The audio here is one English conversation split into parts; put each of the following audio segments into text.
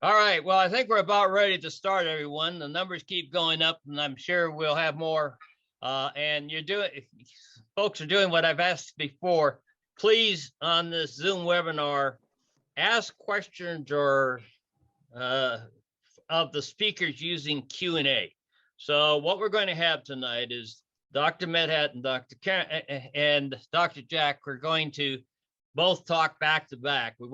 All right. Well, I think we're about ready to start, everyone. The numbers keep going up, and I'm sure we'll have more. And folks are doing what I've asked before. Please, on this Zoom webinar, ask questions or of the speakers using Q&A. So what we're going to have tonight is Dr. Medhat and Dr. Jack. We're going to both talk back to back. We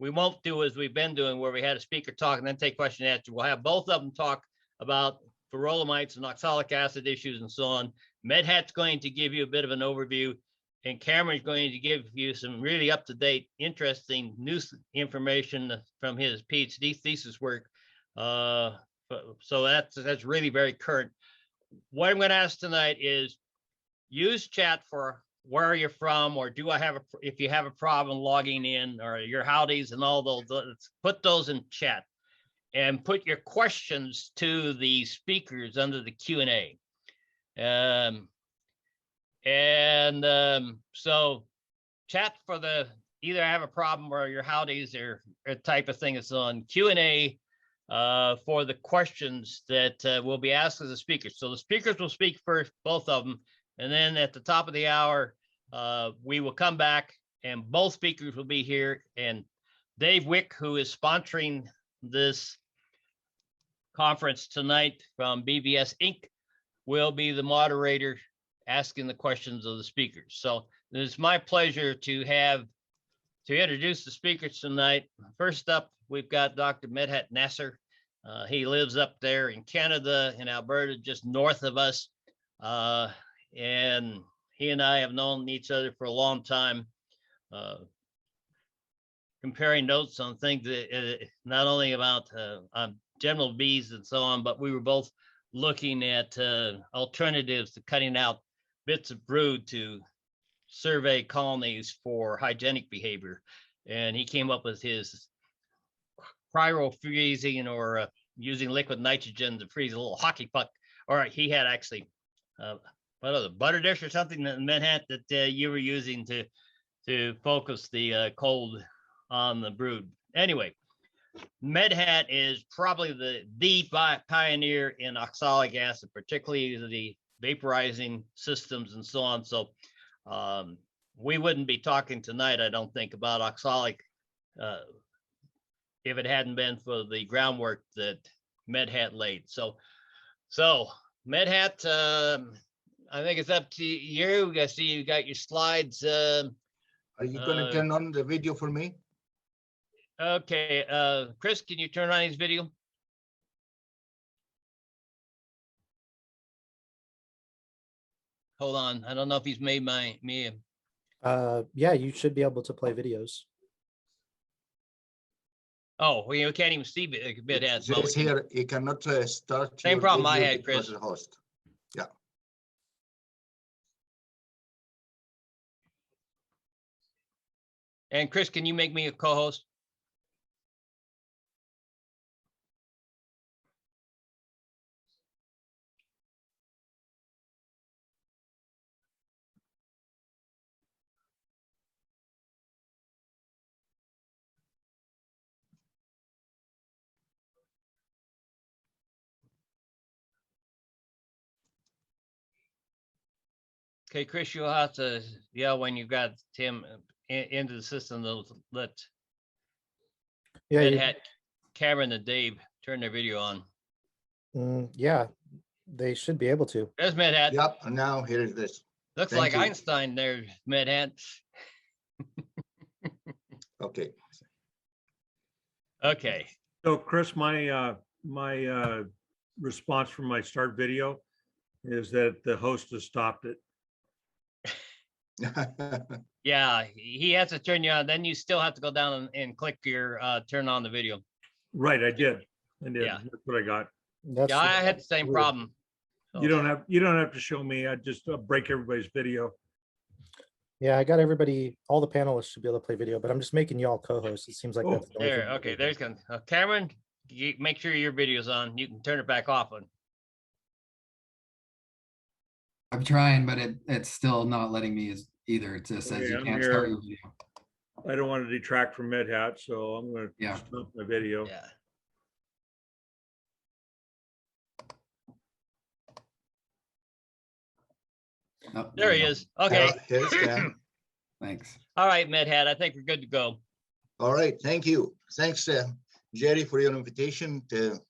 won't do as we've been doing, where we had a speaker talk and then take question and answer. We'll have both of them talk about Varroa mites and oxalic acid issues and so on. Medhat's going to give you a bit of an overview, and Cameron's going to give you some really up-to-date, interesting news information from his PhD thesis work. So that's really very current. What I'm going to ask tonight is use chat for where you're from, or if you have a problem logging in, or your howdies and all those, put those in chat and put your questions to the speakers under the Q&A. So chat for the either have a problem or your howdies or type of thing is on Q&A for the questions that will be asked of the speakers. So the speakers will speak first, both of them. And then at the top of the hour, we will come back and both speakers will be here. And Dave Wick, who is sponsoring this conference tonight from BVS Inc., will be the moderator asking the questions of the speakers. So it's my pleasure to introduce the speakers tonight. First up, we've got Dr. Medhat Nasr. He lives up there in Canada, in Alberta, just north of us. And he and I have known each other for a long time, comparing notes on things that, not only about general bees and so on, but we were both looking at alternatives to cutting out bits of brood to survey colonies for hygienic behavior. And he came up with his cryo freezing, or using liquid nitrogen to freeze a little hockey puck. Or he had actually what was it, butter dish or something that Medhat that you were using to focus the cold on the brood. Anyway, Medhat is probably the pioneer in oxalic acid, particularly the vaporizing systems and so on. So we wouldn't be talking tonight, I don't think, about oxalic if it hadn't been for the groundwork that Medhat laid. So Medhat, I think it's up to you. I see you got your slides. Are you going to turn on the video for me? Okay, Chris, can you turn on his video? Hold on, I don't know if he's made me. Yeah, you should be able to play videos. Oh, well, you can't even see Medhat. It says here you cannot start. Same problem I had, Chris. The host. Yeah. And Chris, can you make me a co-host? Okay, Chris, you'll have to yell when you got Tim into the system. Let Medhat, Cameron, and Dave turn their video on. Yeah, they should be able to. There's Medhat. Yep, and now here is this. Looks like Einstein there, Medhat. Okay. Okay. So, Chris, my response from my start video is that the host has stopped it. Yeah, he has to turn you on. Then you still have to go down and click your turn on the video. Right, I did. Yeah, that's what I got. Yeah, I had the same problem. So. You don't have to show me. I just break everybody's video. Yeah, I got everybody. All the panelists should be able to play video, but I'm just making y'all co-hosts. It seems like that's the there. Okay, there's Cameron. You make sure your video's on. You can turn it back off on. I'm trying, but it's still not letting me either. It just says you can't start your video. I don't want to detract from Medhat, so I'm going Yeah. to stop my video. Yeah. Oh, There he we go. is. Okay. Here's Dan. Thanks. All right, Medhat, I think we're good to go. All right, thank you. Thanks, Jerry, for your invitation to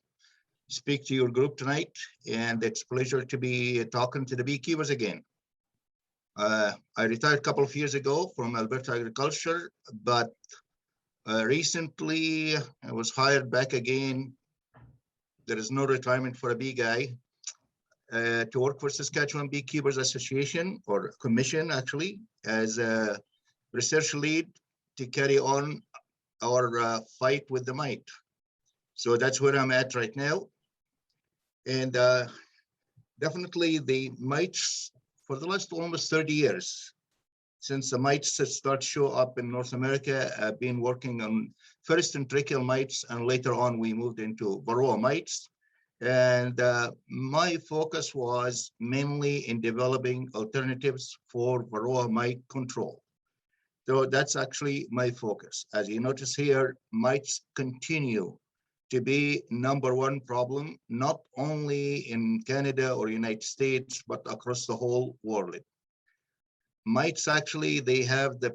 speak to your group tonight. And it's a pleasure to be talking to the beekeepers again. I retired a couple of years ago from Alberta Agriculture, but recently I was hired back again. There is no retirement for a bee guy to work for Saskatchewan Beekeepers Association, or Commission actually, as a research lead to carry on our fight with the mite. So that's where I'm at right now. And definitely the mites, for the last almost 30 years, since the mites start to show up in North America, I've been working on first in tracheal mites, and later on we moved into Varroa mites. And my focus was mainly in developing alternatives for Varroa mite control. So that's actually my focus. As you notice here, mites continue to be #1 problem, not only in Canada or United States, but across the whole world. Mites actually, they have the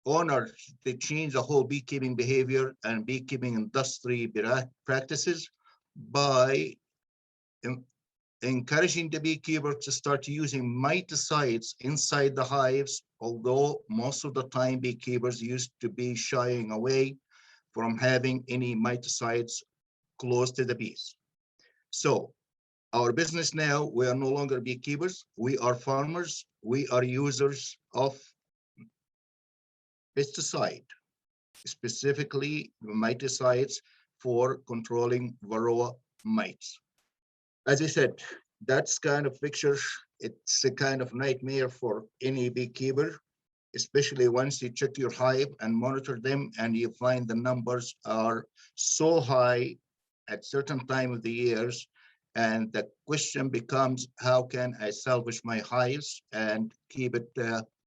honor to change the whole beekeeping behavior and beekeeping industry practices by encouraging the beekeeper to start using miticides inside the hives, although most of the time beekeepers used to be shying away from having any miticides close to the bees. So our business now, we are no longer beekeepers, we are farmers, we are users of pesticide, specifically miticides for controlling Varroa mites. As I said, that's kind of picture, it's a kind of nightmare for any beekeeper, especially once you check your hive and monitor them and you find the numbers are so high at certain time of the years. And the question becomes, how can I salvage my hives and keep it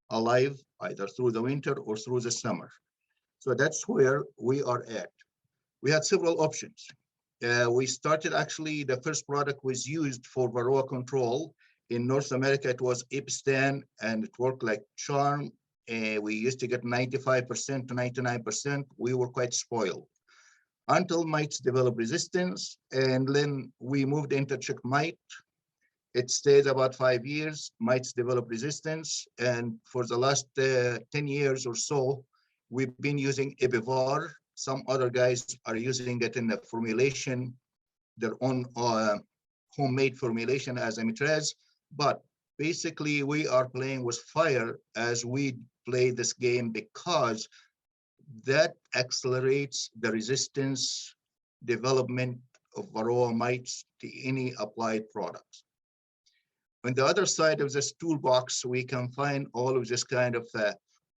alive either through the winter or through the summer? So that's where we are at. We had several options. We started actually, the first product was used for Varroa control. In North America, it was Ipstan, and it worked like charm. We used to get 95% to 99%. We were quite spoiled until mites developed resistance. And then we moved into check mite. It stayed about 5 years. Mites developed resistance. And for the last 10 years or so, we've been using Epivar. Some other guys are using it in the formulation, their own homemade formulation as Amitrez. But basically, we are playing with fire as we play this game, because that accelerates the resistance development of Varroa mites to any applied products. On the other side of this toolbox, we can find all of this kind of,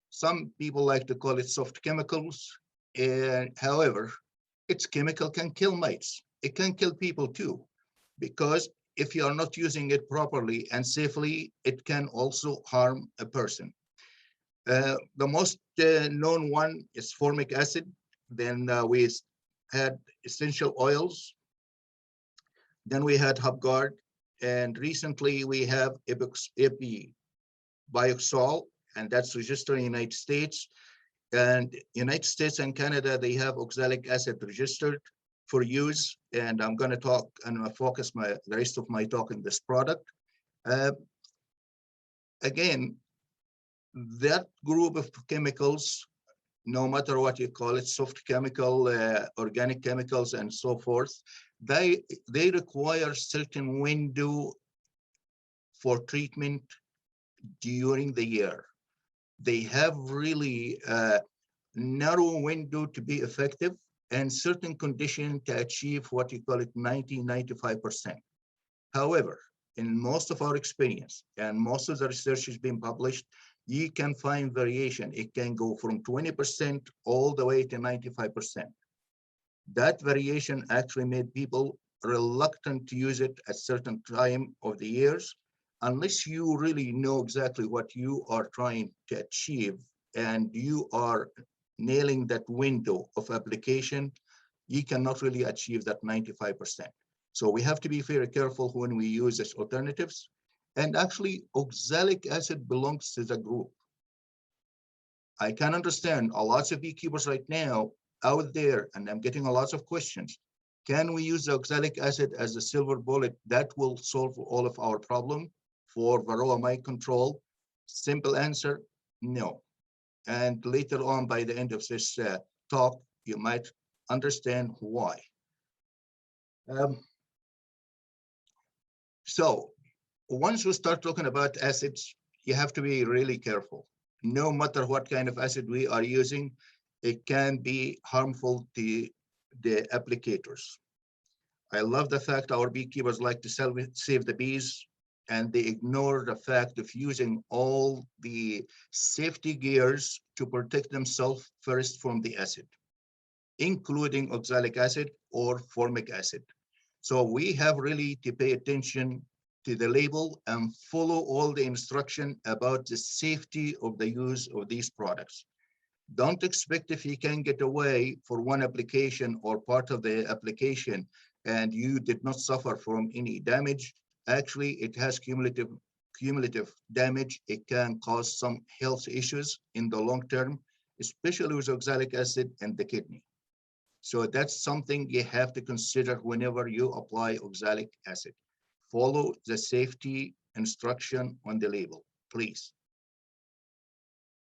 some people like to call it soft chemicals. And however, its chemical can kill mites. It can kill people too, because if you are not using it properly and safely, it can also harm a person. The most known one is formic acid. Then we had essential oils. Then we had HubGuard. And recently we have Bioxol, and that's registered in the United States. And United States and Canada, they have oxalic acid registered for use. And I'm going to talk and focus the rest of my talk on this product. Again, that group of chemicals, no matter what you call it, soft chemical, organic chemicals, and so forth, they require certain window for treatment during the year. They have really a narrow window to be effective and certain condition to achieve what you call it 90–95%. However, in most of our experience and most of the research has been published, you can find variation. It can go from 20% all the way to 95%. That variation actually made people reluctant to use it at certain time of the years, unless you really know exactly what you are trying to achieve and you are nailing that window of application, you cannot really achieve that 95%. So we have to be very careful when we use these alternatives. And actually, oxalic acid belongs to the group. I can understand a lot of beekeepers right now out there, and I'm getting a lot of questions. Can we use the oxalic acid as a silver bullet that will solve all of our problem for Varroa mite control? Simple answer, no. And later on, by the end of this talk, you might understand why. So once we start talking about acids, you have to be really careful. No matter what kind of acid we are using, it can be harmful to the applicators. I love the fact our beekeepers like to save the bees, and they ignore the fact of using all the safety gears to protect themselves first from the acid, including oxalic acid or formic acid. So we have really to pay attention to the label and follow all the instruction about the safety of the use of these products. Don't expect if you can get away for one application or part of the application and you did not suffer from any damage. Actually, it has cumulative damage. It can cause some health issues in the long term, especially with oxalic acid and the kidney. So that's something you have to consider whenever you apply oxalic acid. Follow the safety instruction on the label, please.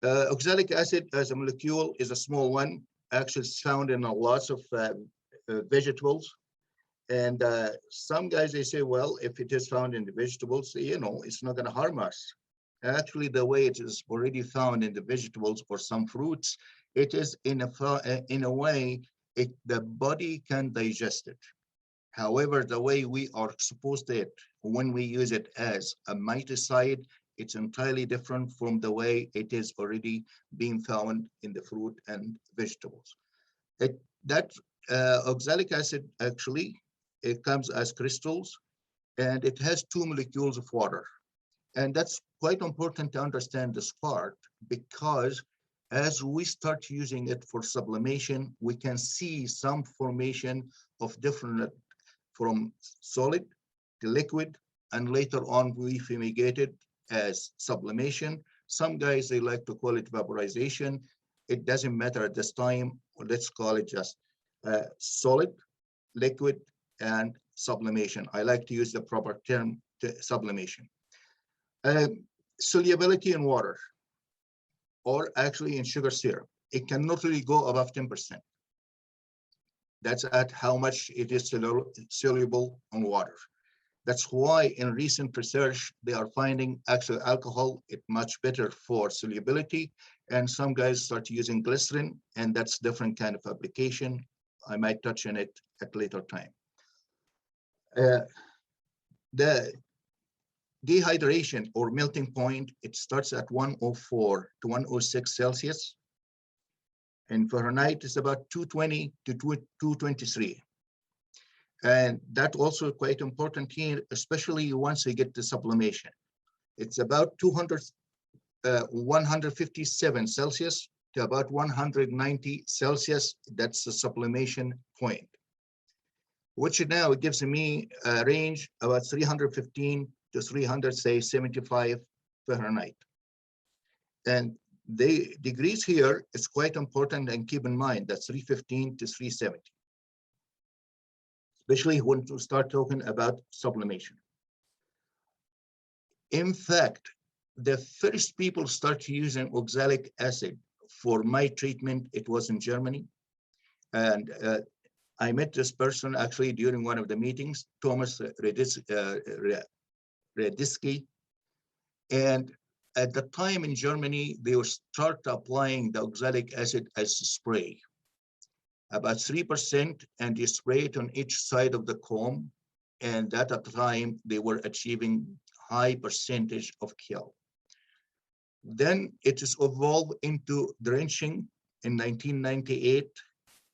Oxalic acid as a molecule is a small one. Actually, it's found in a lots of vegetables. And some guys, they say, well, if it is found in the vegetables, you know, it's not going to harm us. Actually, the way it is already found in the vegetables or some fruits, it is in a way, the body can digest it. However, the way we are exposed to it, when we use it as a miticide, it's entirely different from the way it is already being found in the fruit and vegetables. That oxalic acid, actually, it comes as crystals, and it has 2 molecules of water. And that's quite important to understand this part, because as we start using it for sublimation, we can see some formation of different, from solid to liquid, and later on we fumigate it as sublimation. Some guys, they like to call it vaporization. It doesn't matter at this time. Let's call it just solid, liquid, and sublimation. I like to use the proper term, sublimation. Solubility in water, or actually in sugar syrup, it cannot really go above 10%. That's at how much it is soluble in water. That's why in recent research, they are finding actual alcohol, it's much better for solubility. And some guys start using glycerin, and that's different kind of application. I might touch on it at a later time. The dehydration or melting point, it starts at 104 to 106 Celsius. And Fahrenheit is about 220 to 223. And that also quite important here, especially once you get to sublimation. It's about 157 Celsius to about 190 Celsius. That's the sublimation point, which now it gives me a range about 315 to 375 Fahrenheit. And the degrees here is quite important, and keep in mind that's 315 to 370. Especially when to start talking about sublimation. In fact, the first people start using oxalic acid for mite treatment, it was in Germany. And I met this person actually during one of the meetings, Thomas Redisky. And at the time in Germany, they would start applying the oxalic acid as a spray. About 3%, and you spray it on each side of the comb. And at the time, they were achieving high percentage of kill. Then it is evolved into drenching in 1998.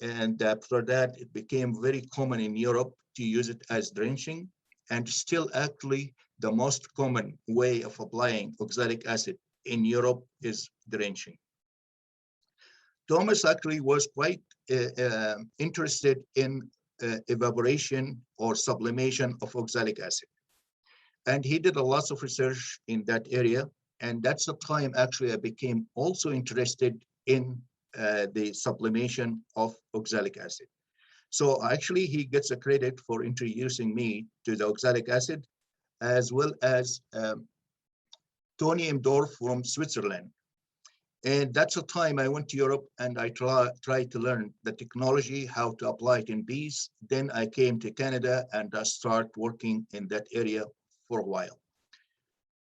And after that, it became very common in Europe to use it as drenching. And still actually the most common way of applying oxalic acid in Europe is drenching. Thomas actually was quite interested in evaporation or sublimation of oxalic acid. And he did a lot of research in that area. And that's the time actually I became also interested in the sublimation of oxalic acid. So actually he gets a credit for introducing me to the oxalic acid, as well as Tony Imdorf from Switzerland. And that's the time I went to Europe and I tried to learn the technology, how to apply it in bees. Then I came to Canada and I started working in that area for a while.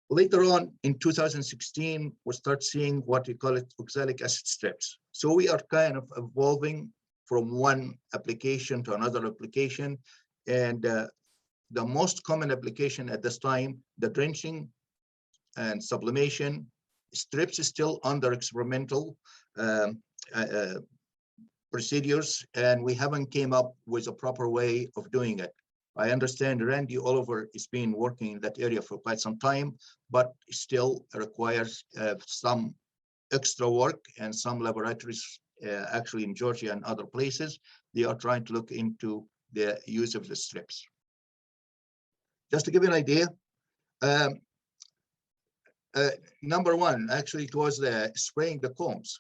Later on in 2016, we start seeing what we call it oxalic acid strips. So we are kind of evolving from one application to another application. And the most common application at this time, the drenching and sublimation. Strips is still under experimental procedures, and we haven't came up with a proper way of doing it. I understand Randy Oliver has been working in that area for quite some time, but still requires some extra work, and some laboratories, actually in Georgia and other places, they are trying to look into the use of the strips. Just to give you an idea, number one, actually, it was spraying the combs.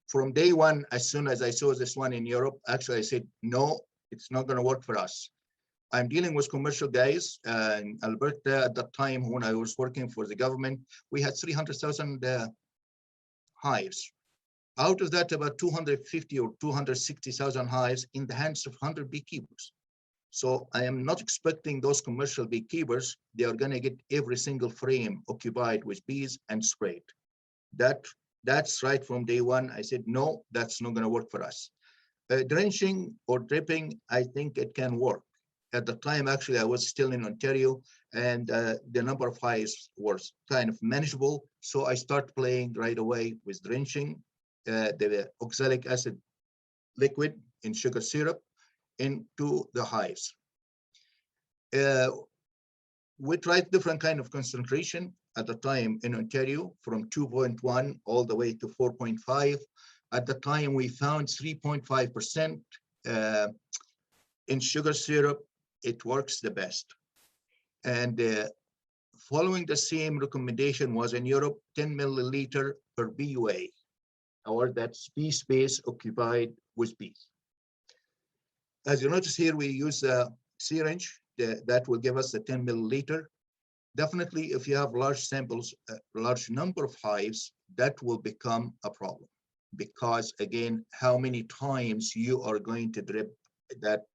From day one, as soon as I saw this one in Europe, actually, I said, no, it's not going to work for us. I'm dealing with commercial guys in Alberta at that time when I was working for the government. We had 300,000 hives. Out of that, about 250 or 260,000 hives in the hands of 100 beekeepers. So I am not expecting those commercial beekeepers, they are going to get every single frame occupied with bees and sprayed. That's right from day one. I said, no, that's not going to work for us. Drenching or dripping, I think it can work. At the time, actually, I was still in Ontario, and the number of hives was kind of manageable. So I start playing right away with drenching the oxalic acid liquid in sugar syrup into the hives. We tried different kind of concentration at the time in Ontario, from 2.1 all the way to 4.5. At the time, we found 3.5% in sugar syrup. It works the best. And following the same recommendation was in Europe, 10 milliliter per BUA, or that's bee space occupied with bees. As you notice here, we use a syringe that will give us the 10 milliliter. Definitely, if you have large samples, a large number of hives, that will become a problem. Because again, how many times you are going to drip that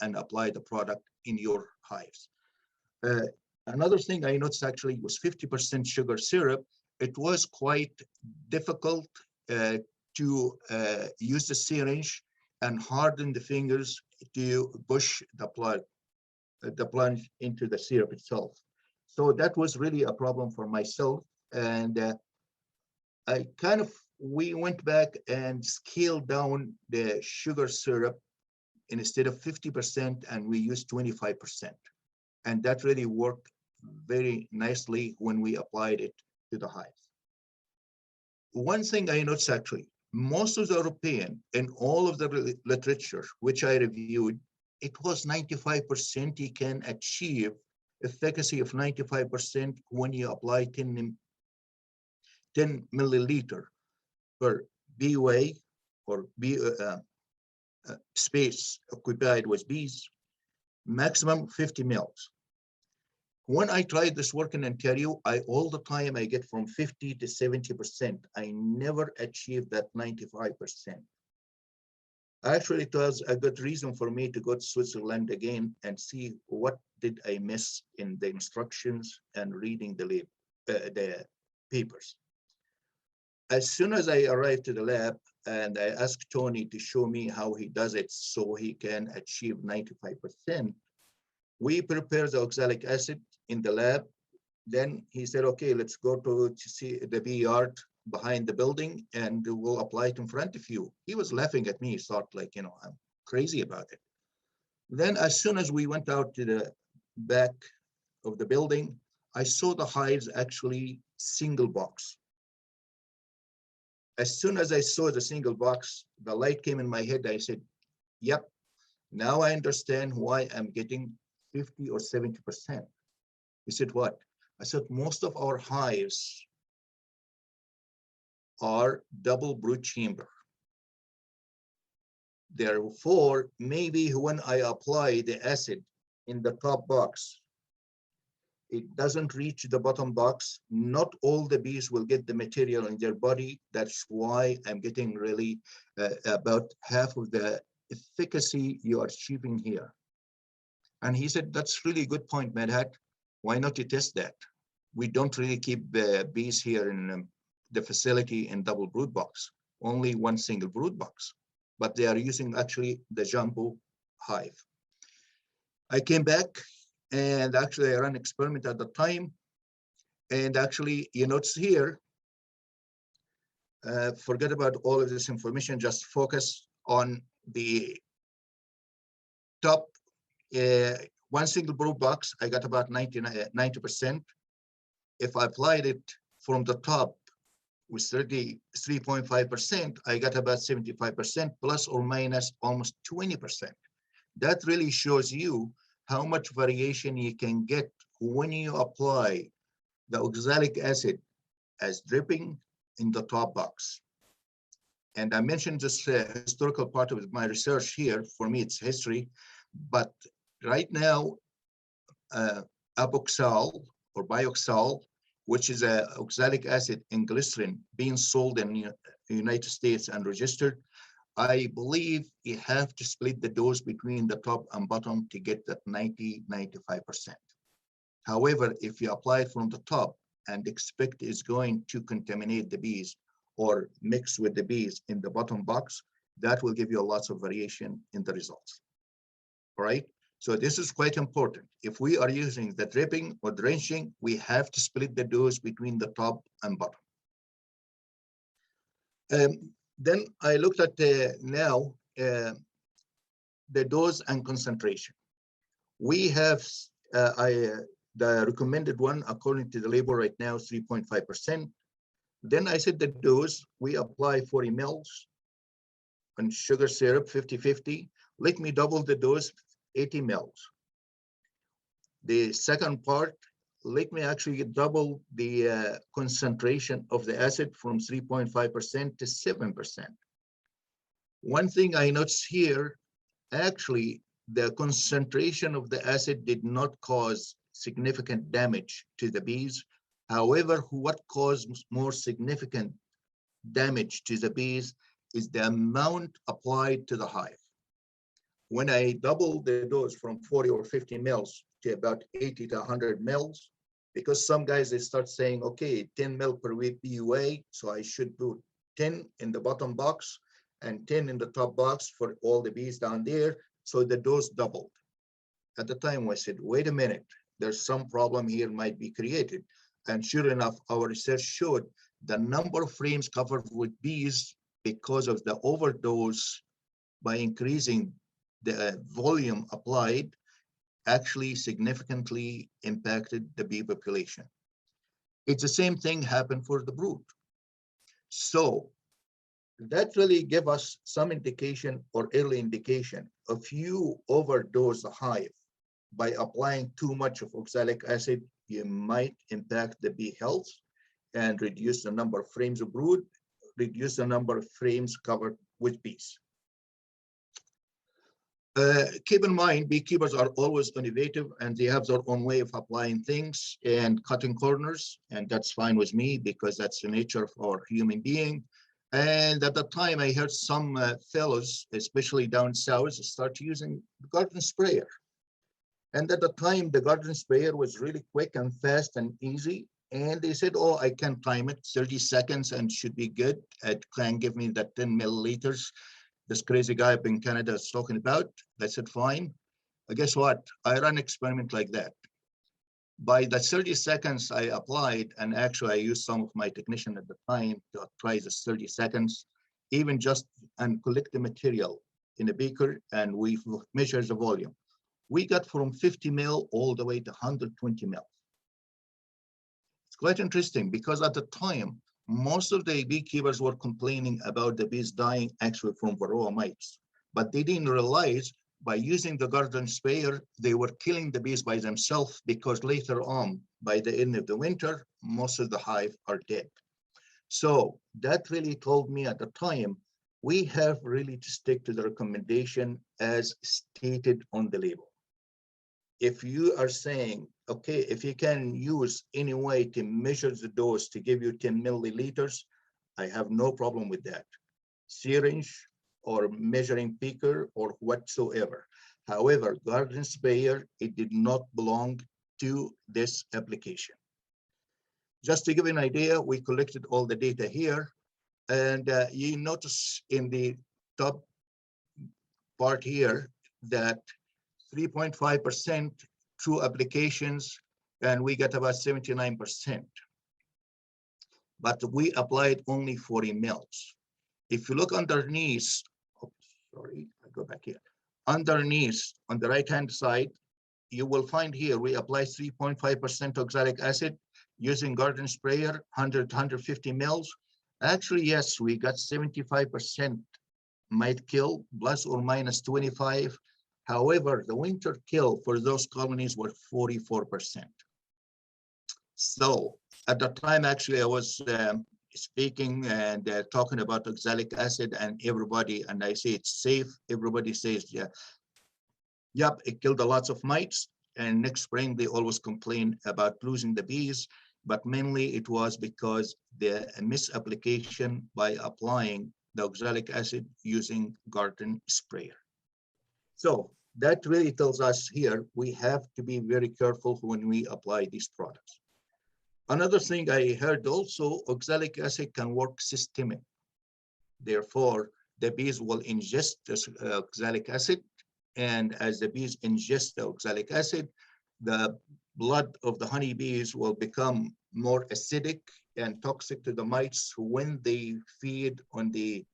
and apply the product in your hives. Another thing I noticed actually was 50% sugar syrup. It was quite difficult to use the syringe and harden the fingers to push the plunge into the syrup itself. So that was really a problem for myself. And we went back and scaled down the sugar syrup, and instead of 50%, and we used 25%. And that really worked very nicely when we applied it to the hives. One thing I noticed actually, most of the European and all of the literature which I reviewed, it was 95% you can achieve efficacy of 95% when you apply 10 milliliter per BUA or space occupied with bees, maximum 50 mils. When I tried this work in Ontario, all the time I get from 50 to 70%. I never achieved that 95%. Actually, it was a good reason for me to go to Switzerland again and see what did I miss in the instructions and reading the papers. As soon as I arrived to the lab and I asked Tony to show me how he does it so he can achieve 95%, we prepared the oxalic acid in the lab. Then he said, okay, let's go to see the bee yard behind the building and we'll apply it in front of you. He was laughing at me. He thought like, I'm crazy about it. Then as soon as we went out to the back of the building, I saw the hives actually single box. as soon as I saw the single box, the light came in my head. I said, yep, now I understand why I'm getting 50 or 70%. He said, what? I said, most of our hives are double brood chamber. Therefore, maybe when I apply the acid in the top box, it doesn't reach the bottom box. Not all the bees will get the material in their body. That's why I'm getting really about half of the efficacy you are achieving here. And he said, that's really good point, Medhat. Why not you test that? We don't really keep the bees here in the facility in double brood box, only one single brood box, but they are using actually the jumbo hive. I came back and actually I ran an experiment at the time. And actually, you notice here, forget about all of this information, just focus on the top one single brood box. I got about 90%. If I applied it from the top with 33.5%, I got about 75% plus or minus almost 20%. That really shows you how much variation you can get when you apply the oxalic acid as dripping in the top box. And I mentioned this historical part of my research here. For me, it's history, but right now, Aboxal or Bioxal, which is a oxalic acid and glycerin being sold in the United States and registered, I believe you have to split the dose between the top and bottom to get that 90–95%. However, if you apply it from the top and expect it's going to contaminate the bees or mix with the bees in the bottom box, that will give you lots of variation in the results. All right. So this is quite important. If we are using the dripping or drenching, we have to split the dose between the top and bottom. Then I looked at now the dose and concentration. We have the recommended one according to the label right now is 3.5%. Then I said the dose, we apply 40 mils and sugar syrup 50-50. Let me double the dose, 80 mils. The second part, let me actually double the concentration of the acid from 3.5% to 7%. One thing I noticed here, actually, the concentration of the acid did not cause significant damage to the bees. However, what caused more significant damage to the bees is the amount applied to the hive. When I double the dose from 40 or 50 mils to about 80 to 100 mils, because some guys, they start saying, okay, 10 mil per week PUA, so I should put 10 in the bottom box and 10 in the top box for all the bees down there. So the dose doubled. At the time, I said, wait a minute, there's some problem here might be created. And sure enough, our research showed the number of frames covered with bees because of the overdose by increasing the volume applied actually significantly impacted the bee population. It's the same thing happened for the brood. So that really gave us some indication or early indication. If you overdose the hive by applying too much of oxalic acid, you might impact the bee health and reduce the number of frames of brood, reduce the number of frames covered with bees. Keep in mind, beekeepers are always innovative and they have their own way of applying things and cutting corners, and that's fine with me because that's the nature of our human being. And at the time, I heard some fellows, especially down south, start using the garden sprayer. And at the time, the garden sprayer was really quick and fast and easy. And they said, oh, I can time it 30 seconds and should be good. It can give me that 10 milliliters. This crazy guy up in Canada is talking about. I said, fine. But guess what? I ran an experiment like that. By the 30 seconds I applied, and actually I used some of my technician at the time to try this 30 seconds, even just and collect the material in a beaker, and we measure the volume. We got from 50 mil all the way to 120 mil. It's quite interesting because at the time, most of the beekeepers were complaining about the bees dying actually from Varroa mites, but they didn't realize by using the garden sprayer, they were killing the bees by themselves because later on, by the end of the winter, most of the hive are dead. So that really told me at the time, we have really to stick to the recommendation as stated on the label. If you are saying, okay, if you can use any way to measure the dose to give you 10 milliliters, I have no problem with that. Syringe or measuring beaker or whatsoever. However, garden sprayer, it did not belong to this application. Just to give you an idea, we collected all the data here, and you notice in the top part here that 3.5% true applications, and we got about 79%. But we applied only 40 mils. If you look underneath, oh, sorry, I go back here. Underneath, on the right-hand side, you will find here, we apply 3.5% oxalic acid using garden sprayer, 100 to 150 mils. Actually, yes, we got 75% might kill, plus or minus 25. However, the winter kill for those colonies were 44%. So at the time, actually, I was speaking and talking about oxalic acid and everybody, and I say it's safe. Everybody says, yeah, yep, it killed a lot of mites. And next spring, they always complain about losing the bees, but mainly it was because the misapplication by applying the oxalic acid using garden sprayer. So that really tells us here, we have to be very careful when we apply these products. Another thing I heard also, oxalic acid can work systemic. Therefore, the bees will ingest this oxalic acid, and as the bees ingest the oxalic acid, the blood of the honeybees will become more acidic and toxic to the mites when they feed on the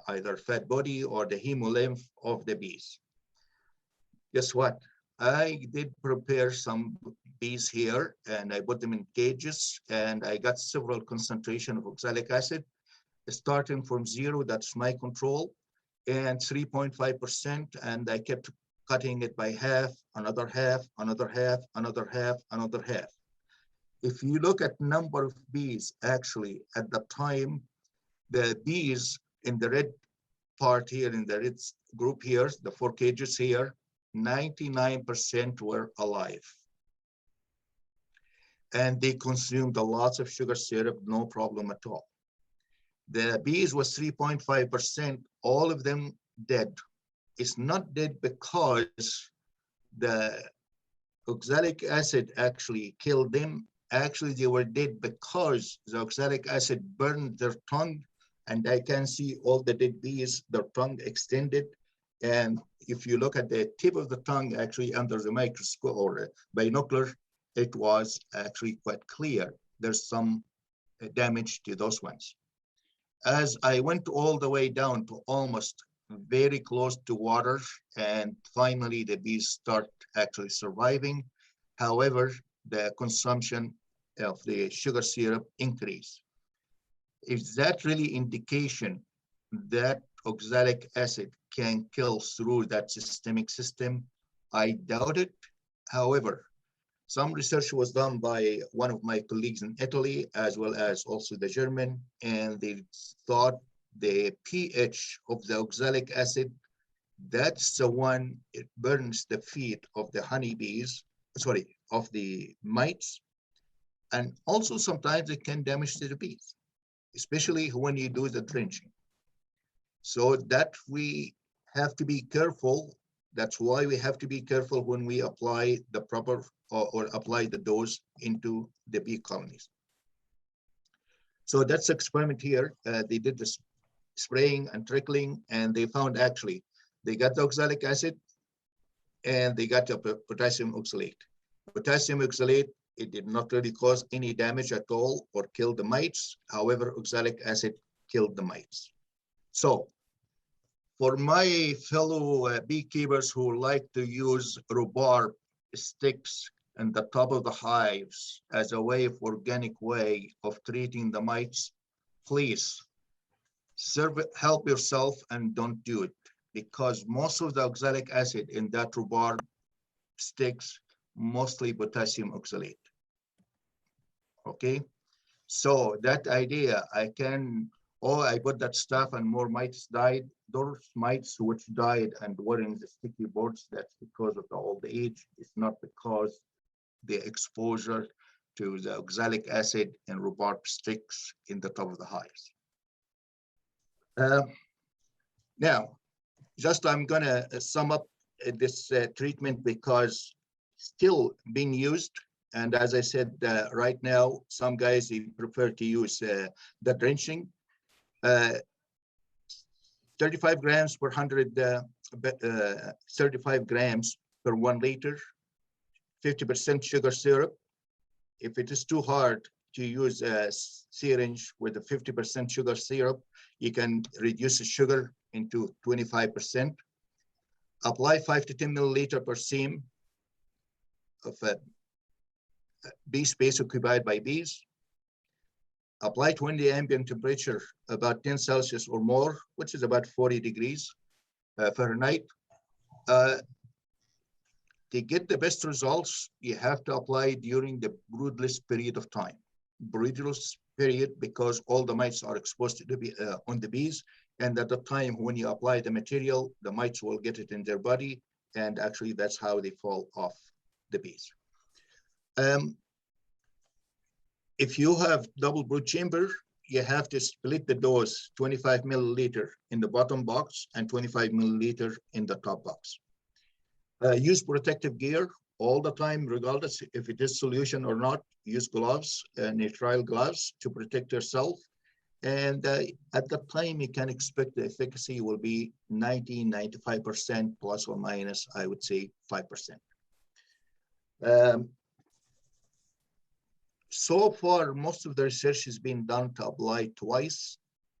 either fat body or the hemolymph of the bees. Guess what? I did prepare some bees here and I put them in cages and I got several concentration of oxalic acid, starting from 0, that's my control, and 3.5%, and I kept cutting it by half, another half, another half, another half, another half. If you look at number of bees, actually at the time, the bees in the red part here, in the red group here, the 4 cages here, 99% were alive. And they consumed a lot of sugar syrup, no problem at all. The bees was 3.5%, all of them dead. It's not dead because the oxalic acid actually killed them. Actually, they were dead because the oxalic acid burned their tongue, and I can see all the dead bees, their tongue extended. And if you look at the tip of the tongue, actually under the microscope or binocular, it was actually quite clear. There's some damage to those ones. As I went all the way down to almost very close to water, and finally the bees start actually surviving. However, the consumption of the sugar syrup increased. Is that really indication that oxalic acid can kill through that systemic system? I doubt it. However, some research was done by one of my colleagues in Italy, as well as also the German, and they thought the pH of the oxalic acid, that's the one, it burns the feet of the honeybees, sorry, of the mites. And also sometimes it can damage the bees, especially when you do the drenching. So that we have to be careful. That's why we have to be careful when we apply the proper or apply the dose into the bee colonies. So that's the experiment here. They did this spraying and trickling, and they found actually they got the oxalic acid and they got the potassium oxalate. Potassium oxalate, it did not really cause any damage at all or kill the mites. However, oxalic acid killed the mites. So for my fellow beekeepers who like to use rhubarb sticks and the top of the hives as a way of organic way of treating the mites, please help yourself and don't do it, because most of the oxalic acid in that rhubarb sticks mostly potassium oxalate. Okay, so that idea, I put that stuff and more mites died. Those mites which died and were in the sticky boards, that's because of the old age. It's not because the exposure to the oxalic acid and rhubarb sticks in the top of the hives. Now, just I'm gonna sum up this treatment because still being used. And as I said, right now, some guys they prefer to use the drenching. 35 grams per 35 grams per 1 liter, 50% sugar syrup. If it is too hard to use a syringe with a 50% sugar syrup, you can reduce the sugar into 25%. Apply 5 to 10 milliliter per seam of bee space occupied by bees. Apply 20 ambient temperature, about 10 Celsius or more, which is about 40 degrees Fahrenheit. To get the best results, you have to apply during the broodless period of time. Broodless period because all the mites are exposed to the on the bees, and at the time when you apply the material, the mites will get it in their body, and actually that's how they fall off the bees. If you have double brood chamber, you have to split the dose, 25 milliliter in the bottom box and 25 milliliter in the top box. Use protective gear all the time, regardless if it is solution or not. Use gloves, nitrile gloves to protect yourself. And at the time, you can expect the efficacy will be 90–95% plus or minus, I would say 5%. So far, most of the research has been done to apply twice.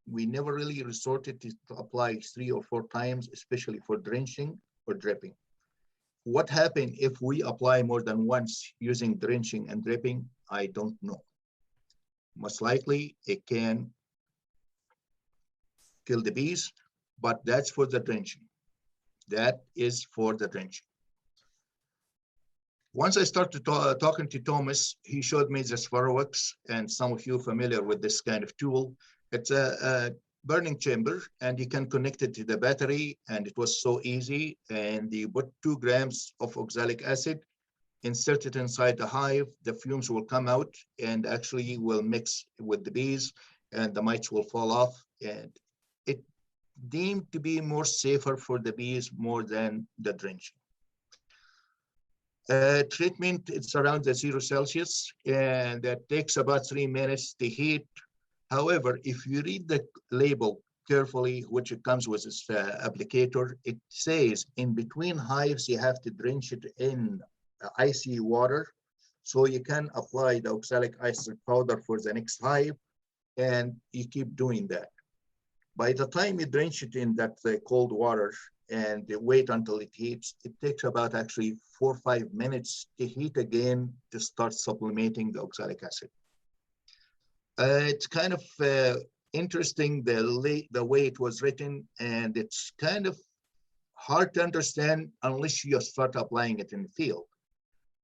We never really resorted to apply 3 or 4 times, especially for drenching or dripping. What happens if we apply more than once using drenching and dripping? I don't know. Most likely it can kill the bees, but that's for the drenching. That is for the drenching. Once I started talking to Thomas, he showed me this Varroa, and some of you familiar with this kind of tool. It's a burning chamber, and you can connect it to the battery, and it was so easy. And you put 2 grams of oxalic acid, insert it inside the hive, the fumes will come out and actually will mix with the bees, and the mites will fall off. And it deemed to be more safer for the bees more than the drenching. Treatment, it's around the 0 Celsius, and that takes about 3 minutes to heat. However, if you read the label carefully, which it comes with this applicator, it says in between hives, you have to drench it in icy water. So you can apply the oxalic acid powder for the next hive, and you keep doing that. By the time you drench it in that cold water and wait until it heats, it takes about actually 4 or 5 minutes to heat again to start supplementing the oxalic acid. It's kind of interesting the way it was written, and it's kind of hard to understand unless you start applying it in the field.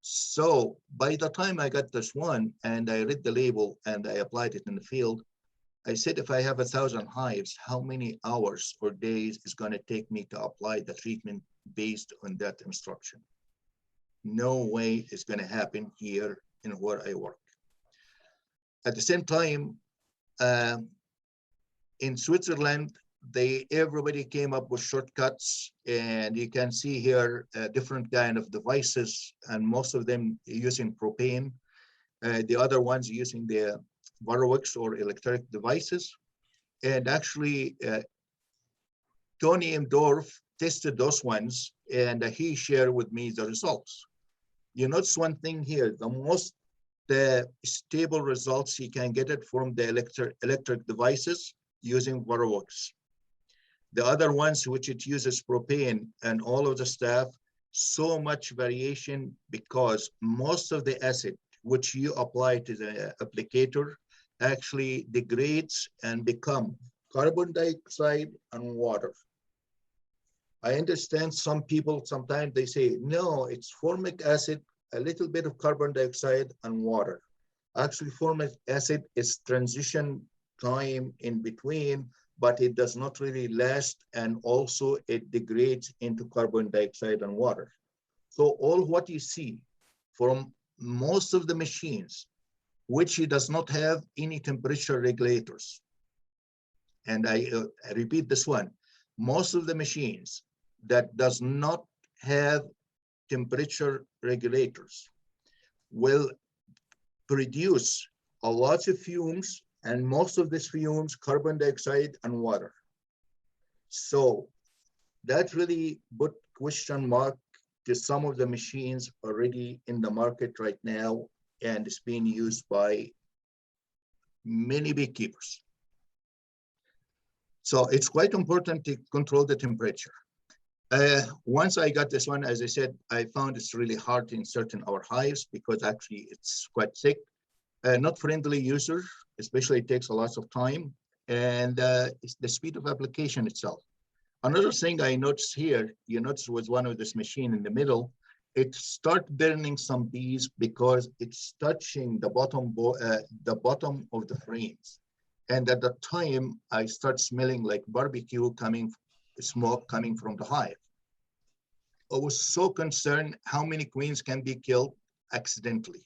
So by the time I got this one and I read the label and I applied it in the field, I said, if I have 1,000 hives, how many hours or days is going to take me to apply the treatment based on that instruction? No way it's going to happen here in where I work. At the same time, in Switzerland, everybody came up with shortcuts, and you can see here different kind of devices, and most of them using propane. The other ones using the Varroa or electric devices. And actually, Tony M. Dorf tested those ones, and he shared with me the results. You notice one thing here, the most stable results you can get it from the electric devices using Varroa. The other ones, which it uses propane and all of the stuff, so much variation because most of the acid which you apply to the applicator actually degrades and become carbon dioxide and water. I understand some people, sometimes they say, no, it's formic acid, a little bit of carbon dioxide and water. Actually, formic acid is transition time in between, but it does not really last. And also it degrades into carbon dioxide and water. So all what you see from most of the machines, which it does not have any temperature regulators. And I repeat this one, most of the machines that does not have temperature regulators will produce a lot of fumes, and most of these fumes, carbon dioxide and water. So that really put question mark to some of the machines already in the market right now, and it's being used by many beekeepers. So it's quite important to control the temperature. Once I got this one, as I said, I found it's really hard to insert in our hives because actually it's quite thick. Not friendly user, especially it takes a lot of time, and it's the speed of application itself. Another thing I noticed here, you notice was one of this machine in the middle, it start burning some bees because it's touching the bottom of the frames. And at the time, I start smelling like barbecue smoke coming from the hive. I was so concerned how many queens can be killed accidentally.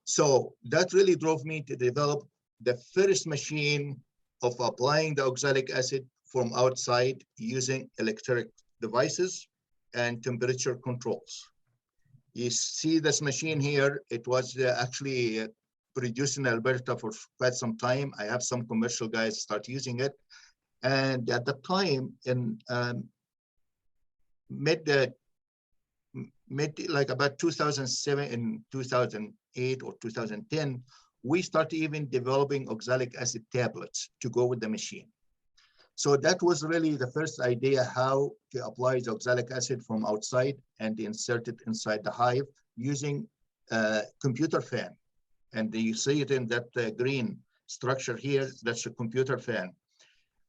So that really drove me to develop the first machine of applying the oxalic acid from outside using electric devices and temperature controls. You see this machine here, it was actually produced in Alberta for quite some time. I have some commercial guys start using it. And at the time in like about 2007 and 2008 or 2010, we started even developing oxalic acid tablets to go with the machine. So that was really the first idea how to apply the oxalic acid from outside and insert it inside the hive using a computer fan. And you see it in that green structure here, that's a computer fan.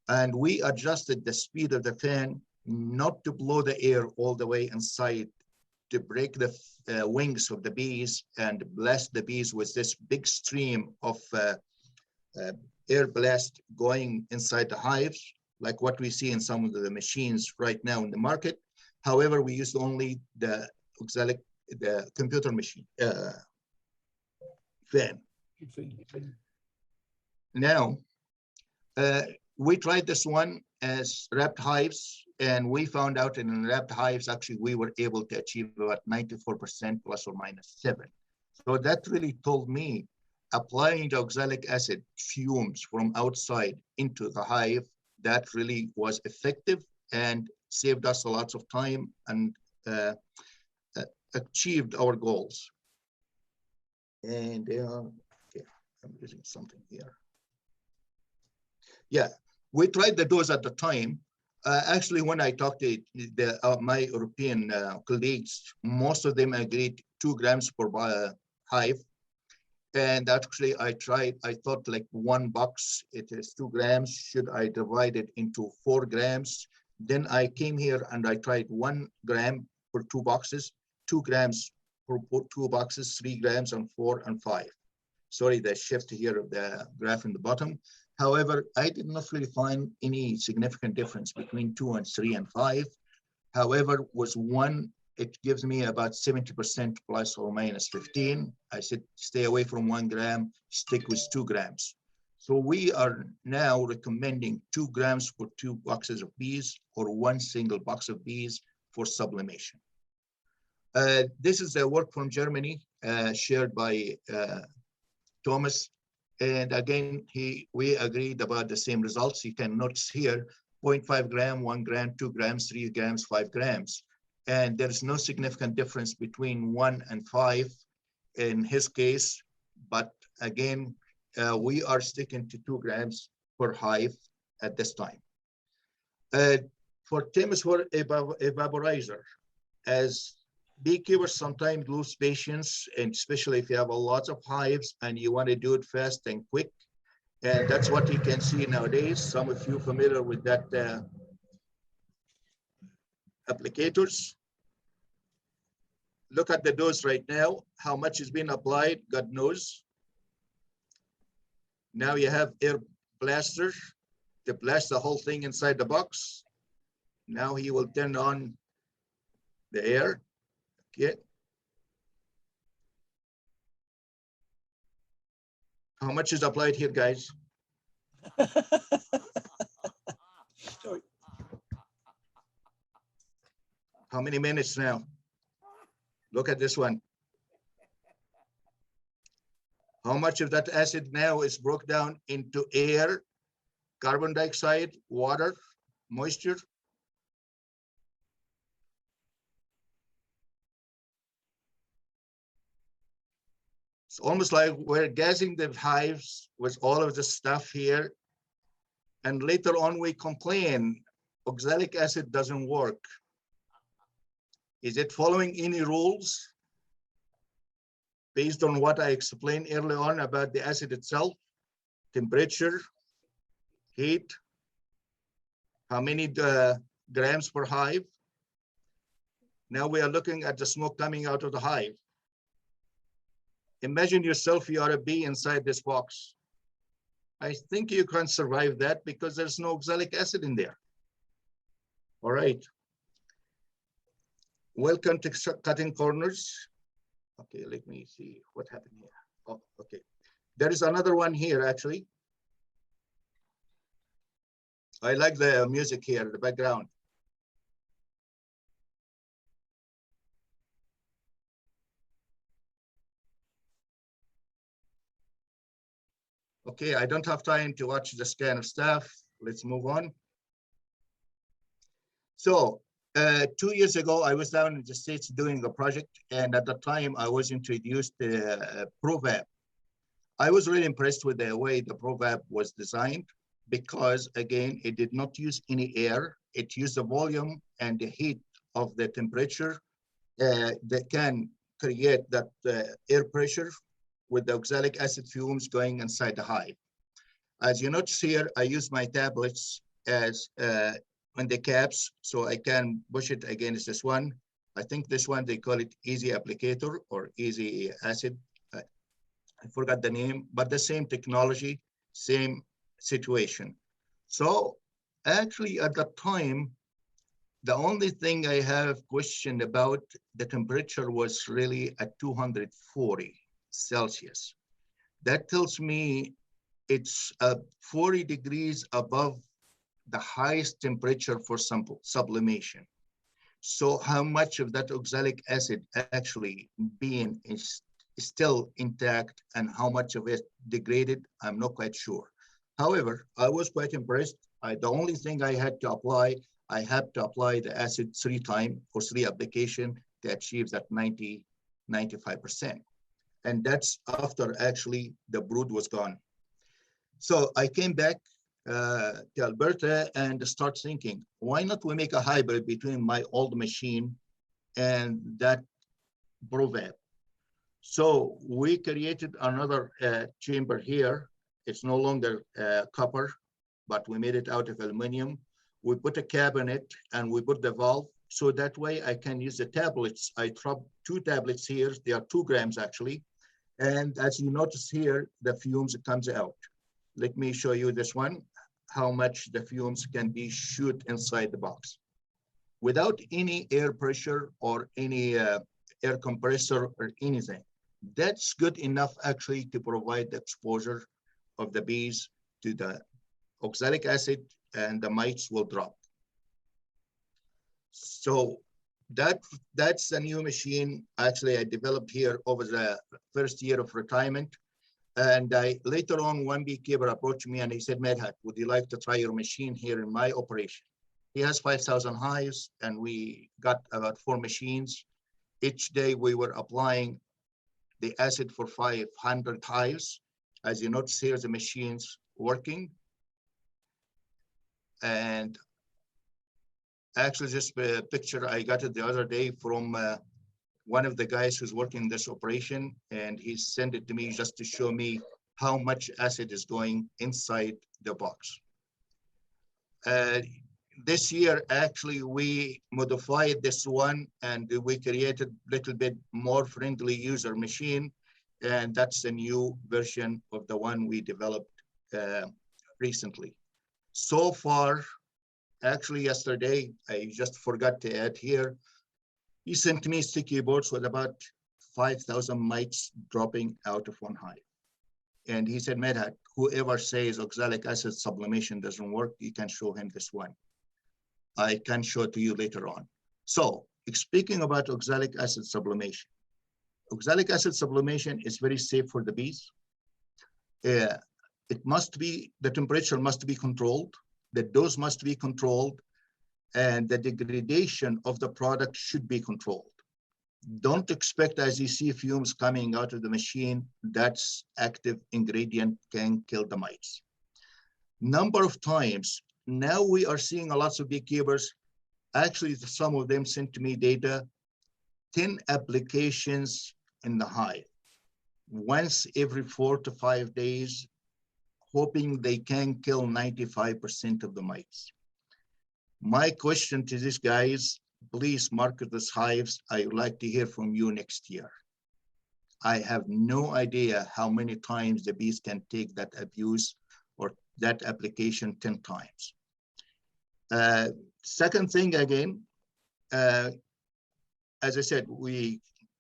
And we adjusted the speed of the fan not to blow the air all the way inside, to break the wings of the bees and blast the bees with this big stream of air blast going inside the hives, like what we see in some of the machines right now in the market. However, we used only the oxalic, the computer machine fan. Now, we tried this one as wrapped hives, and we found out in wrapped hives, actually, we were able to achieve about 94% plus or minus 7. So that really told me applying the oxalic acid fumes from outside into the hive, that really was effective and saved us a lot of time and achieved our goals. And okay, I'm using something here. Yeah, we tried the dose at the time. Actually, when I talked to my European colleagues, most of them agreed 2 grams per hive. And actually, I thought like 1 box, it is 2 grams. Should I divide it into 4 grams? Then I came here and I tried 1 gram for 2 boxes, 2 grams for 2 boxes, 3 grams and 4 and 5. Sorry, the shift here of the graph in the bottom. However, I did not really find any significant difference between 2 and 3 and 5. However, was 1, it gives me about 70% plus or minus 15. I said, stay away from 1 gram, stick with 2 grams. So we are now recommending 2 grams for 2 boxes of bees or 1 single box of bees for sublimation. This is the work from Germany shared by Thomas. And again, we agreed about the same results. You can notice here, 0.5 gram, 1 gram, 2 grams, 3 grams, 5 grams. And there is no significant difference between 1 and 5 in his case. But again, we are sticking to 2 grams per hive at this time. For Thames vaporizer, as beekeepers sometimes lose patience, and especially if you have a lot of hives and you want to do it fast and quick. And that's what you can see nowadays. Some of you familiar with that applicators. Look at the dose right now, how much is being applied, God knows. Now you have air blaster to blast the whole thing inside the box. Now he will turn on the air. Okay. How much is applied here, guys? How many minutes now? Look at this one. How much of that acid now is broke down into air, carbon dioxide, water, moisture? It's almost like we're gassing the hives with all of the stuff here. And later on we complain, oxalic acid doesn't work. Is it following any rules based on what I explained earlier on about the acid itself? Temperature, heat, how many grams per hive? Now we are looking at the smoke coming out of the hive. Imagine yourself, you are a bee inside this box. I think you can survive that because there's no oxalic acid in there. All right. Welcome to Cutting Corners. Okay, let me see what happened here. Oh, okay. There is another one here, actually. I like the music here, the background. Okay, I don't have time to watch this kind of stuff. Let's move on. So 2 years ago, I was down in the States doing a project, and at the time I was introduced to ProVap. I was really impressed with the way the ProVap was designed because, again, it did not use any air. It used the volume and the heat of the temperature that can create that air pressure with the oxalic acid fumes going inside the hive. As you notice here, I use my tablets as on the caps, so I can push it against this one. I think this one, they call it easy applicator or easy acid. I forgot the name, but the same technology, same situation. So actually at that time, the only thing I have questioned about the temperature was really at 240 Celsius. That tells me it's 40 degrees above the highest temperature for sublimation. So how much of that oxalic acid actually being is still intact and how much of it degraded, I'm not quite sure. However, I was quite impressed. The only thing I had to apply, I had to apply the acid 3 times or 3 application to achieve that 95%. And that's after actually the brood was gone. So I came back to Alberta and start thinking, why not we make a hybrid between my old machine and that ProVap? So we created another chamber here. It's no longer copper, but we made it out of aluminum. We put a cap in it and we put the valve. So that way I can use the tablets. I dropped 2 tablets here. They are 2 grams actually. And as you notice here, the fumes comes out. Let me show you this one, how much the fumes can be shoot inside the box. Without any air pressure or any air compressor or anything. That's good enough actually to provide the exposure of the bees to the oxalic acid and the mites will drop. So that's a new machine. Actually, I developed here over the first year of retirement. And later on, one beekeeper approached me and he said, Medhat, would you like to try your machine here in my operation? He has 5,000 hives and we got about 4 machines. Each day we were applying the acid for 500 hives. As you notice here, the machine's working. And Actually, this picture, I got it the other day from one of the guys who's working this operation, and he sent it to me just to show me how much acid is going inside the box. This year, actually, we modified this one and we created a little bit more friendly user machine. And that's a new version of the one we developed recently. So far, actually yesterday, I just forgot to add here, he sent me sticky boards with about 5,000 mites dropping out of one hive. And he said, Medhat, whoever says oxalic acid sublimation doesn't work, you can show him this one. I can show it to you later on. So speaking about oxalic acid sublimation, oxalic acid sublimation is very safe for the bees. It must be, the temperature must be controlled, the dose must be controlled, and the degradation of the product should be controlled. Don't expect, as you see fumes coming out of the machine, that's active ingredient can kill the mites. Number of times, now we are seeing a lot of beekeepers, actually some of them sent to me data, 10 applications in the hive, once every 4 to 5 days, hoping they can kill 95% of the mites. My question to these guys, please market these hives. I would like to hear from you next year. I have no idea how many times the bees can take that abuse or that application 10 times. Second thing again, as I said, we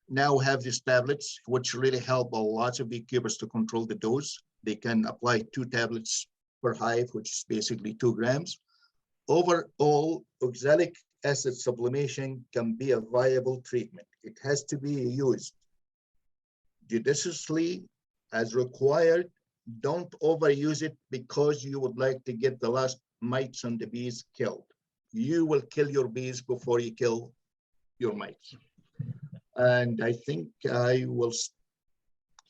now have these tablets, which really help a lot of beekeepers to control the dose. They can apply 2 tablets per hive, which is basically 2 grams. Overall, oxalic acid sublimation can be a viable treatment. It has to be used judiciously as required. Don't overuse it because you would like to get the last mites on the bees killed. You will kill your bees before you kill your mites. And I think I will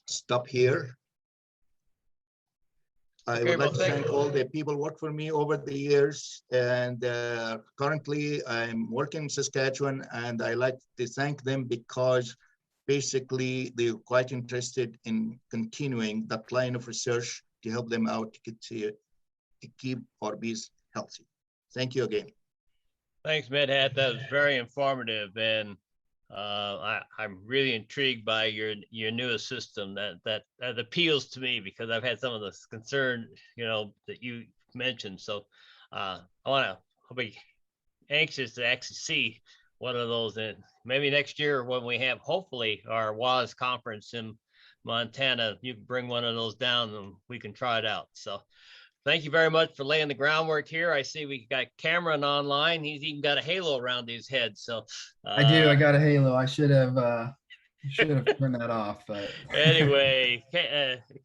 stop here. I would like to thank all the people who worked for me over the years. And currently I'm working in Saskatchewan, and I like to thank them because basically they're quite interested in continuing that line of research to help them out to keep our bees healthy. Thank you again. Thanks, Medhat. That was very informative, and I'm really intrigued by your newest system that appeals to me because I've had some of the concern, that you mentioned. So I'll be anxious to actually see one of those, and maybe next year when we have hopefully our WAS conference in Montana, you can bring one of those down and we can try it out. So thank you very much for laying the groundwork here. I see we got Cameron online. He's even got a halo around his head. So I do. I got a halo. I should have turned that off. But anyway,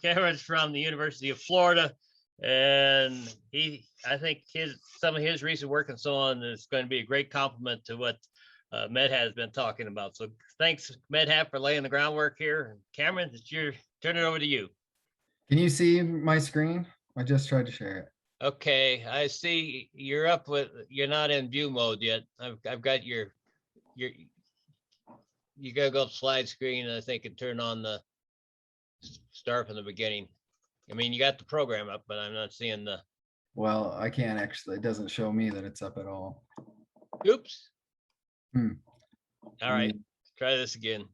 Cameron's from the University of Florida, and I think some of his recent work and so on is going to be a great complement to what Medhat has been talking about. So thanks, Medhat, for laying the groundwork here. Cameron, turn it over to you. Can you see my screen? I just tried to share it. Okay, I see you're you're not in view mode yet. I've got you gotta go to slide screen, I think, and turn on the start from the beginning. I mean, you got the program up, but I'm not seeing the. Well, I can't actually. It doesn't show me that it's up at all. Oops. Hmm. All right, try this again.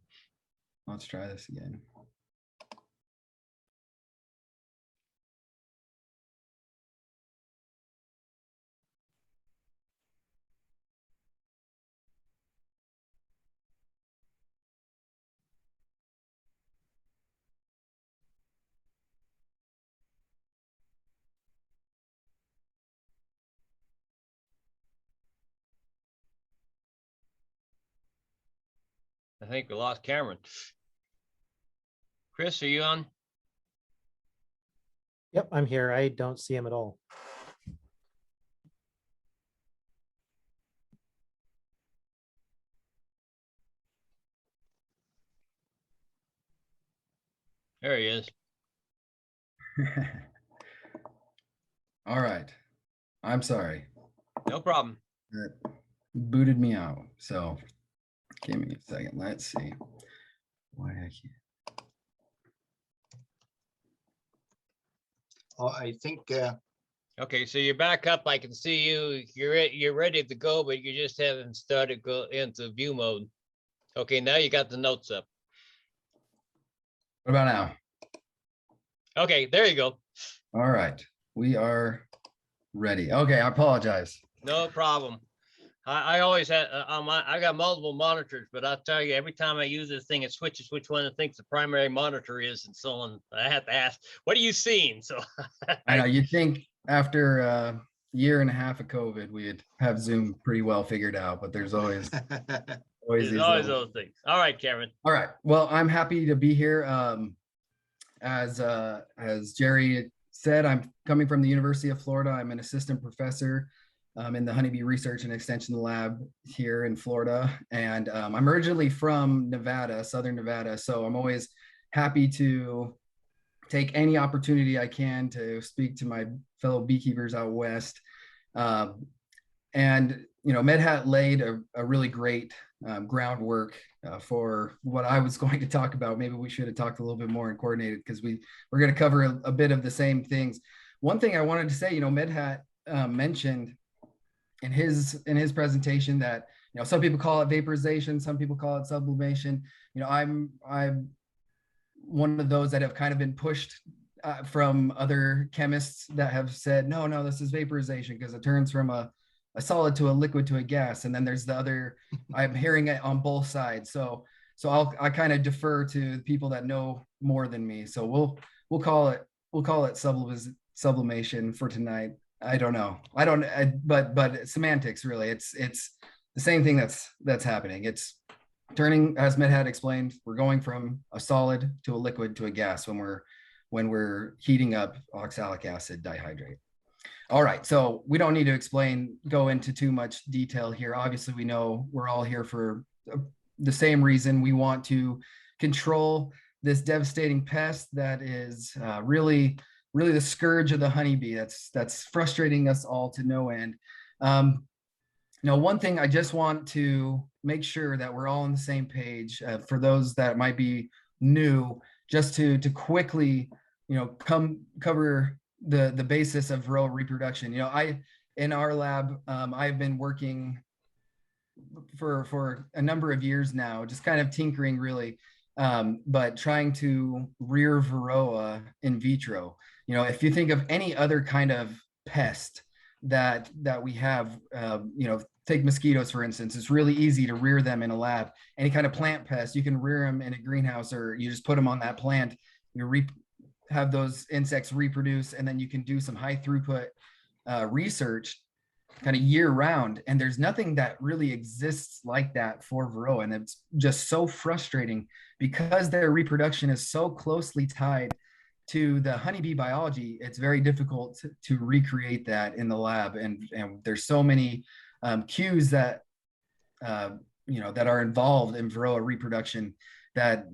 Let's try this again. I think we lost Cameron. Chris, are you on? Yep, I'm here. I don't see him at all. There he is. All right. I'm sorry. No problem. booted me out. So give me a second. Let's see why I can't. Oh, I think Okay, so you're back up. I can see you. You're ready to go, but you just haven't started go into view mode. Okay, now you got the notes up. What about now? Okay, there you go. All right, we are ready. Okay, I apologize. No problem. I always had I got multiple monitors, but I'll tell you, every time I use this thing, it switches which one it thinks the primary monitor is, and so on. I have to ask, "What are you seeing?" So I know you'd think after a year and a half of COVID, we'd have Zoom pretty well figured out, but there's always there's these always little- those things. All right, Kevin. All right. Well, I'm happy to be here. As Jerry said, I'm coming from the University of Florida. I'm an assistant professor in the Honeybee Research and Extension Lab here in Florida. And I'm originally from Nevada, Southern Nevada. So I'm always happy to take any opportunity I can to speak to my fellow beekeepers out west. And, you know, Medhat laid a really great groundwork for what I was going to talk about. Maybe we should have talked a little bit more and coordinated, because we're going to cover a bit of the same things. One thing I wanted to say, you know, Medhat mentioned in his presentation that, you know, some people call it vaporization, some people call it sublimation. You know, I'm one of those that have kind of been pushed from other chemists that have said, no, this is vaporization because it turns from a solid to a liquid to a gas. And then there's the other, I'm hearing it on both sides. So I kind of defer to the people that know more than me. So we'll call it sublimation for tonight. I don't know. But semantics, really. It's the same thing that's happening. It's turning, as Medhat explained, we're going from a solid to a liquid to a gas when we're heating up oxalic acid dihydrate. All right, so we don't need to go into too much detail here. Obviously, we know we're all here for the same reason. We want to control this devastating pest that is really the scourge of the honeybee. That's frustrating us all to no end. Now, one thing I just want to make sure that we're all on the same page for those that might be new, just to quickly, you know, cover the basis of Varroa reproduction. You know, in our lab, I've been working for a number of years now, just kind of tinkering really, but trying to rear Varroa in vitro. You know, if you think of any other kind of pest that we have, you know, take mosquitoes, for instance. It's really easy to rear them in a lab. Any kind of plant pest, you can rear them in a greenhouse, or you just put them on that plant. You have those insects reproduce, and then you can do some high throughput research kind of year round. And there's nothing that really exists like that for Varroa. And it's just so frustrating because their reproduction is so closely tied to the honeybee biology. It's very difficult to recreate that in the lab. And there's so many cues that, you know, that are involved in Varroa reproduction that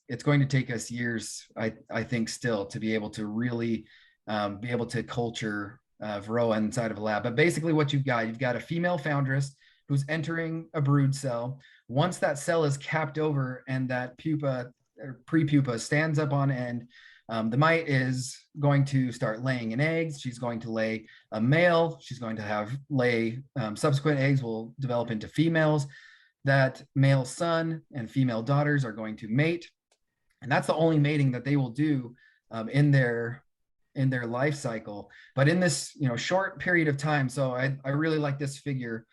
it's going to take us years, I think, still to be able to really be able to culture Varroa inside of a lab. But basically what you've got a female foundress who's entering a brood cell. Once that cell is capped over and that pupa or pre-pupa stands up on end, the mite is going to start laying in eggs. She's going to lay a male. She's going to lay subsequent eggs will develop into females. That male son and female daughters are going to mate. And that's the only mating that they will do in their life cycle. But in this, you know, short period of time, so I really like this figure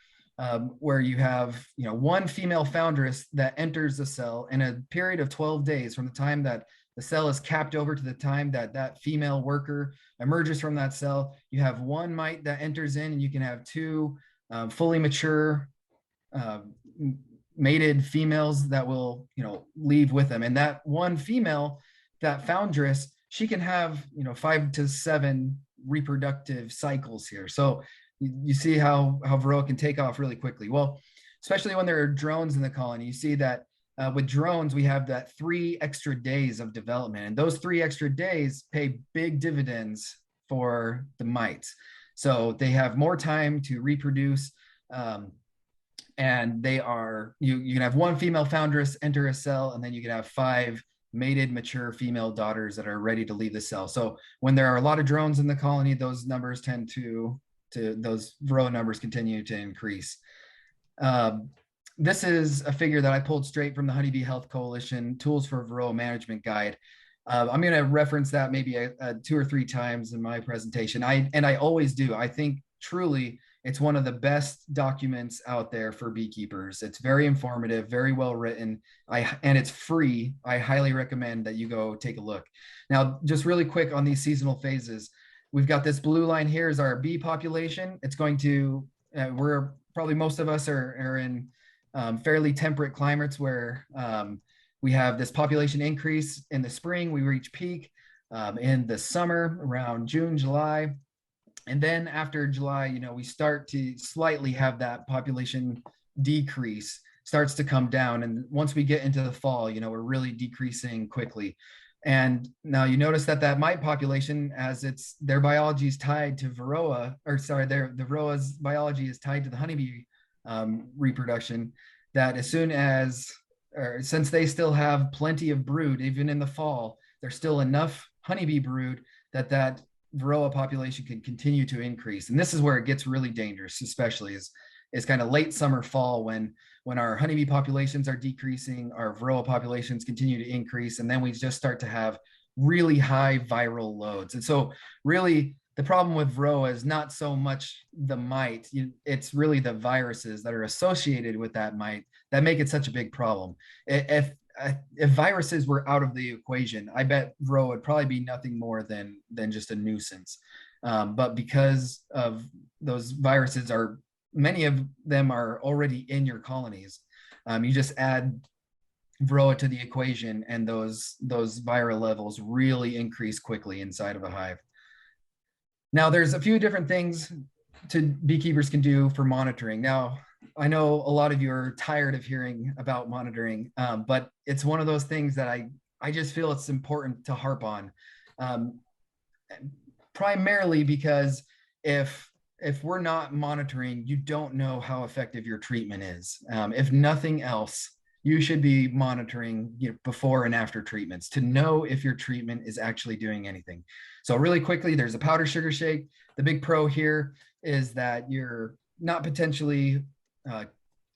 where you have, you know, one female foundress that enters the cell in a period of 12 days from the time that the cell is capped over to the time that that female worker emerges from that cell. You have one mite that enters in, and you can have two fully mature mated females that will, you know, leave with them. And that one female, that foundress, she can have, you know, 5 to 7 reproductive cycles here. So you see how Varroa can take off really quickly. Well, especially when there are drones in the colony, you see that with drones, we have that 3 extra days of development. And those 3 extra days pay big dividends for the mites. So they have more time to reproduce. And they are, you can have one female foundress enter a cell, and then you can have 5 mated mature female daughters that are ready to leave the cell. So when there are a lot of drones in the colony, those numbers tend to those Varroa numbers continue to increase. This is a figure that I pulled straight from the Honeybee Health Coalition Tools for Varroa Management Guide. I'm going to reference that maybe 2 or 3 times in my presentation. I always do. I think truly it's one of the best documents out there for beekeepers. It's very informative, very well written, and it's free. I highly recommend that you go take a look. Now, just really quick on these seasonal phases, we've got this blue line here is our bee population. It's going to, we're probably most of us are in fairly temperate climates where we have this population increase in the spring. We reach peak in the summer around June, July. And then after July, you know, we start to slightly have that population decrease, starts to come down. And once we get into the fall, you know, we're really decreasing quickly. And now you notice that that mite population, as it's their biology is tied to Varroa, or sorry, the Varroa's biology is tied to the honeybee reproduction, that as soon as, or since they still have plenty of brood, even in the fall, there's still enough honeybee brood that that Varroa population can continue to increase. And this is where it gets really dangerous, especially is kind of late summer, fall, when our honeybee populations are decreasing, our Varroa populations continue to increase, and then we just start to have really high viral loads. And so really the problem with Varroa is not so much the mite, it's really the viruses that are associated with that mite that make it such a big problem. If viruses were out of the equation, I bet Varroa would probably be nothing more than just a nuisance. But because of those viruses, many of them are already in your colonies, you just add Varroa to the equation, and those viral levels really increase quickly inside of a hive. Now, there's a few different things beekeepers can do for monitoring. Now, I know a lot of you are tired of hearing about monitoring, but it's one of those things that I just feel it's important to harp on, primarily because if we're not monitoring, you don't know how effective your treatment is. If nothing else, you should be monitoring before and after treatments to know if your treatment is actually doing anything. So really quickly, there's a powder sugar shake. The big pro here is that you're not potentially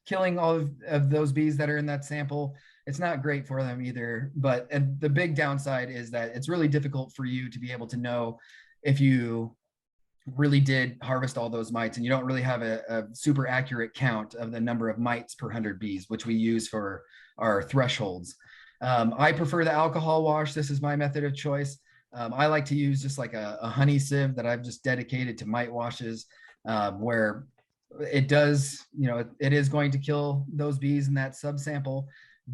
killing all of those bees that are in that sample. It's not great for them either, and the big downside is that it's really difficult for you to be able to know if you really did harvest all those mites, and you don't really have a super accurate count of the number of mites per 100 bees, which we use for our thresholds. I prefer the alcohol wash. This is my method of choice. I like to use just like a honey sieve that I've just dedicated to mite washes, where it does, it is going to kill those bees in that subsample,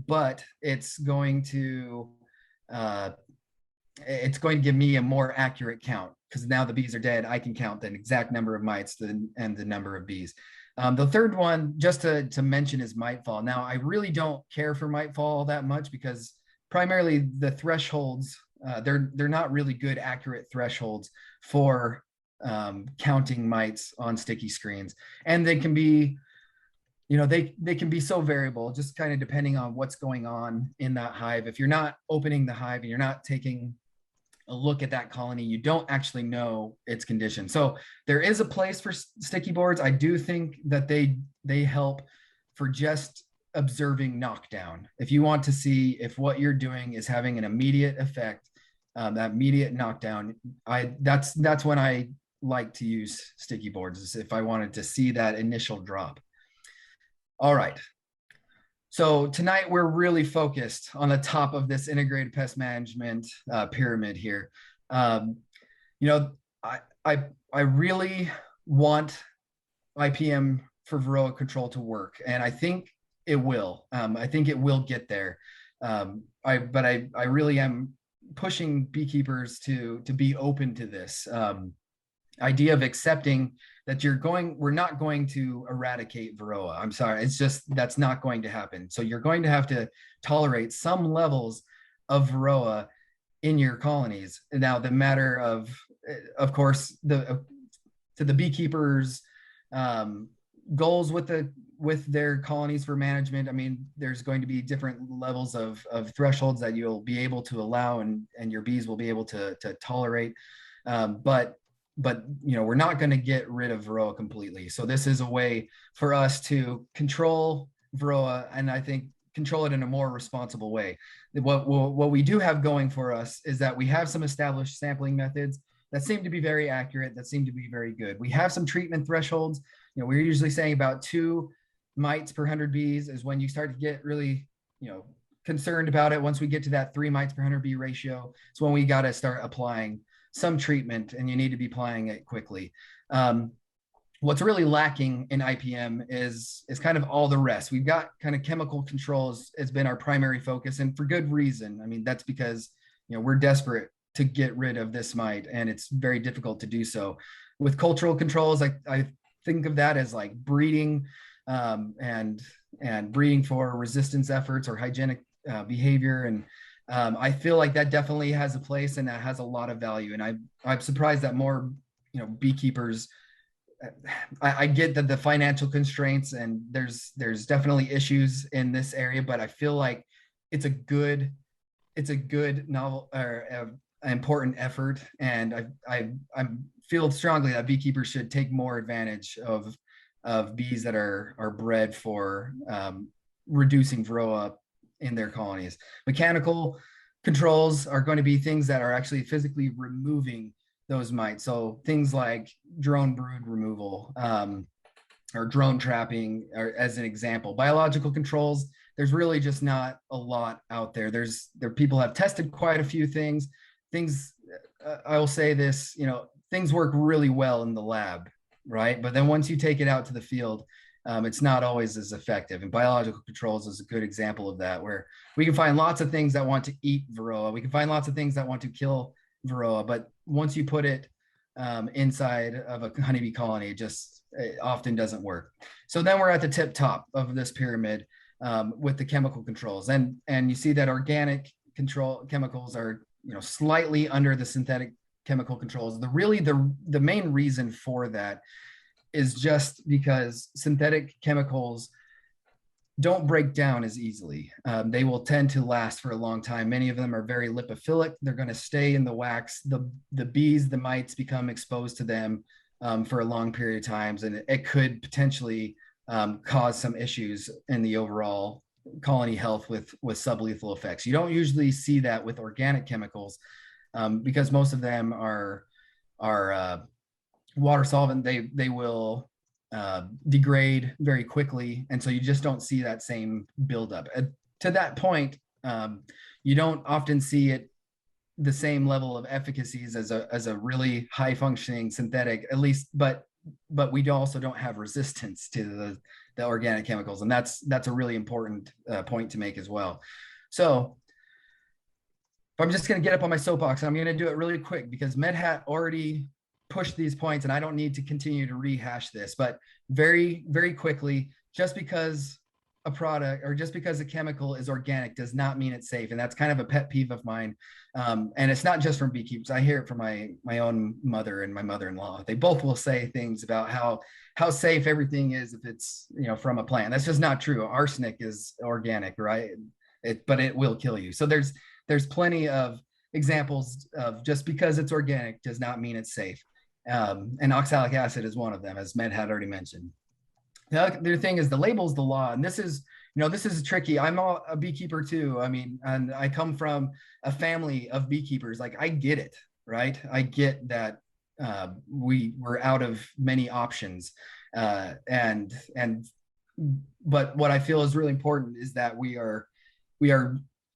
but it's going to give me a more accurate count, because now the bees are dead. I can count the exact number of mites and the number of bees. The third one, just to mention, is mite fall. Now, I really don't care for mite fall that much, because primarily the thresholds, they're not really good, accurate thresholds for counting mites on sticky screens. And they can be, they can be so variable, just kind of depending on what's going on in that hive. If you're not opening the hive and you're not taking a look at that colony, you don't actually know its condition. So there is a place for sticky boards. I do think that they help for just observing knockdown. If you want to see if what you're doing is having an immediate effect, that immediate knockdown, that's when I like to use sticky boards, is if I wanted to see that initial drop. All right. So tonight we're really focused on the top of this integrated pest management pyramid here. I really want IPM for Varroa control to work, and I think it will. I think it will get there. But I really am pushing beekeepers to be open to this idea of accepting that we're not going to eradicate Varroa. I'm sorry, it's just, that's not going to happen. So you're going to have to tolerate some levels of Varroa in your colonies. Now, the matter of course, to the beekeepers' goals with with their colonies for management, I mean, there's going to be different levels of thresholds that you'll be able to allow and your bees will be able to tolerate. But we're not going to get rid of Varroa completely. So this is a way for us to control Varroa, and I think control it in a more responsible way. What we do have going for us is that we have some established sampling methods that seem to be very accurate, that seem to be very good. We have some treatment thresholds. We're usually saying about 2 mites per 100 bees is when you start to get really, concerned about it. Once we get to that 3 mites per 100 bee ratio, it's when we got to start applying some treatment, and you need to be applying it quickly. What's really lacking in IPM is kind of all the rest. We've got kind of chemical controls has been our primary focus, and for good reason. I mean, that's because we're desperate to get rid of this mite, and it's very difficult to do so. With cultural controls, I think of that as like breeding and breeding for resistance efforts or hygienic behavior. And I feel like that definitely has a place, and that has a lot of value. And I'm surprised that more beekeepers, I get that the financial constraints and there's definitely issues in this area, but I feel like it's a good novel or important effort. And I feel strongly that beekeepers should take more advantage of bees that are bred for reducing Varroa in their colonies. Mechanical controls are going to be things that are actually physically removing those mites. So things like drone brood removal or drone trapping, or as an example. Biological controls, there's really just not a lot out there. People have tested quite a few things. I will say this, things work really well in the lab, right? But then once you take it out to the field, it's not always as effective. And biological controls is a good example of that, where we can find lots of things that want to eat Varroa. We can find lots of things that want to kill Varroa, but once you put it inside of a honeybee colony, it often doesn't work. So then we're at the tip top of this pyramid with the chemical controls, and you see that organic control chemicals are slightly under the synthetic chemical controls. The main reason for that is just because synthetic chemicals don't break down as easily. They will tend to last for a long time. Many of them are very lipophilic. They're going to stay in the wax. The bees, the mites become exposed to them for a long period of times, and it could potentially cause some issues in the overall colony health with sublethal effects. You don't usually see that with organic chemicals because most of them are water solvent. They will degrade very quickly, and so you just don't see that same buildup. To that point, you don't often see the same level of efficacies as a really high functioning synthetic, at least, but we also don't have resistance to the organic chemicals, and that's a really important point to make as well. So if I'm just going to get up on my soapbox, I'm going to do it really quick because Medhat already pushed these points, and I don't need to continue to rehash this, but very, very quickly, just because a product or just because a chemical is organic does not mean it's safe. And that's kind of a pet peeve of mine. And it's not just from beekeepers. I hear it from my own mother and my mother-in-law. They both will say things about how safe everything is if it's, from a plant. That's just not true. Arsenic is organic, right? But it will kill you. So there's plenty of examples of just because it's organic does not mean it's safe. And oxalic acid is one of them, as Med had already mentioned. The other thing is the label's the law, and this is tricky. I'm a beekeeper too. I mean, and I come from a family of beekeepers. Like, I get it, right? I get that we're out of many options, but what I feel is really important is that we are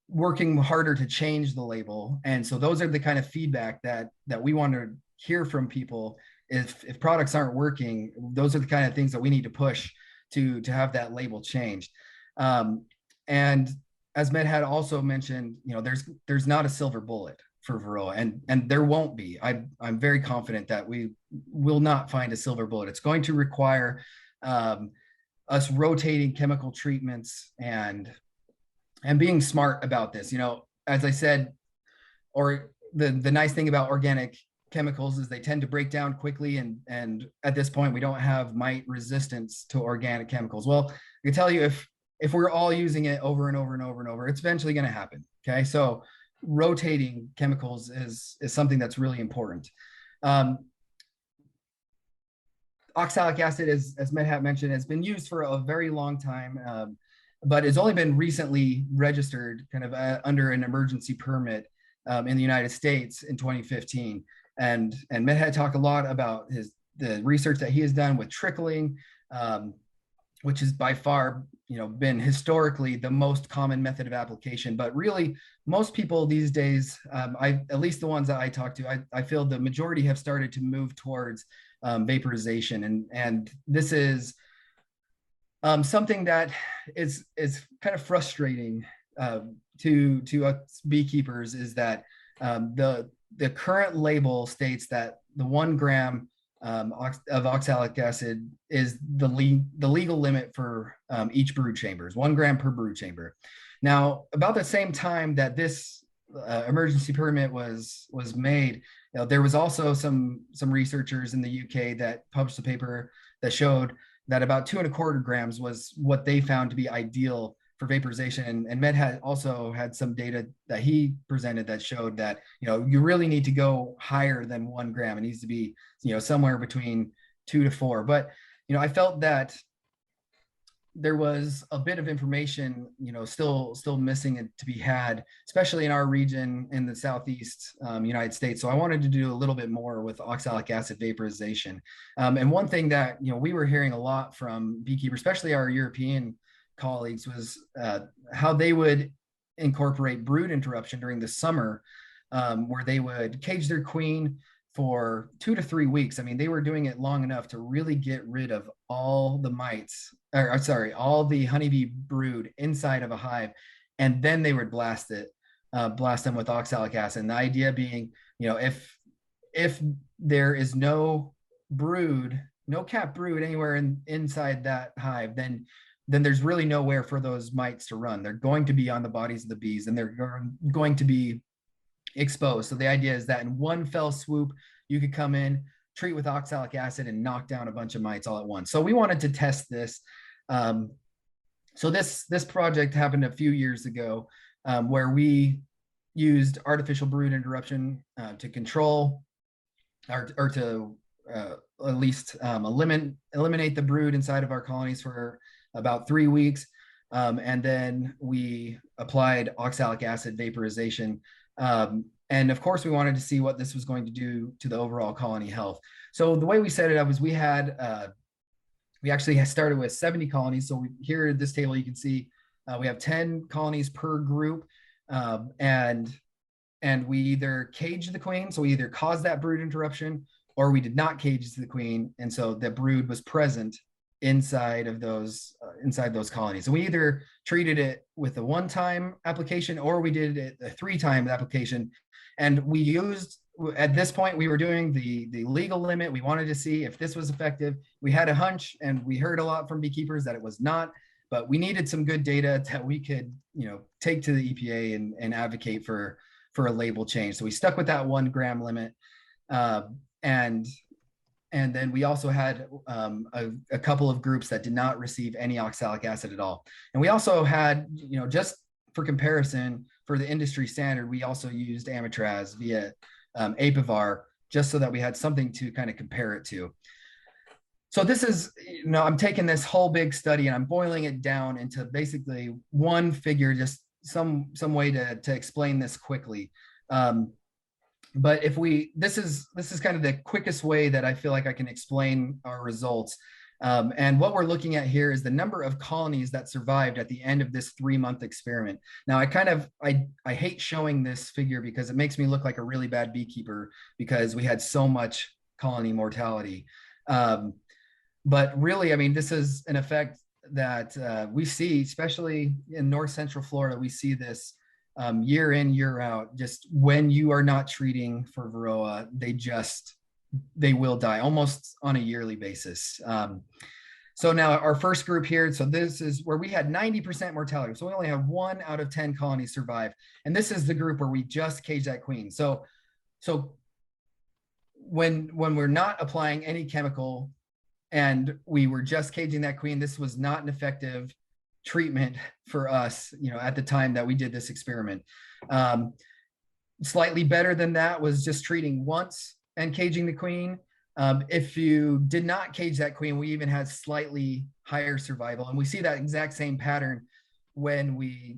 working harder to change the label, and so those are the kind of feedback that we want to hear from people. If products aren't working, those are the kind of things that we need to push to have that label changed. And as Med had also mentioned, there's not a silver bullet for Varroa, and there won't be. I'm very confident that we will not find a silver bullet. It's going to require us rotating chemical treatments and being smart about this. As I said, or the nice thing about organic chemicals is they tend to break down quickly, and at this point we don't have mite resistance to organic chemicals. Well, I can tell you, if we're all using it over and over and over and over, it's eventually going to happen. Okay, so rotating chemicals is something that's really important. Oxalic acid, as Medhat mentioned, has been used for a very long time, but has only been recently registered kind of under an emergency permit in the United States in 2015. And Medhat talked a lot about the research that he has done with trickling, which is by far, been historically the most common method of application. But really, most people these days, at least the ones that I talk to, I feel the majority have started to move towards vaporization, and this is something that is kind of frustrating to us beekeepers, is that the current label states that the 1 gram of oxalic acid is the legal limit for each brood chambers, 1 gram per brood chamber. Now, about the same time that this emergency permit was made, there was also some researchers in the UK that published a paper that showed that about 2.25 grams was what they found to be ideal for vaporization. And Medhat also had some data that he presented that showed that, you really need to go higher than 1 gram. It needs to be, somewhere between 2 to 4. But, I felt that there was a bit of information, still missing to be had, especially in our region in the Southeast United States. So I wanted to do a little bit more with oxalic acid vaporization. And one thing that, we were hearing a lot from beekeepers, especially our European colleagues, was how they would incorporate brood interruption during the summer, where they would cage their queen for 2 to 3 weeks. I mean, they were doing it long enough to really get rid of all the mites, all the honeybee brood inside of a hive, and then they would blast them with oxalic acid. And the idea being, if there is no capped brood anywhere inside that hive, then there's really nowhere for those mites to run. They're going to be on the bodies of the bees, and they're going to be exposed. So the idea is that in one fell swoop, you could come in, treat with oxalic acid, and knock down a bunch of mites all at once. So we wanted to test this. So this project happened a few years ago, where we used artificial brood interruption to control or to at least eliminate the brood inside of our colonies for about 3 weeks. And then we applied oxalic acid vaporization. And of course, we wanted to see what this was going to do to the overall colony health. So the way we set it up was we actually started with 70 colonies. So here at this table, you can see we have 10 colonies per group. And we either caged the queen, so we either caused that brood interruption, or we did not cage the queen, and so the brood was present inside those colonies. And we either treated it with a 1-time application, or we did it a 3-time application. And we used, at this point, we were doing the legal limit. We wanted to see if this was effective. We had a hunch, and we heard a lot from beekeepers that it was not, but we needed some good data that we could, take to the EPA and advocate for a label change. So we stuck with that 1 gram limit. And then we also had a couple of groups that did not receive any oxalic acid at all. And we also had, just for comparison, for the industry standard, we also used Amitraz via Apivar, just so that we had something to kind of compare it to. So this is, I'm taking this whole big study and I'm boiling it down into basically one figure, just some way to explain this quickly. But this is kind of the quickest way that I feel like I can explain our results. And what we're looking at here is the number of colonies that survived at the end of this 3-month experiment. Now, I hate showing this figure because it makes me look like a really bad beekeeper because we had so much colony mortality. But really, I mean, this is an effect that we see, especially in North Central Florida. We see this year in, year out. Just when you are not treating for Varroa, they will die almost on a yearly basis. So now our first group here, so this is where we had 90% mortality. So we only have 1 out of 10 colonies survive. And this is the group where we just caged that queen. So when we're not applying any chemical and we were just caging that queen, this was not an effective treatment for us, at the time that we did this experiment. Slightly better than that was just treating once and caging the queen. If you did not cage that queen, we even had slightly higher survival. And we see that exact same pattern when we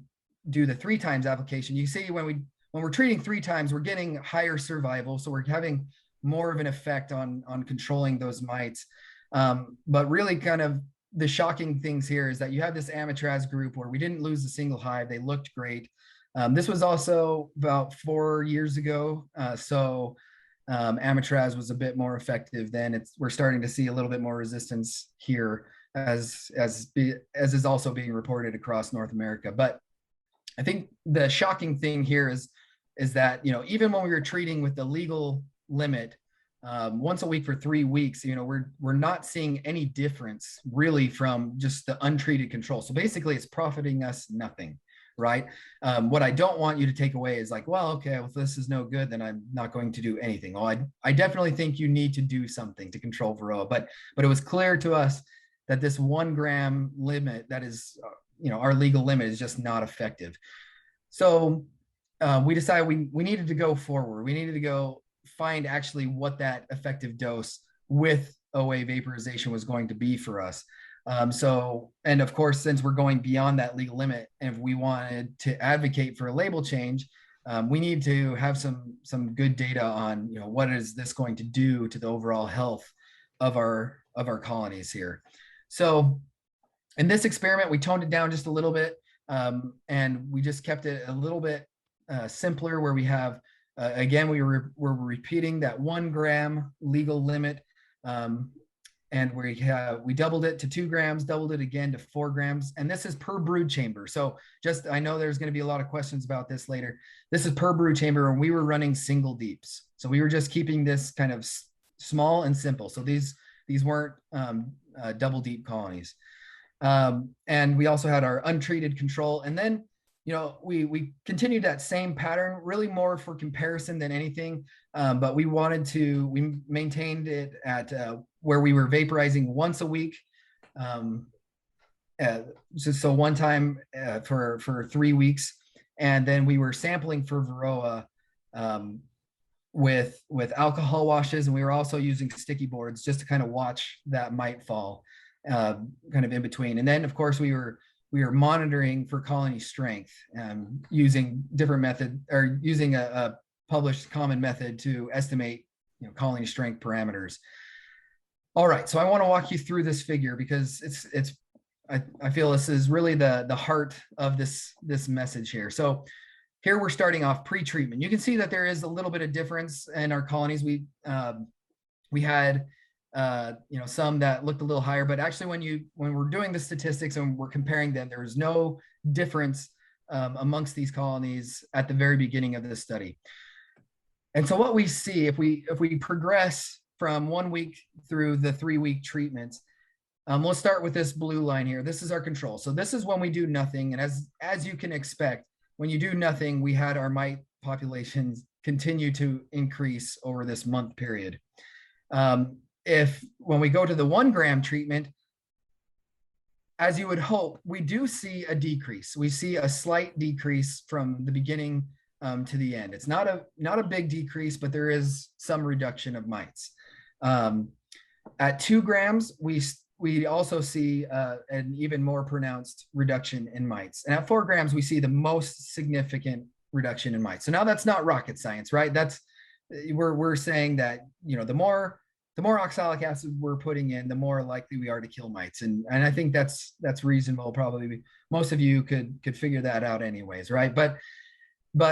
do the 3 times application. You see when we're treating 3 times, we're getting higher survival. So we're having more of an effect on controlling those mites. But really kind of the shocking things here is that you have this Amatraz group where we didn't lose a single hive. They looked great. This was also about 4 years ago. So Amatraz was a bit more effective then. We're starting to see a little bit more resistance here as is also being reported across North America. But I think the shocking thing here is that, even when we were treating with the legal limit once a week for 3 weeks, we're not seeing any difference really from just the untreated control. So basically it's profiting us nothing, right? What I don't want you to take away is like, well, okay, well, if this is no good, then I'm not going to do anything. Well, I definitely think you need to do something to control Varroa, but it was clear to us that this 1 gram limit, that is, our legal limit, is just not effective. So we decided we needed to go forward. We needed to go find actually what that effective dose with OA vaporization was going to be for us. And of course, since we're going beyond that legal limit, and if we wanted to advocate for a label change, we need to have some good data on, what is this going to do to the overall health of our colonies here. So in this experiment, we toned it down just a little bit, and we just kept it a little bit simpler, where we have, again, we're repeating that 1 gram legal limit, and we doubled it to 2 grams, doubled it again to 4 grams, and this is per brood chamber. So I know there's going to be a lot of questions about this later. This is per brood chamber, and we were running single deeps. So we were just keeping this kind of small and simple. So these weren't double deep colonies. And we also had our untreated control. And then, we continued that same pattern, really more for comparison than anything. But we maintained it at where we were vaporizing once a week. So one time for 3 weeks. And then we were sampling for Varroa with alcohol washes. And we were also using sticky boards just to kind of watch that mite fall kind of in between. And then, of course, we were monitoring for colony strength, using different method, or using a published common method to estimate, colony strength parameters. All right, so I want to walk you through this figure because I feel this is really the heart of this message here. So here we're starting off pre-treatment. You can see that there is a little bit of difference in our colonies. We had some that looked a little higher, but actually when we're doing the statistics and we're comparing them, there was no difference amongst these colonies at the very beginning of this study. And so what we see, if we progress from 1 week through the 3 week treatments, we'll start with this blue line here. This is our control. So this is when we do nothing. And as you can expect, when you do nothing, we had our mite populations continue to increase over this month period. When we go to the 1 gram treatment, as you would hope, we do see a decrease. We see a slight decrease from the beginning to the end. It's not a big decrease, but there is some reduction of mites. At 2 grams, we also see an even more pronounced reduction in mites. And at 4 grams, we see the most significant reduction in mites. So now that's not rocket science, right? We're saying that, the more oxalic acid we're putting in, the more likely we are to kill mites. And I think that's reasonable. Probably most of you could figure that out anyways, right? But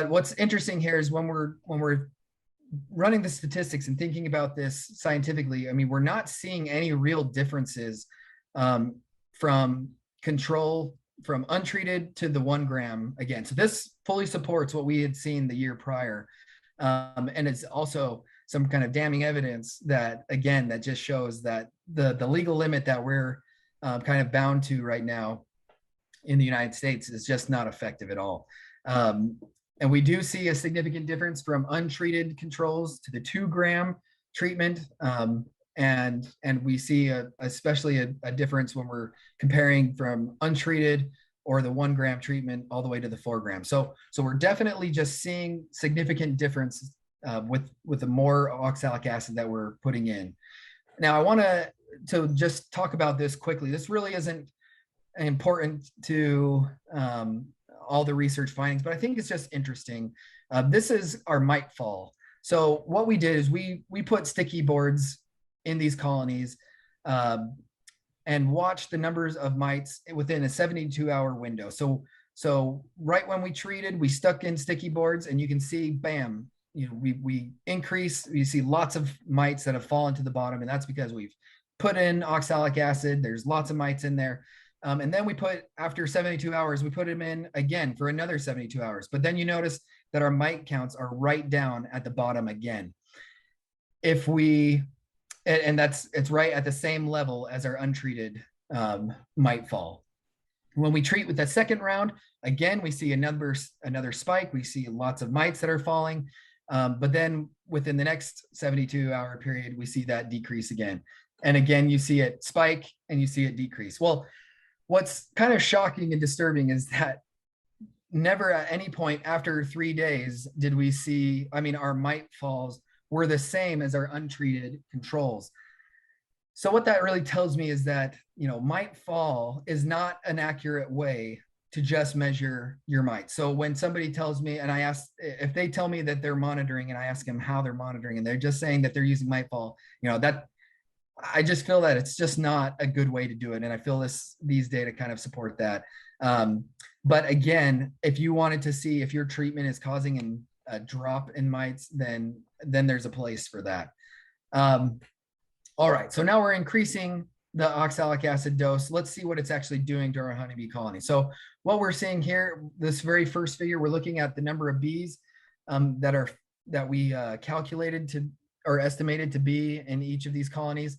what's interesting here is when we're running the statistics and thinking about this scientifically, I mean, we're not seeing any real differences from control from untreated to the 1 gram again. So this fully supports what we had seen the year prior. And it's also some kind of damning evidence that just shows that the legal limit that we're kind of bound to right now in the United States is just not effective at all. And we do see a significant difference from untreated controls to the 2 gram treatment. And we see especially a difference when we're comparing from untreated or the 1 gram treatment all the way to the 4 grams. So we're definitely just seeing significant difference with the more oxalic acid that we're putting in. Now I want to just talk about this quickly. This really isn't important to all the research findings, but I think it's just interesting. This is our mite fall. So what we did is we put sticky boards in these colonies and watched the numbers of mites within a 72-hour window. So right when we treated, we stuck in sticky boards, and you can see, bam, we increase. You see lots of mites that have fallen to the bottom, and that's because we've put in oxalic acid. There's lots of mites in there. And then after 72 hours, we put them in again for another 72 hours. But then you notice that our mite counts are right down at the bottom again. It's right at the same level as our untreated mite fall. When we treat with the second round, again, we see another spike. We see lots of mites that are falling. But then within the next 72-hour period, we see that decrease again. And again, you see it spike and you see it decrease. Well, what's kind of shocking and disturbing is that never at any point after 3 days did we see, our mite falls were the same as our untreated controls. So what that really tells me is that, mite fall is not an accurate way to just measure your mite. So when somebody tells me, and I ask, if they tell me that they're monitoring and I ask them how they're monitoring and they're just saying that they're using mite fall, that I just feel that it's just not a good way to do it. And I feel these data kind of support that. But again, if you wanted to see if your treatment is causing a drop in mites, then there's a place for that. All right, so now we're increasing the oxalic acid dose. Let's see what it's actually doing to our honeybee colony. So what we're seeing here, this very first figure, we're looking at the number of bees that we calculated to or estimated to be in each of these colonies.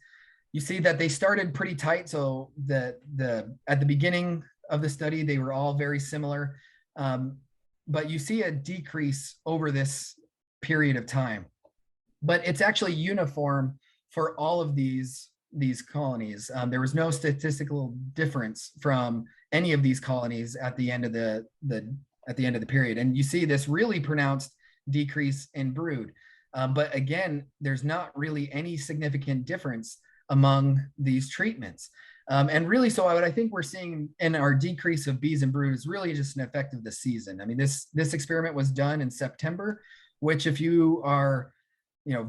You see that they started pretty tight. So at the beginning of the study, they were all very similar. But you see a decrease over this period of time. But it's actually uniform for all of these colonies. There was no statistical difference from any of these colonies at the end of the period. And you see this really pronounced decrease in brood. But again, there's not really any significant difference among these treatments. And really, so what I think we're seeing in our decrease of bees and brood is really just an effect of the season. This experiment was done in September, which if you are,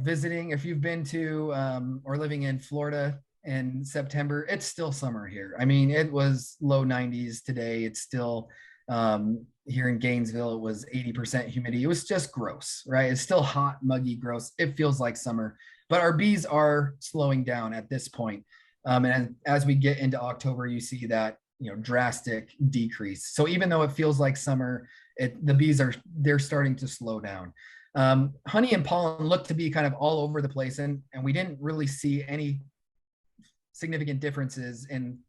visiting, if you've been to or living in Florida in September, it's still summer here. It was low 90s today. It's still here in Gainesville, it was 80% humidity. It was just gross, right? It's still hot, muggy, gross. It feels like summer, but our bees are slowing down at this point. And as we get into October, you see that, drastic decrease. So even though it feels like summer, the bees they're starting to slow down. Honey and pollen look to be kind of all over the place, and we didn't really see any significant differences in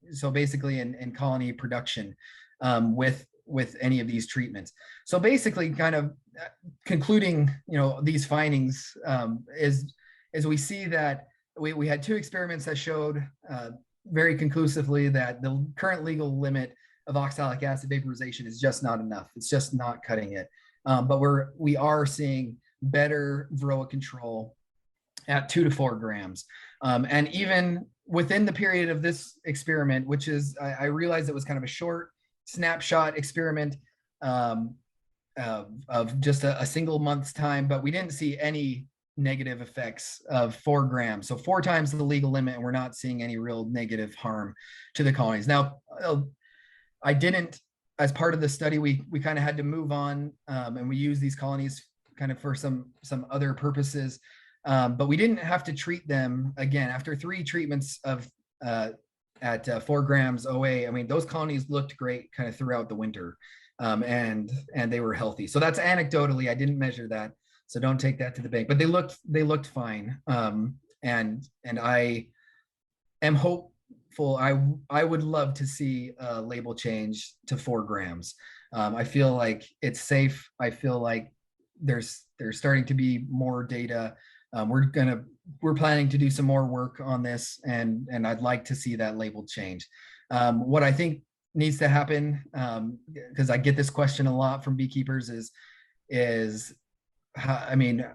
colony production with any of these treatments. So basically, kind of concluding, these findings is we see that we had 2 experiments that showed very conclusively that the current legal limit of oxalic acid vaporization is just not enough. It's just not cutting it. But we are seeing better Varroa control at 2 to 4 grams. And even within the period of this experiment, which is, I realized it was kind of a short snapshot experiment of just a single month's time, but we didn't see any negative effects of 4 grams. So 4 times the legal limit, and we're not seeing any real negative harm to the colonies. Now, I didn't, as part of the study, we kind of had to move on, and we use these colonies kind of for some other purposes, but we didn't have to treat them again after 3 treatments at 4 grams OA. Those colonies looked great kind of throughout the winter, and they were healthy. So that's anecdotally, I didn't measure that, so don't take that to the bank, but they looked fine. And I am hopeful. I would love to see a label change to 4 grams. I feel like it's safe. I feel like there's starting to be more data we're planning to do some more work on this, and I'd like to see that label change. What I think needs to happen, because I get this question a lot from beekeepers, is how, I mean,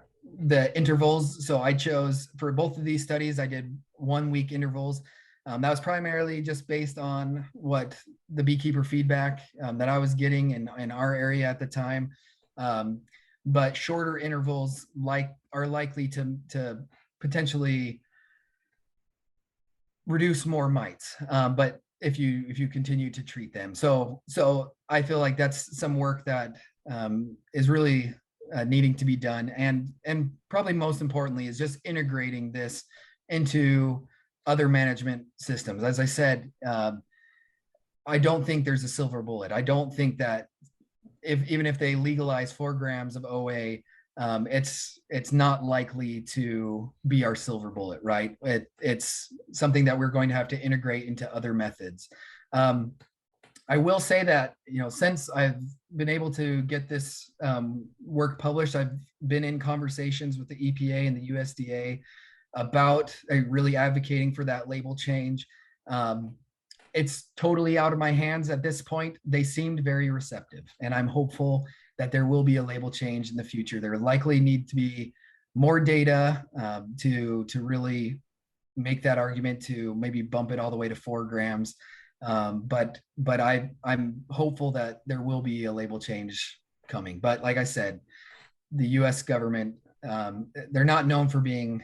the intervals. So I chose for both of these studies, I did 1 week intervals. That was primarily just based on what the beekeeper feedback that I was getting in our area at the time. But shorter intervals are likely to potentially reduce more mites. But if you continue to treat them, so I feel like that's some work that is really needing to be done, and probably most importantly is just integrating this into other management systems. As I said, I don't think there's a silver bullet. I don't think that even if they legalize 4 grams of OA, it's not likely to be our silver bullet, right? It's something that we're going to have to integrate into other methods. I will say that, since I've been able to get this work published, I've been in conversations with the EPA and the USDA about really advocating for that label change. It's totally out of my hands at this point. They seemed very receptive, and I'm hopeful that there will be a label change in the future. There likely need to be more data to really make that argument to maybe bump it all the way to 4 grams. But I'm hopeful that there will be a label change coming. But like I said, the U.S. government, they're not known for being,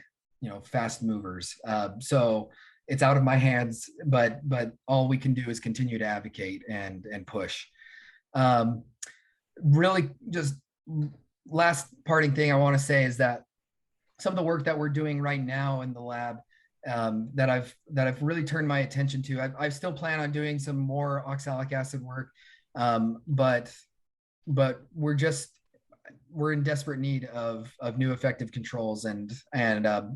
fast movers. So it's out of my hands, but all we can do is continue to advocate and push. Really, just last parting thing I want to say is that some of the work that we're doing right now in the lab, that I've really turned my attention to. I still plan on doing some more oxalic acid work, but we're in desperate need of new effective controls, and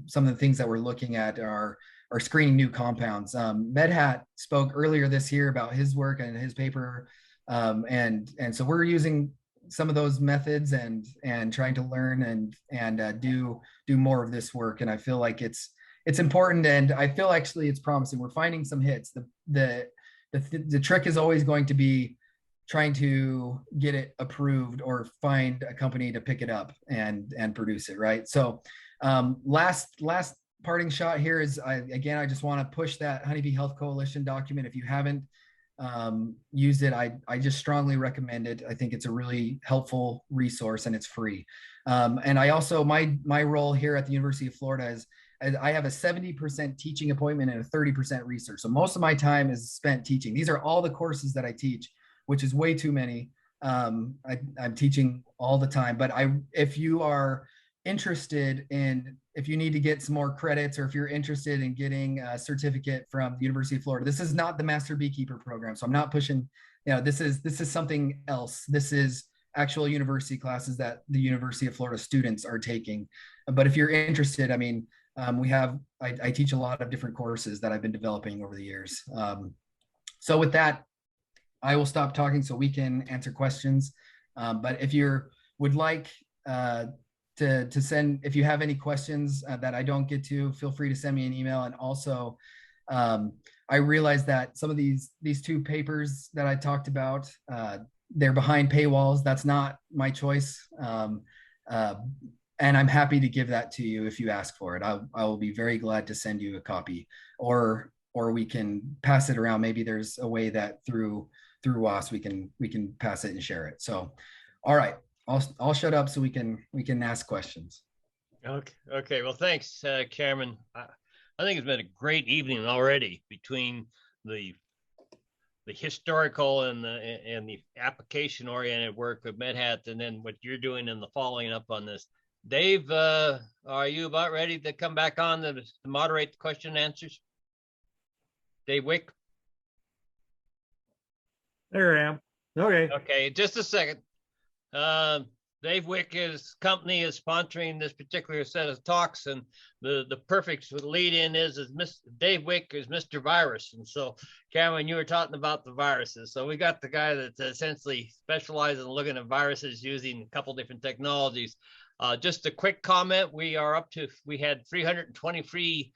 some of the things that we're looking at are screening new compounds. Medhat spoke earlier this year about his work and his paper, and so we're using some of those methods and trying to learn and do more of this work. And I feel like it's important, and I feel actually it's promising. We're finding some hits. The trick is always going to be trying to get it approved or find a company to pick it up and produce it, right? So last parting shot here is, I just want to push that Honeybee Health Coalition document. If you haven't used it, I just strongly recommend it. I think it's a really helpful resource, and it's free. And I also, my role here at the University of Florida is I have a 70% teaching appointment and a 30% research. So most of my time is spent teaching. These are all the courses that I teach, which is way too many. I'm teaching all the time, but if you are interested in, if you need to get some more credits, or if you're interested in getting a certificate from the University of Florida, this is not the Master Beekeeper program. So I'm not pushing, this is something else. This is actual university classes that the University of Florida students are taking. But if you're interested, I mean, I teach a lot of different courses that I've been developing over the years. So with that, I will stop talking so we can answer questions. But if you would like to send, if you have any questions that I don't get to, feel free to send me an email. And also, I realize that some of these 2 papers that I talked about, they're behind paywalls. That's not my choice. And I'm happy to give that to you if you ask for it. I will be very glad to send you a copy, or we can pass it around. Maybe there's a way that through WAS we can pass it and share it. So, all right, I'll shut up so we can ask questions. Okay. Well, thanks, Cameron. I think it's been a great evening already, between the historical and the application oriented work of Medhat, and then what you're doing and the following up on this. Dave, are you about ready to come back on to moderate the question and answers? Dave Wick? There I am. Okay. Okay, just a second. Dave Wick's company is sponsoring this particular set of talks, and the perfect lead in is Dave Wick is Mr. Virus. And so, Cameron, you were talking about the viruses. So we got the guy that essentially specializes in looking at viruses using a couple different technologies. Just a quick comment: we had 323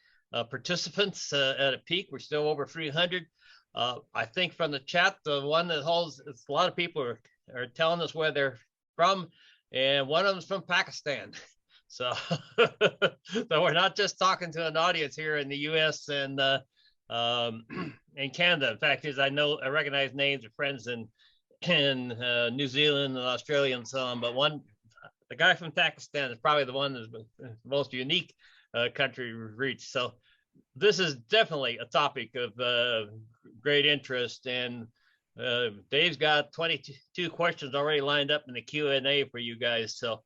participants at a peak. We're still over 300. I think from the chat, the one that holds, a lot of people are telling us where they're from, and one of them is from Pakistan. So, so we're not just talking to an audience here in the U.S. and Canada. In fact, I recognize names of friends in New Zealand and Australia and so on. But the guy from Pakistan is probably the one that's the most unique country we've reached. So this is definitely a topic of great interest, and Dave's got 22 questions already lined up in the Q&A for you guys. So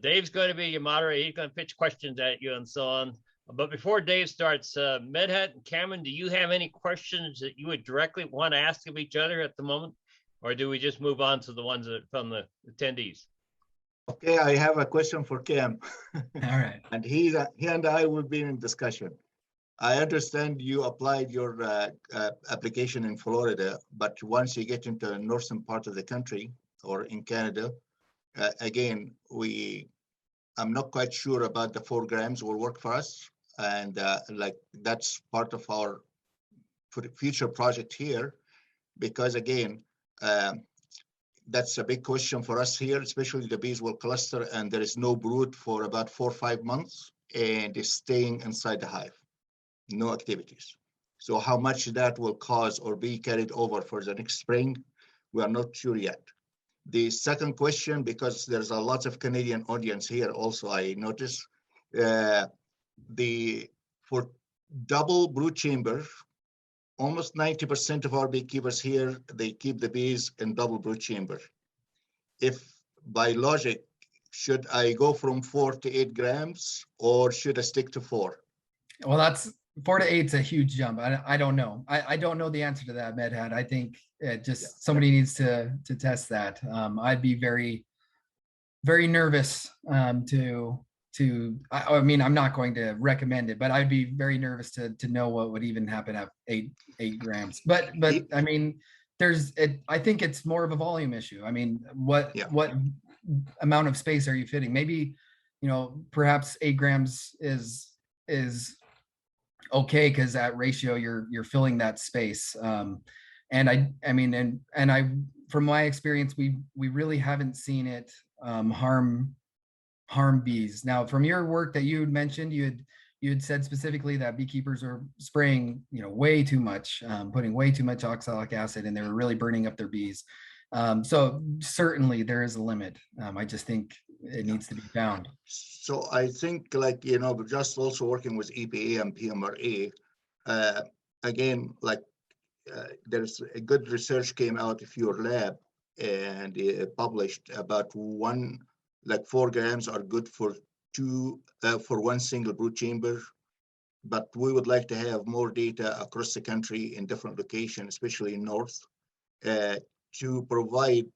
Dave's going to be your moderator. He's going to pitch questions at you and so on. But before Dave starts, Medhat and Cameron, do you have any questions that you would directly want to ask of each other at the moment? Or do we just move on to the ones from the attendees? Okay, I have a question for Cam. All right. And he and I will be in discussion. I understand you applied your application in Florida, but once you get into the northern part of the country or in Canada, again, I'm not quite sure about the 4 grams will work for us. And like that's part of our future project here, because again, that's a big question for us here, especially the bees will cluster and there is no brood for about 4 or 5 months and it's staying inside the hive. No activities. So how much that will cause or be carried over for the next spring, we are not sure yet. The second question, because there's a lot of Canadian audience here also, I notice, for double brood chamber, almost 90% of our beekeepers here, they keep the bees in double brood chamber. If by logic, should I go from 4 to 8 grams or should I stick to 4? Well, that's 4 to 8 is a huge jump. I don't know. I don't know the answer to that, Medhat. I think somebody needs to test that. I'd be very, very nervous I mean, I'm not going to recommend it, but I'd be very nervous to know what would even happen at 8 grams. But I mean, I think it's more of a volume issue. I mean, what amount of space are you fitting? Maybe, perhaps 8 grams is okay, because that ratio you're filling that space. And I mean, from my experience, we really haven't seen it harm bees. Now, from your work that you had mentioned, you had said specifically that beekeepers are spraying, way too much, putting way too much oxalic acid, and they were really burning up their bees. So certainly there is a limit. I just think it needs to be found. So I think, like, just also working with EPA and PMRA, again, like there's a good research came out of your lab and published about 4 grams are good for one single brood chamber. But we would like to have more data across the country in different locations, especially in North, to provide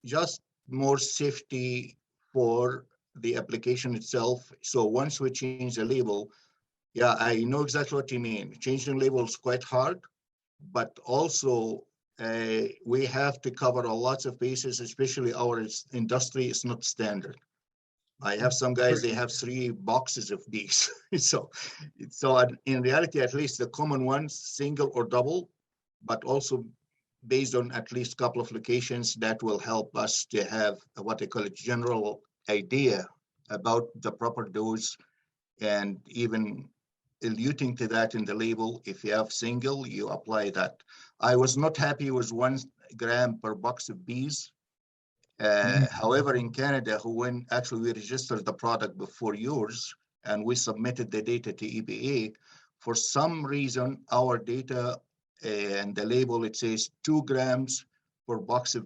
just more safety for the application itself. So once we change the label, yeah, I know exactly what you mean. Changing label is quite hard, but also we have to cover a lot of bases, especially our industry is not standard. I have some guys, they have 3 boxes of these. so in reality, at least the common ones, single or double, but also based on at least a couple of locations, that will help us to have what they call a general idea about the proper dose, and even alluding to that in the label. If you have single, you apply that. I was not happy with 1 gram per box of bees. However, in Canada, when actually we registered the product before yours and we submitted the data to EPA, for some reason, our data and the label, it says 2 grams per box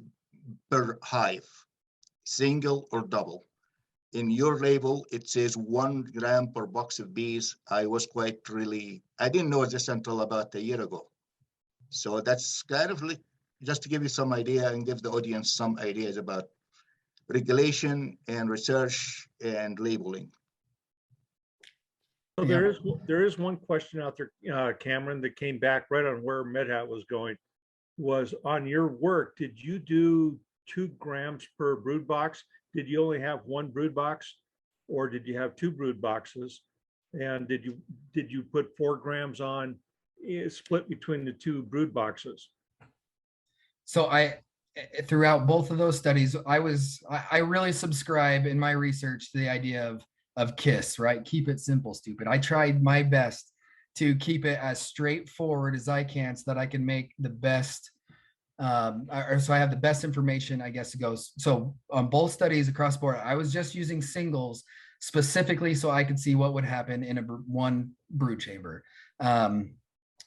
per hive, single or double. In your label, it says 1 gram per box of bees. I didn't know this until about a year ago. So that's kind of like, just to give you some idea and give the audience some ideas about regulation and research and labeling. So Yeah. there is one question out there, Cameron, that came back right on where Medhat was going. Was on your work, did you do 2 grams per brood box? Did you only have 1 brood box, or did you have 2 brood boxes? And did you put 4 grams on, split between the 2 brood boxes? So throughout both of those studies, I really subscribe in my research to the idea of KISS, right? Keep it simple, stupid. I tried my best to keep it as straightforward as I can so that I can make the best, or so I have the best information, I guess, to go. So on both studies across the board, I was just using singles specifically so I could see what would happen in one brood chamber.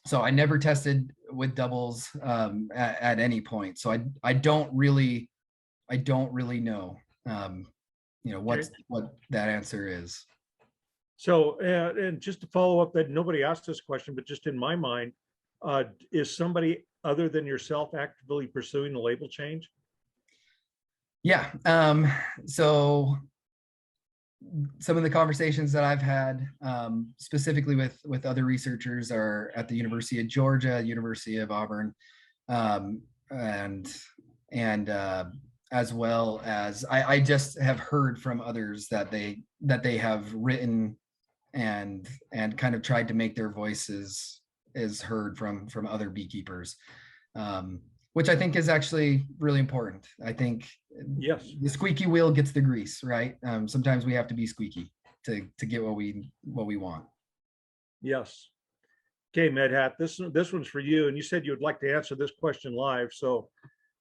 So I never tested with doubles at any point. So I don't really know, what that answer is. So, and just to follow up, that nobody asked this question, but just in my mind, is somebody other than yourself actively pursuing the label change? Yeah. So some of the conversations that I've had, specifically with other researchers, are at the University of Georgia, University of Auburn, and as well as I just have heard from others that they have written and kind of tried to make their voices is heard from other beekeepers, which I think is actually really important. I think Yes, the squeaky wheel gets the grease, right? Sometimes we have to be squeaky to get what we want. yes. Okay, Medhat, this one's for you, and you said you would like to answer this question live. So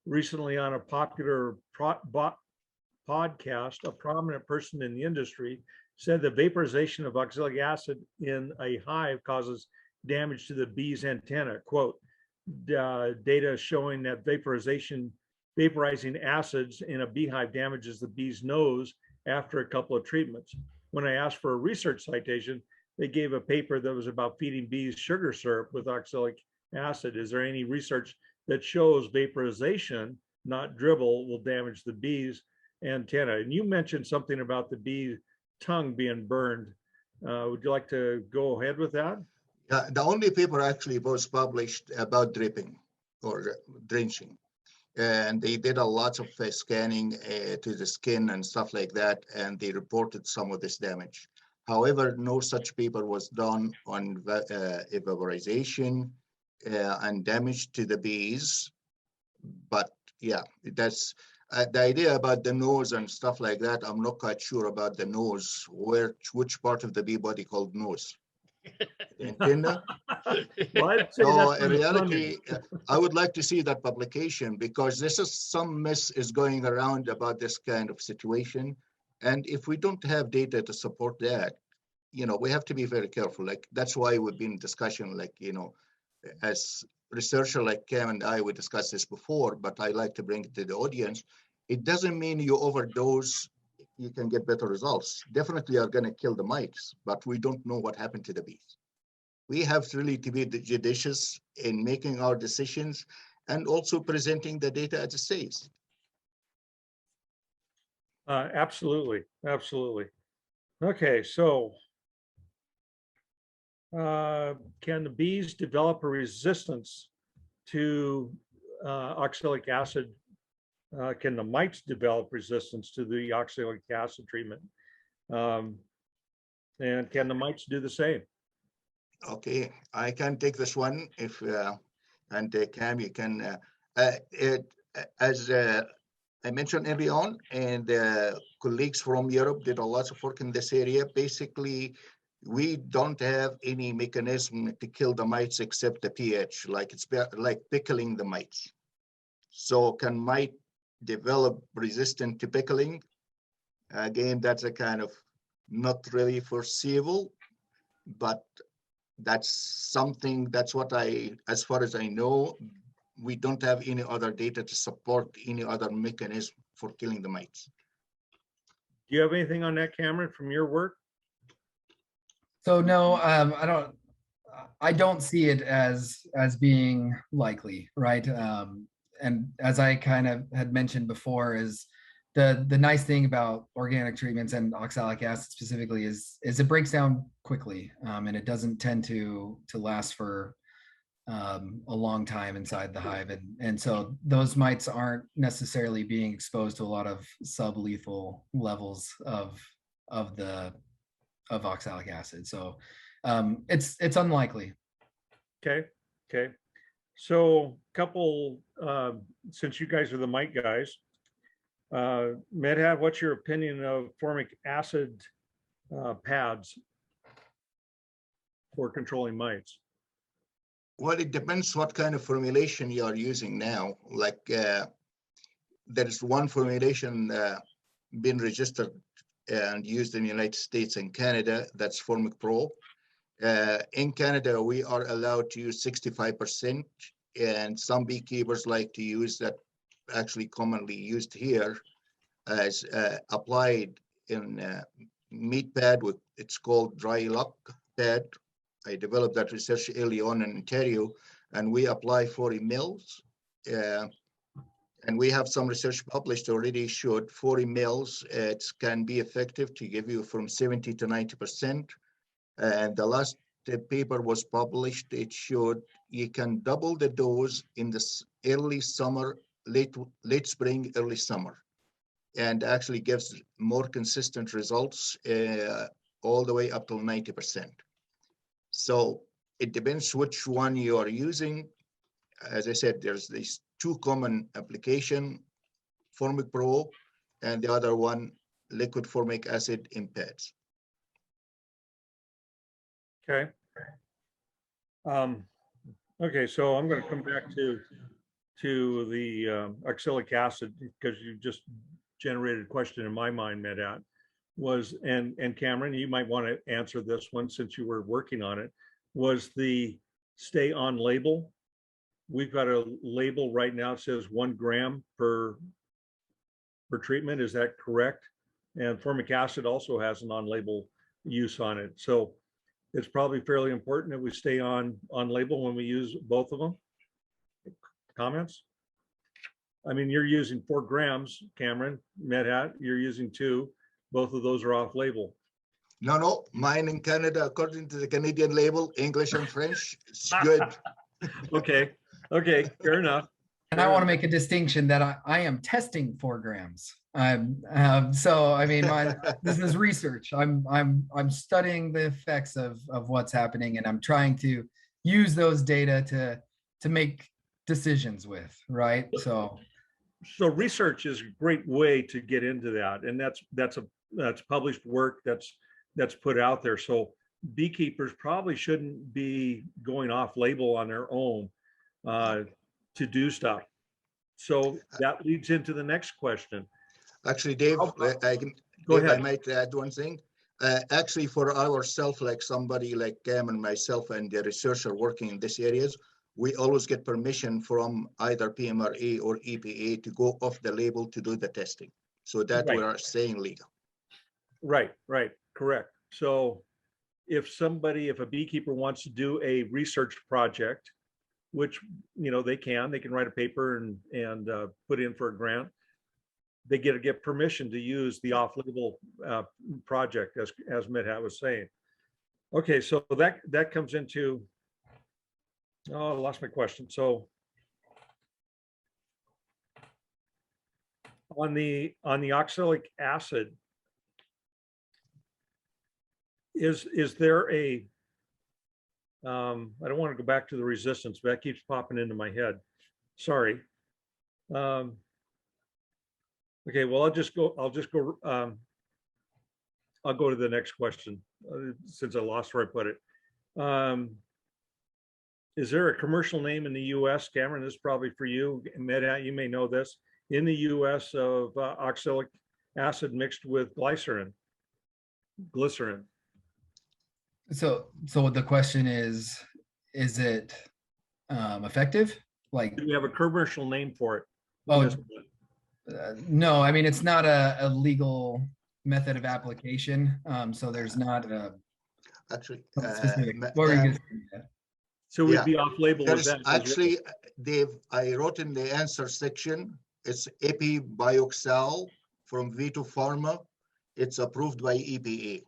recently on a popular podcast, a prominent person in the industry said the vaporization of oxalic acid in a hive causes damage to the bee's antenna. Quote, data showing that vaporizing acids in a beehive damages the bee's nose after a couple of treatments. When I asked for a research citation, they gave a paper that was about feeding bees sugar syrup with oxalic acid. Is there any research that shows vaporization, not dribble, will damage the bee's antenna? And you mentioned something about the bee tongue being burned. Would you like to go ahead with that? The only paper actually was published about dripping or drenching. And they did a lot of scanning to the skin and stuff like that, and they reported some of this damage. However, no such paper was done on vaporization and damage to the bees. But yeah, that's the idea about the nose and stuff like that. I'm not quite sure about the nose, which part of the bee body called nose. Antenna? Well, So in reality, I would like to see that publication, because this is some mess is going around about this kind of situation. And if we don't have data to support that, we have to be very careful. Like, that's why we've been in discussion, like, as researcher like Cam and I, we discussed this before, but I like to bring it to the audience. It doesn't mean you overdose, you can get better results. Definitely are going to kill the mites, but we don't know what happened to the bees. We have really to be judicious in making our decisions and also presenting the data as it says. Absolutely, absolutely. Okay, so can the bees develop a resistance to oxalic acid? Can the mites develop resistance to the oxalic acid treatment? And can the mites do the same? Okay, I can take this one if, and Cam, you can, as I mentioned early on, and colleagues from Europe did a lot of work in this area. Basically, we don't have any mechanism to kill the mites except the pH, like it's like pickling the mites. So can mite develop resistant to pickling? Again, that's a kind of not really foreseeable, but that's something, that's what as far as I know, we don't have any other data to support any other mechanism for killing the mites. Do you have anything on that, Cameron, from your work? So no, I don't see it as being likely, right? And as I kind of had mentioned before, is the nice thing about organic treatments and oxalic acid specifically is it breaks down quickly, and it doesn't tend to last for a long time inside the hive, and so those mites aren't necessarily being exposed to a lot of sublethal levels of oxalic acid. So it's unlikely. Okay. So couple, since you guys are the mite guys, Medhat, what's your opinion of formic acid pads for controlling mites? Well, it depends what kind of formulation you are using now. Like there is one formulation been registered and used in the United States and Canada, that's Formic Pro. In Canada, we are allowed to use 65%, and some beekeepers like to use that, actually commonly used here, as applied in meat pad with, it's called dry luck pad. I developed that research early on in Ontario, and we apply 40 mils. And we have some research published already showed 40 mils, it can be effective to give you from 70 to 90%. And the last paper was published, it showed you can double the dose in this early summer, late spring, early summer, and actually gives more consistent results all the way up to 90%. So it depends which one you are using. As I said, there's these two common application, Formic Pro, and the other one, liquid formic acid in pads. Okay. Okay, so I'm going to come back to the oxalic acid, because you just generated a question in my mind, Medhat, was, and Cameron, you might want to answer this one since you were working on it, was the stay on label. We've got a label right now, it says 1 gram per treatment, is that correct? And formic acid also has an on-label use on it. So it's probably fairly important that we stay on label when we use both of them. Comments? I mean, you're using 4 grams, Cameron. Medhat, you're using 2. Both of those are off label. No, mine in Canada, according to the Canadian label, English and French, it's good. Okay, fair enough. And I want to make a distinction that I am testing 4 grams. So I mean, this is research. I'm studying the effects of what's happening, and I'm trying to use those data to make decisions with, right? So research is a great way to get into that, and that's published work that's put out there. So beekeepers probably shouldn't be going off label on their own to do stuff. So that leads into the next question. Actually, Dave, I might add one thing. Actually, for ourselves, like somebody like Cam and myself and the researcher working in these areas, we always get permission from either PMRA or EPA to go off the label to do the testing. So that we are staying legal. Right, correct. So if a beekeeper wants to do a research project, which they can write a paper and put in for a grant, they get permission to use the off-label project, as Medhat was saying. Okay, so that comes into, I lost my question. So on the oxalic acid, is there a I don't want to go back to the resistance, but that keeps popping into my head. Sorry. Okay, well, I'll go to the next question since I lost where I put it. Is there a commercial name in the US, Cameron? This is probably for you. Medhat, you may know this. In the US of oxalic acid mixed with glycerin. So the question is it effective? Like, do we have a commercial name for it? Oh, no, I mean, it's not a legal method of application. So there's not a actually specific. What were you gonna say? So we'd be off label with that. Actually, Dave, I wrote in the answer section, it's epibioxal from V2 Pharma. It's approved by EPA.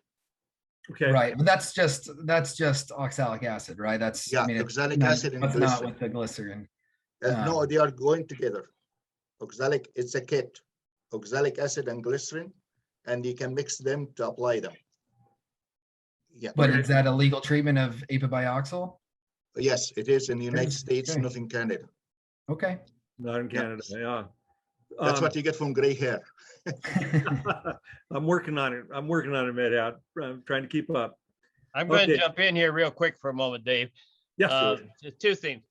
Okay. Right, but that's just oxalic acid, right? That's, Yeah, I mean, it's oxalic not, acid and that's not glycerin. with the glycerin. No, they are going together. Oxalic, it's a kit. Oxalic acid and glycerin, and you can mix them to apply them. Yeah. But Okay. is that a legal treatment of apibioxol? Yes, it is in the United Okay, States, okay. not in Canada. Okay. Not in Canada. Yeah. That's what you get from gray hair. I'm working on it. I'm working on it, Medhat. I'm trying to keep up. I'm going to Okay. jump in here real quick for a moment, Dave. Yeah. Just two things.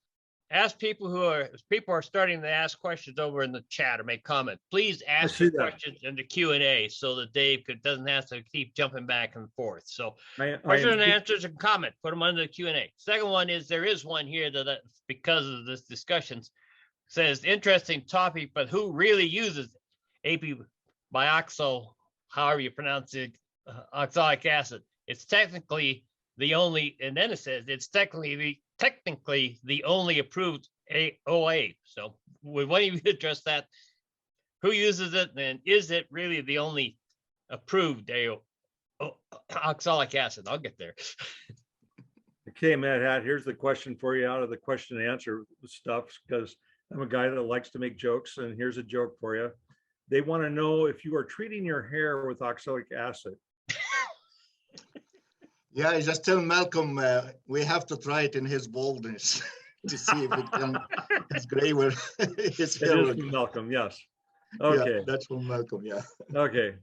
Ask people people are starting to ask questions over in the chat or make comments. Please ask see your that. questions in the Q&A so that Dave doesn't have to keep jumping back and forth. So I questions am and answers and comment, put them under the Q&A. Second one is there is one here that because of this discussions says interesting topic, but who really uses apibioxol, however you pronounce it, oxalic acid? It's technically the only, and then it says it's technically the only approved OA. So would one of you address that? Who uses it, and is it really the only approved oxalic acid? I'll get there. Okay, Medhat, here's the question for you out of the question and answer stuff, because I'm a guy that likes to make jokes, and here's a joke for you. They want to know if you are treating your hair with oxalic acid. Yeah, I just tell Malcolm we have to try it in his baldness to see if it can, his gray will, his It hair is will. from Malcolm, yes. Yeah, Okay, that's from Malcolm, yeah. okay.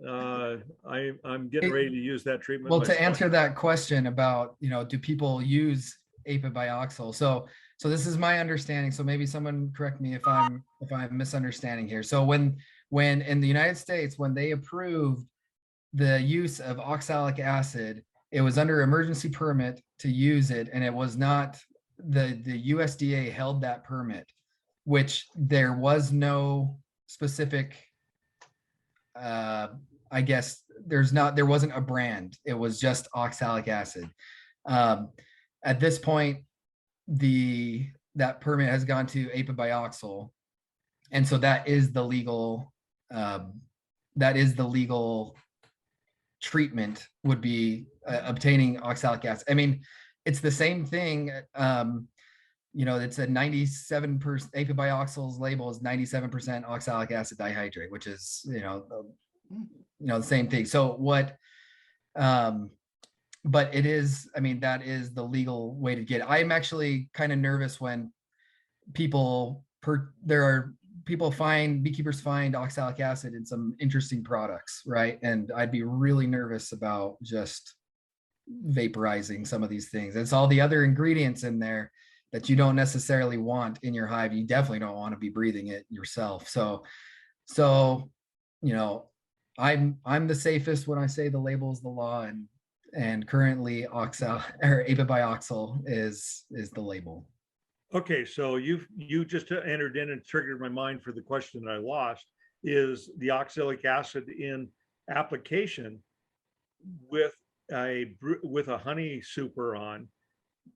I'm getting ready to use that treatment. Well, to myself. answer that question about, do people use apibioxol? So this is my understanding. So maybe someone correct me if I'm misunderstanding here. So when in the United States, when they approved the use of oxalic acid, it was under emergency permit to use it, and it was not the USDA held that permit, which there was no specific. I guess there wasn't a brand. It was just oxalic acid. At this point, that permit has gone to apibioxol, and so that is the legal treatment, would be obtaining oxalic acid. I mean, it's the same thing. It's a 97% apibioxol's label is 97% oxalic acid dihydrate, which is the same thing. So what? But it is. I mean, that is the legal way to get it. I'm actually kind of nervous when beekeepers find oxalic acid in some interesting products, right? And I'd be really nervous about just vaporizing some of these things. It's all the other ingredients in there that you don't necessarily want in your hive. You definitely don't want to be breathing it yourself. So I'm the safest when I say the label is the law, and currently apibioxol is the label. Okay, so you just entered in and triggered my mind for the question that I lost. Is the oxalic acid in application with a honey super on,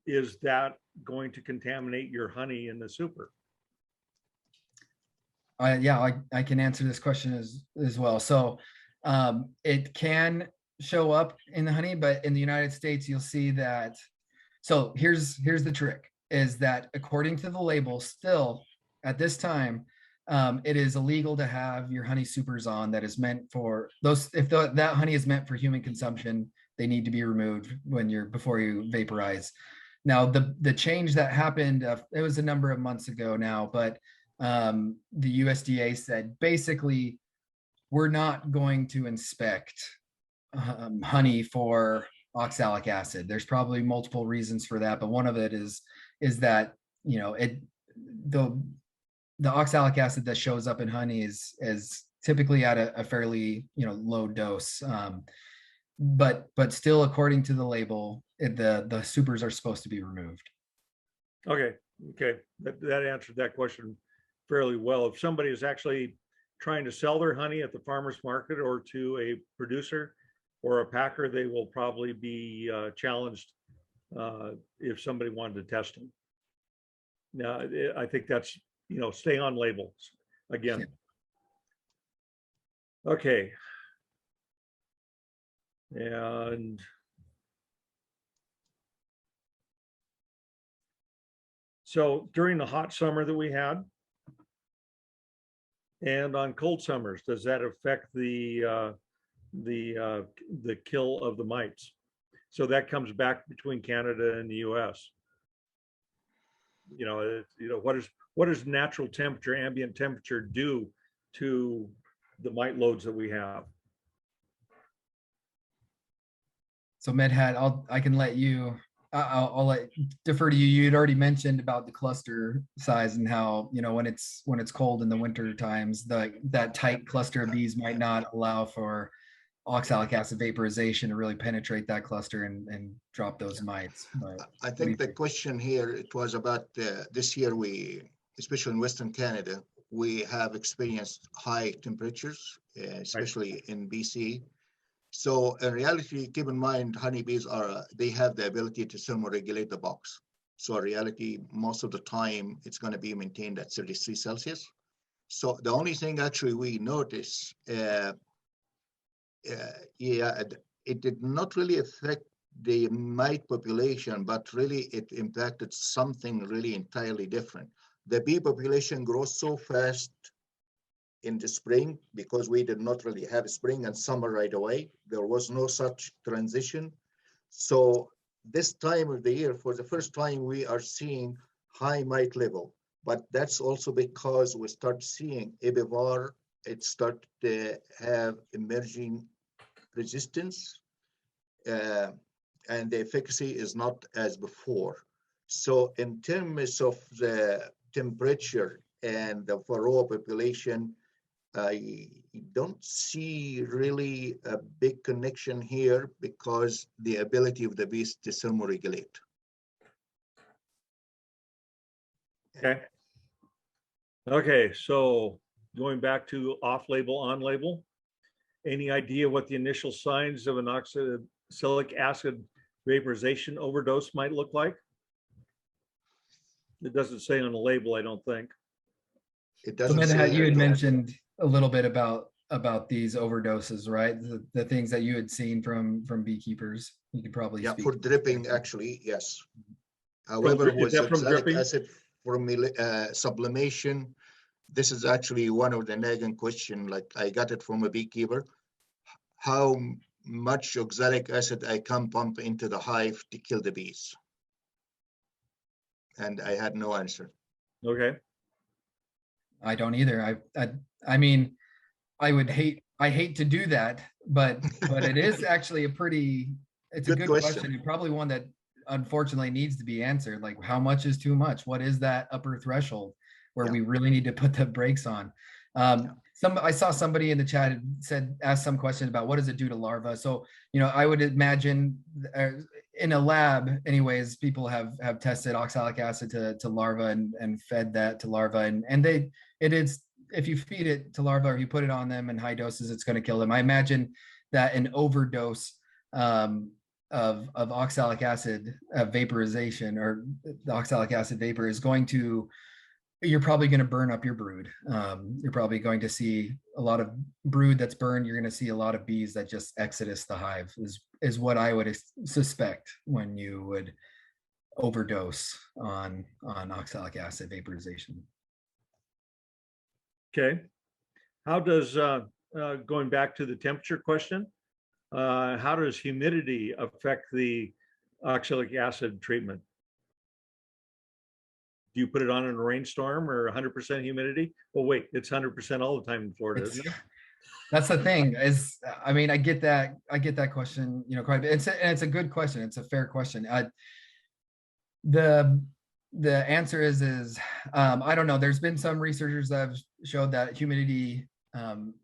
is that going to contaminate your honey in the super? I can answer this question as well. So it can show up in the honey, but in the United States, you'll see that. So here's the trick, is that according to the label, still at this time, it is illegal to have your honey supers on that is meant for those. If that honey is meant for human consumption, they need to be removed before you vaporize. Now, the change that happened, it was a number of months ago now, but the USDA said basically we're not going to inspect honey for oxalic acid. There's probably multiple reasons for that, but one of it is that the oxalic acid that shows up in honey is typically at a fairly low dose, but still, according to the label, the supers are supposed to be removed. Okay, that answered that question fairly well. If somebody is actually trying to sell their honey at the farmer's market or to a producer or a packer, they will probably be challenged if somebody wanted to test them. Now, I think that's, stay on labels again. Okay. And so during the hot summer that we had and on cold summers, does that affect the kill of the mites? So that comes back between Canada and the US. What does natural temperature, ambient temperature do to the mite loads that we have? So Medhat, I can let you. I'll defer to you. You'd already mentioned about the cluster size and how, when it's cold in the winter times, that tight cluster of bees might not allow for oxalic acid vaporization to really penetrate that cluster and drop those mites. But I think the question here, it was about this year, especially in Western Canada, we have experienced high temperatures, especially in BC. So in reality, keep in mind, honeybees they have the ability to thermoregulate the box. So in reality, most of the time, it's going to be maintained at 33 Celsius. So the only thing actually we notice, it did not really affect the mite population, but really it impacted something really entirely different. The bee population grows so fast in the spring because we did not really have spring and summer right away. There was no such transition. So this time of the year, for the first time, we are seeing high mite level, but that's also because we start seeing epivar, it start to have emerging resistance, and the efficacy is not as before. So in terms of the temperature and the Varroa population, I don't see really a big connection here because the ability of the bees to thermoregulate. Okay. Okay, so going back to off-label, on-label, any idea what the initial signs of an oxalic acid vaporization overdose might look like? It doesn't say on the label, I don't think. It doesn't so say Medhat, you had at all. mentioned a little bit about these overdoses, right? The things that you had seen from beekeepers. You could probably speak for dripping, actually, yes. However, with oxalic acid sublimation, this is actually one of the nagging question. Like I got it from a beekeeper. How much oxalic acid I can pump into the hive to kill the bees? And I had no answer. Okay. I don't either. I mean, I hate to do that, but it is actually it's a good question and probably one that unfortunately needs to be answered. Like, how much is too much? What is that upper threshold where we really need to put the brakes on? I saw somebody in the chat asked some question about what does it do to larvae. So, I would imagine in a lab, anyways, people have tested oxalic acid to larvae and fed that to larvae, and it is, if you feed it to larvae or you put it on them in high doses, it's going to kill them. I imagine that an overdose of oxalic acid vaporization, or the oxalic acid vapor, is going to, you're probably going to burn up your brood. You're probably going to see a lot of brood that's burned. You're going to see a lot of bees that just exodus the hive, is what I would suspect when you would overdose on oxalic acid vaporization. Okay. How does, going back to the temperature question, how does humidity affect the oxalic acid treatment? Do you put it on in a rainstorm or 100% humidity? Well, wait, it's 100% all the time in Florida, isn't it? That's the thing is, I mean, I get that question, quite a bit. It's a good question. It's a fair question. The answer is I don't know. There's been some researchers that have showed that humidity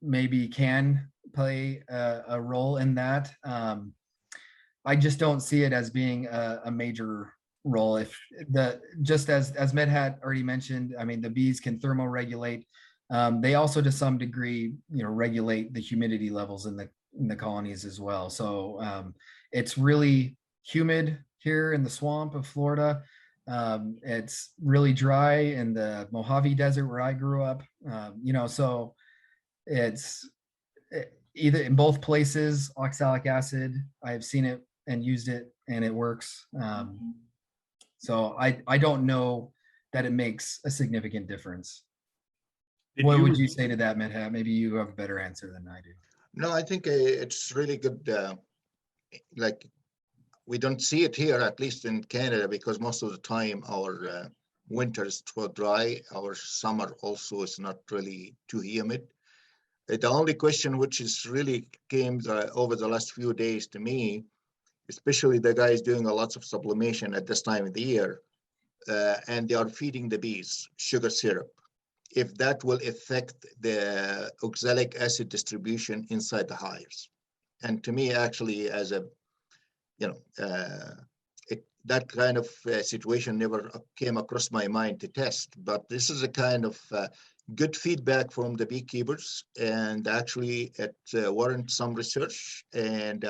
maybe can play a role in that. I just don't see it as being a major role. If just as Medhat already mentioned, I mean, the bees can thermoregulate. They also, to some degree, regulate the humidity levels in the colonies as well. So it's really humid here in the swamp of Florida. It's really dry in the Mojave Desert where I grew up. So it's either in both places, oxalic acid, I've seen it and used it and it works. So I don't know that it makes a significant difference. What would you say to that, Medhat? Maybe you have a better answer than I do. No, I think it's really good. Like we don't see it here, at least in Canada, because most of the time our winter is too dry. Our summer also is not really too humid. The only question which is really came over the last few days to me, especially the guys doing a lot of sublimation at this time of the year, and they are feeding the bees sugar syrup, if that will affect the oxalic acid distribution inside the hives. And to me, actually, as a, that kind of situation never came across my mind to test, but this is a kind of good feedback from the beekeepers, and actually it warrants some research. And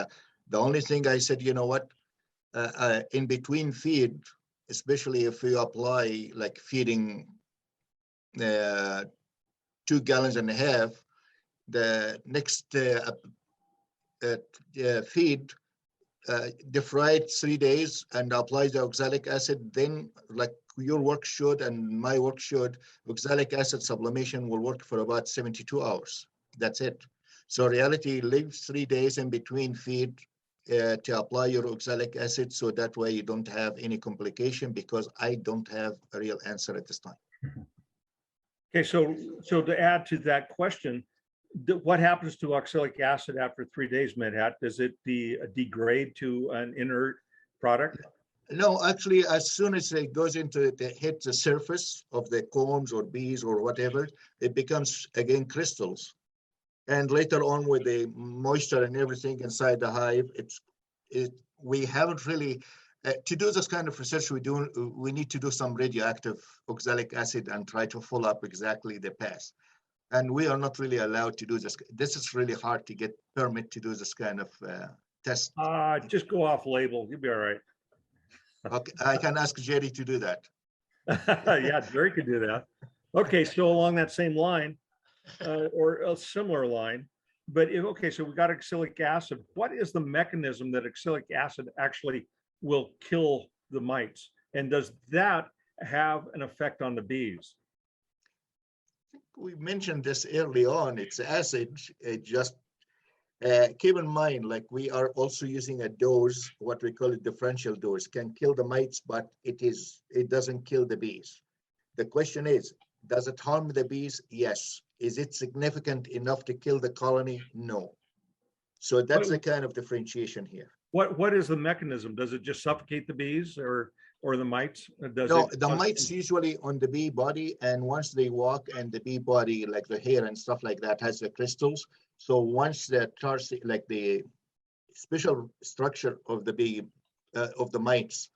the only thing I said, you know what, in between feed, especially if you apply like feeding 2.5 gallons, the next feed, defry it 3 days and apply the oxalic acid, then like your work showed and my work showed, oxalic acid sublimation will work for about 72 hours. That's it. So reality, leave 3 days in between feed to apply your oxalic acid, so that way you don't have any complication, because I don't have a real answer at this time. Okay, so to add to that question, what happens to oxalic acid after 3 days, Medhat? Does it degrade to an inert product? No, actually, as soon as it goes into hit the surface of the combs or bees or whatever, it becomes again crystals. And later on, with the moisture and everything inside the hive, we haven't really to do this kind of research. We need to do some radioactive oxalic acid and try to follow up exactly the pest. And we are not really allowed to do this. This is really hard to get permit to do this kind of test. Just go off label. You'll be all right. Okay, I can ask Jerry to do that. Yeah, Jerry could do that. Okay, so along that same line, or a similar line, but okay, so we got oxalic acid. What is the mechanism that oxalic acid actually will kill the mites? And does that have an effect on the bees? We mentioned this early on. It's acid. It just keep in mind, like we are also using a dose, what we call a differential dose, can kill the mites, but it doesn't kill the bees. The question is, does it harm the bees? Yes. Is it significant enough to kill the colony? No. So that's the kind of differentiation here. What is the mechanism? Does it just suffocate the bees or the mites? No, the mites usually on the bee body, and once they walk and the bee body, like the hair and stuff like that, has the crystals. So once the like the special structure of the bee, of the mites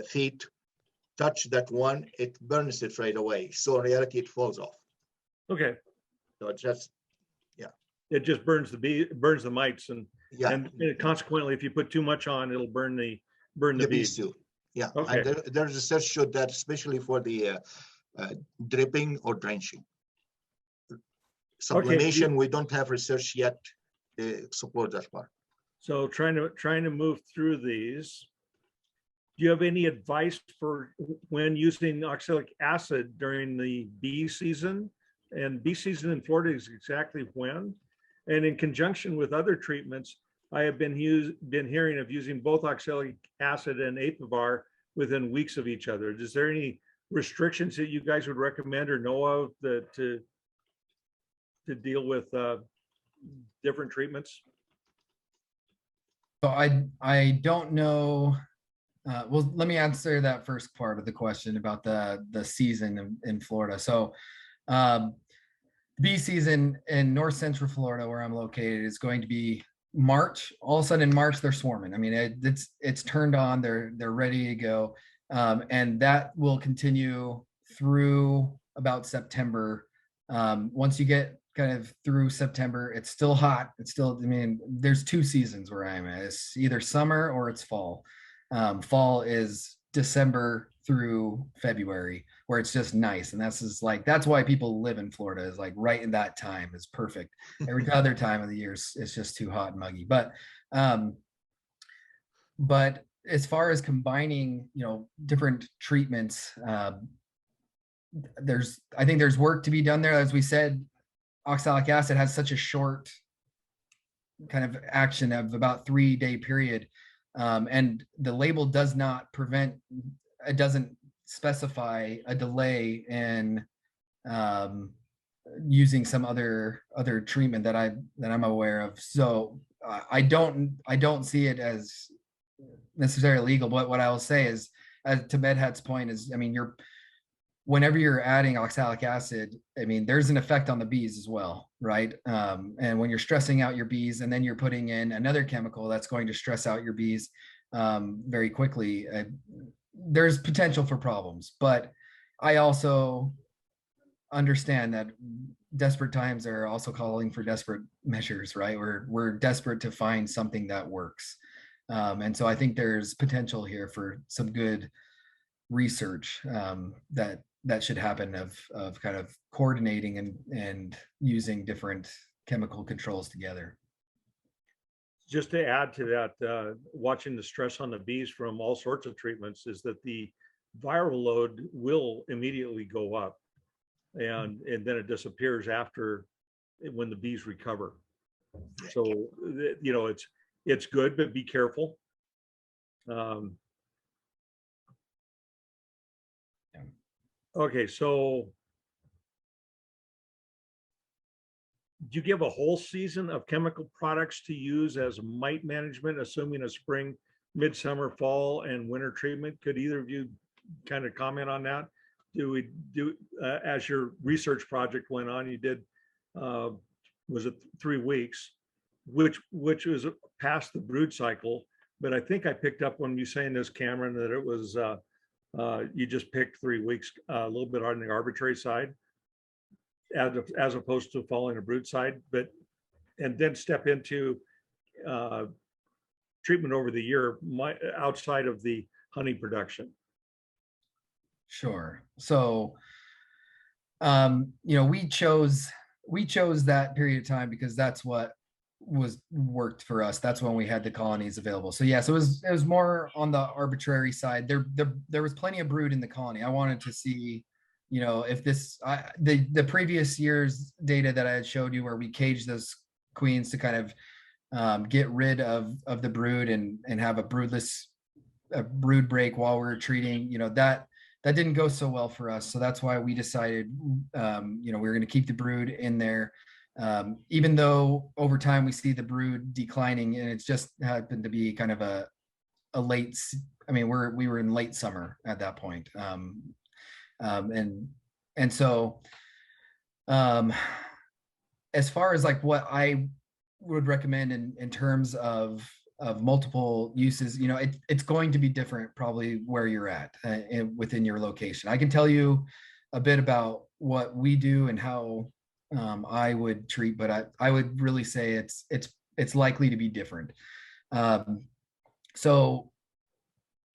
feet touch that one, it burns it right away. So in reality, it falls off. Okay. So it just, it just burns the bee, burns the mites, and consequently, if you put too much on, it'll burn the bees too. Yeah. Okay. And there's research showed that, especially for the dripping or drenching. Sublimation, we don't have research yet to support that part. So trying to move through these. Do you have any advice for when using oxalic acid during the bee season? And bee season in Florida is exactly when? And in conjunction with other treatments, I have been hearing of using both oxalic acid and Apivar within weeks of each other. Is there any restrictions that you guys would recommend or know of that to deal with different treatments? So I don't know. Well, let me answer that first part of the question about the season in Florida. So bee season in north central Florida, where I'm located, is going to be March. All of a sudden in March, they're swarming. I mean, it's turned on. They're ready to go, and that will continue through about September. Once you get kind of through September, it's still hot. It's still, I mean, there's 2 seasons where I'm at. It's either summer or it's fall. Fall is December through February, where it's just nice. And that's why people live in Florida, is like right in that time is perfect. Every other time of the year it's just too hot and muggy. But as far as combining, different treatments, I think there's work to be done there. As we said, oxalic acid has such a short kind of action of about 3-day period. And the label does not it doesn't specify a delay in using some other treatment that I'm aware of. So I don't see it as necessarily legal. But what I will say is, to Medhat's point, is, I mean, whenever you're adding oxalic acid, I mean, there's an effect on the bees as well, right? And when you're stressing out your bees, and then you're putting in another chemical that's going to stress out your bees very quickly, there's potential for problems. But I also understand that desperate times are also calling for desperate measures, right? We're desperate to find something that works. And so I think there's potential here for some good research that should happen of kind of coordinating and using different chemical controls together. Just to add to that, watching the stress on the bees from all sorts of treatments is that the viral load will immediately go up, and then it disappears after, when the bees recover. So, it's good, but be careful. Okay, so do you give a whole season of chemical products to use as mite management, assuming a spring, midsummer, fall, and winter treatment? Could either of you kind of comment on that? As your research project went on, you did, was it 3 weeks, which was past the brood cycle, but I think I picked up when you saying this, Cameron, that it was, you just picked 3 weeks, a little bit on the arbitrary side, as opposed to following a brood side, and then step into treatment over the year, outside of the honey production. Sure. So, we chose that period of time because that's what worked for us. That's when we had the colonies available. So yeah, so it was more on the arbitrary side. There was plenty of brood in the colony. I wanted to see, if the previous year's data that I had showed you, where we caged those queens to kind of get rid of the brood and have a brood break while we were treating, that didn't go so well for us. So that's why we decided, we were going to keep the brood in there. Even though over time we see the brood declining, and it's just happened to be kind of a late, we were in late summer at that point. And so as far as like what I would recommend in terms of multiple uses, it's going to be different probably where you're at within your location. I can tell you a bit about what we do and how I would treat, but I would really say it's likely to be different. So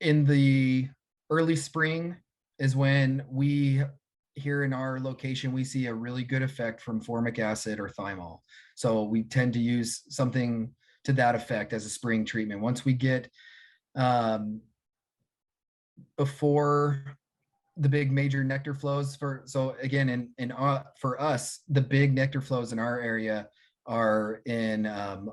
in the early spring is when we, here in our location, we see a really good effect from formic acid or thymol. So we tend to use something to that effect as a spring treatment. Once we get before the big major nectar flows, so again, for us, the big nectar flows in our area are in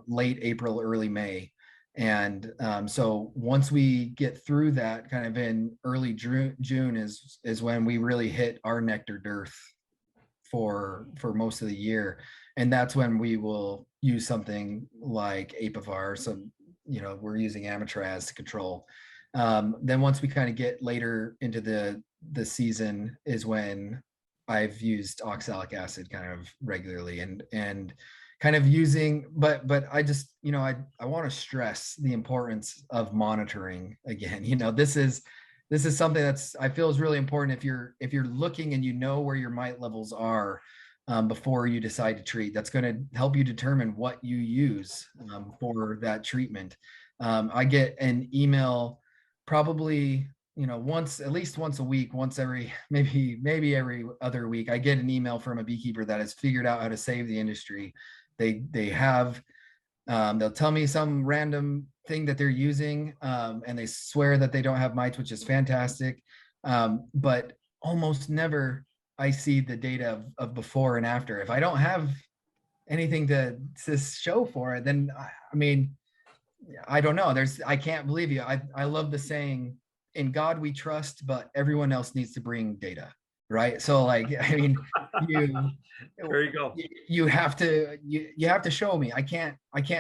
late April, early May. And so once we get through that, kind of in early June is when we really hit our nectar dearth for most of the year. And that's when we will use something like Apivar. So, we're using Amatraz to control. Then once we kind of get later into the season is when I've used oxalic acid kind of regularly and kind of using, but I just, I want to stress the importance of monitoring again. This is something I feel is really important if you're looking and where your mite levels are before you decide to treat. That's going to help you determine what you use for that treatment. I get an email probably at least once a week, once every, maybe every other week, I get an email from a beekeeper that has figured out how to save the industry. They have, they'll tell me some random thing that they're using, and they swear that they don't have mites, which is fantastic. But almost never I see the data of before and after. If I don't have anything to show for it, then I mean, I don't know. I can't believe you. I love the saying, in God we trust, but everyone else needs to bring data, right? So like, I mean, There you go. you have to show me. I can't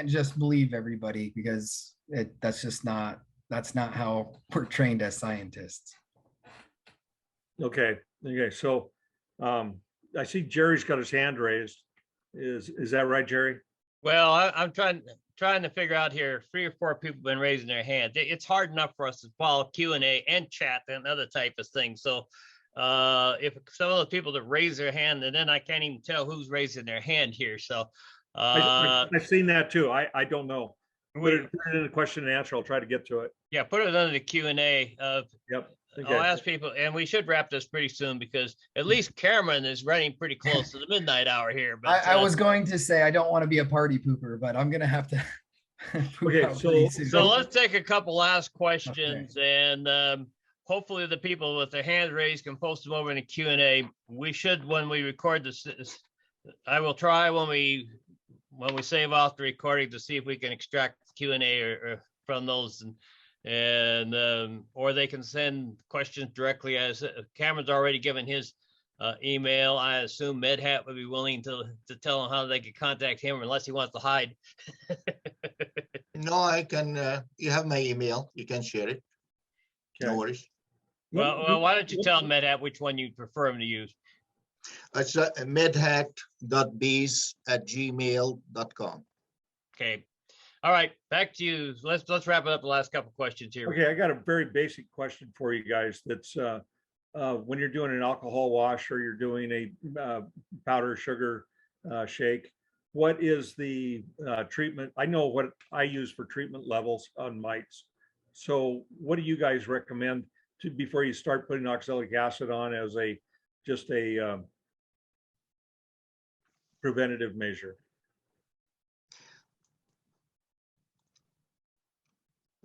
just believe everybody, because that's not how we're trained as scientists. Okay. So I see Jerry's got his hand raised. Is that right, Jerry? Well, I'm trying to figure out here. 3 or 4 people have been raising their hands. It's hard enough for us to follow Q&A and chat and other type of things. So if some of the people that raise their hand, and then I can't even tell who's raising their hand here. So I've seen that too. I don't know. Put it in the question and answer. I'll try to get to it. Yeah, put it under the Q&A. Yep. Okay. I'll ask people, and we should wrap this pretty soon, because at least Cameron is running pretty close to the midnight hour here. But I was going to say I don't want to be a party pooper, but I'm gonna have to. Okay, so let's take a couple last questions, and hopefully the people with their hands raised can post them over in the Q&A. We should, when we record this, I will try when we save off the recording to see if we can extract Q&A or from those, and or they can send questions directly, as Cameron's already given his email. I assume Medhat would be willing to tell them how they could contact him, unless he wants to hide. No, I can, you have my email, you can share it. Okay. No worries. Well, why don't you tell Medhat which one you prefer him to use? It's medhat.bees@gmail.com. Okay. All right, back to you. Let's wrap up the last couple questions here. Okay, I got a very basic question for you guys. That's when you're doing an alcohol wash, or you're doing a powder sugar shake, what is the treatment? I know what I use for treatment levels on mites. So what do you guys recommend before you start putting oxalic acid on as just a preventative measure?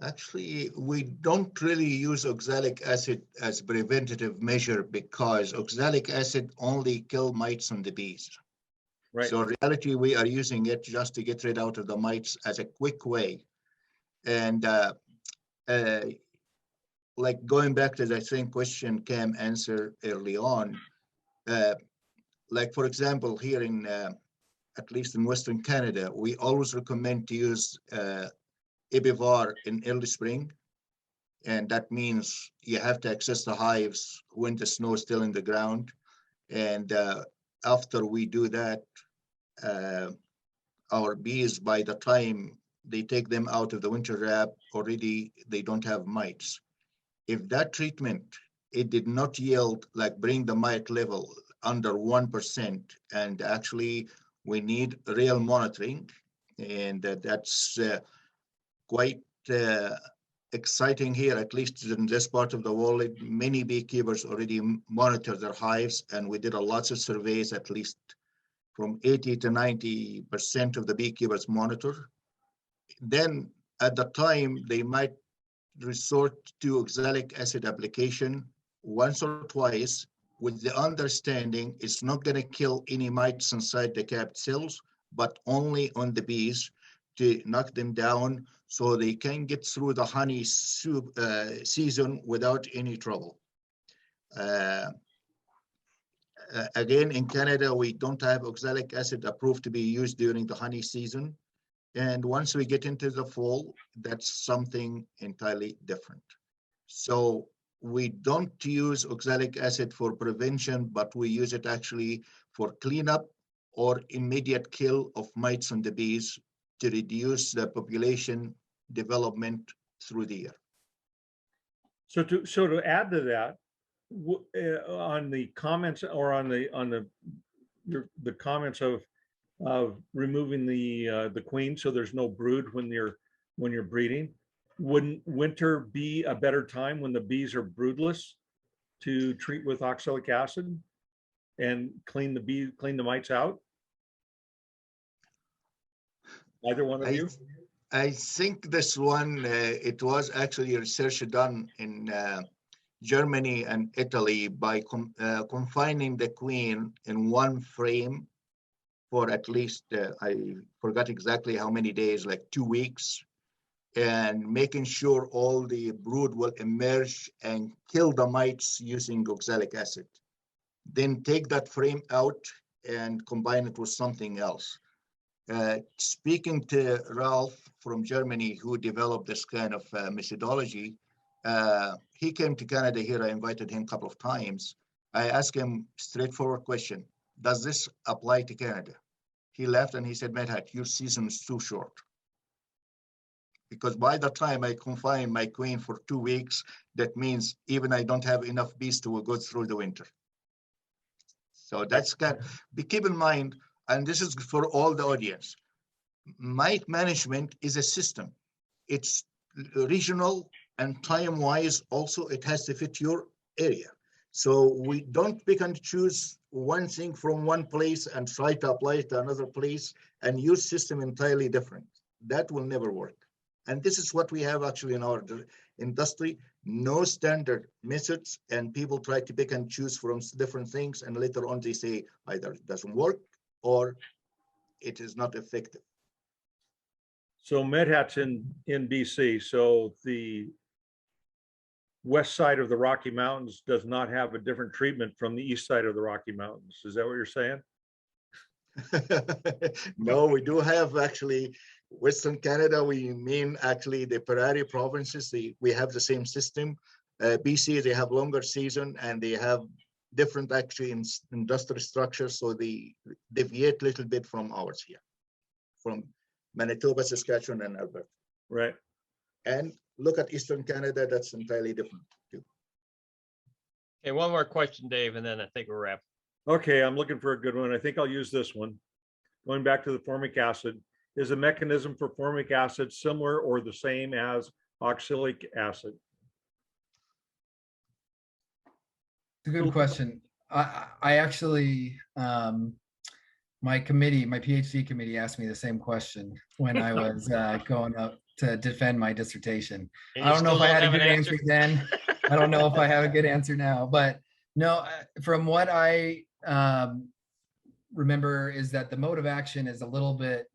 Actually, we don't really use oxalic acid as preventative measure, because oxalic acid only kill mites on the bees. Right. So in reality, we are using it just to get rid out of the mites as a quick way. And like going back to the same question Cam answered early on, like for example, here in, at least in Western Canada, we always recommend to use Epivar in early spring. And that means you have to access the hives when the snow is still in the ground. And after we do that, our bees, by the time they take them out of the winter wrap, already they don't have mites. If that treatment, it did not yield, like bring the mite level under 1%, and actually we need real monitoring, and that's quite exciting here, at least in this part of the world. Many beekeepers already monitor their hives, and we did a lots of surveys, at least from 80 to 90% of the beekeepers monitor. Then at the time, they might resort to oxalic acid application once or twice, with the understanding it's not going to kill any mites inside the capped cells, but only on the bees, to knock them down so they can get through the honey season without any trouble. Again, in Canada, we don't have oxalic acid approved to be used during the honey season. And once we get into the fall, that's something entirely different. So we don't use oxalic acid for prevention, but we use it actually for cleanup or immediate kill of mites on the bees, to reduce the population development through the year. So to add to that, on the comments, or on the comments of removing the queen, so there's no brood when you're breeding, wouldn't winter be a better time when the bees are broodless to treat with oxalic acid and clean the mites out? Either one of you? I think this one, it was actually research done in Germany and Italy by confining the queen in one frame for at least, I forgot exactly how many days, like 2 weeks, and making sure all the brood will emerge and kill the mites using oxalic acid. Then take that frame out and combine it with something else. Speaking to Ralph from Germany, who developed this kind of methodology, he came to Canada here. I invited him a couple of times. I asked him straightforward question: does this apply to Canada? He left and he said, Medhat, your season is too short. Because by the time I confine my queen for 2 weeks, that means even I don't have enough bees to go through the winter. So that's keep in mind, and this is for all the audience, mite management is a system. It's regional and time-wise also, it has to fit your area. So we don't pick and choose one thing from one place and try to apply it to another place and use system entirely different. That will never work. And this is what we have actually in our industry, no standard methods, and people try to pick and choose from different things, and later on they say either it doesn't work or it is not effective. So Medhat's in BC, so the west side of the Rocky Mountains does not have a different treatment from the east side of the Rocky Mountains. Is that what you're saying? No, we do have actually Western Canada. We mean actually the prairie provinces. We have the same system. BC, they have longer season and they have different actually industrial structures. So they deviate a little bit from ours here, from Manitoba, Saskatchewan, and Alberta. Right. And look at Eastern Canada, that's entirely different too. Okay, one more question, Dave, and then I think we're wrapped. Okay, I'm looking for a good one. I think I'll use this one. Going back to the formic acid, is the mechanism for formic acid similar or the same as oxalic acid? It's a good question. I actually, my PhD committee asked me the same question when I was going up to defend my dissertation. I don't know if I had a good answer then. I don't know if I have a good answer now, but no, from what I remember is that the mode of action is a little bit,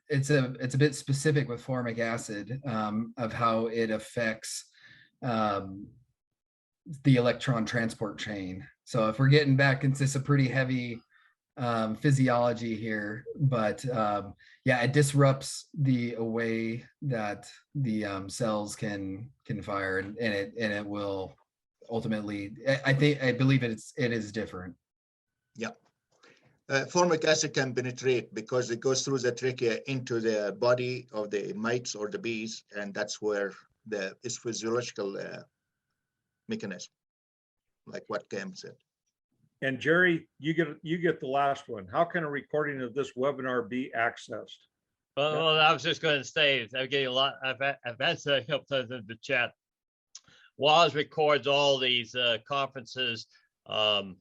it's a bit specific with formic acid of how it affects the electron transport chain. So if we're getting back into some pretty heavy physiology here, but yeah, it disrupts the way that the cells can fire, and it will ultimately, I believe it is different. Yeah. Formic acid can penetrate because it goes through the trachea into the body of the mites or the bees, and that's where it's physiological mechanism, like what Cam said. And Jerry, you get the last one. How can a recording of this webinar be accessed? Well, I was just going to say, I've getting a lot. I've answered a couple times in the chat. WAS records all these conferences, and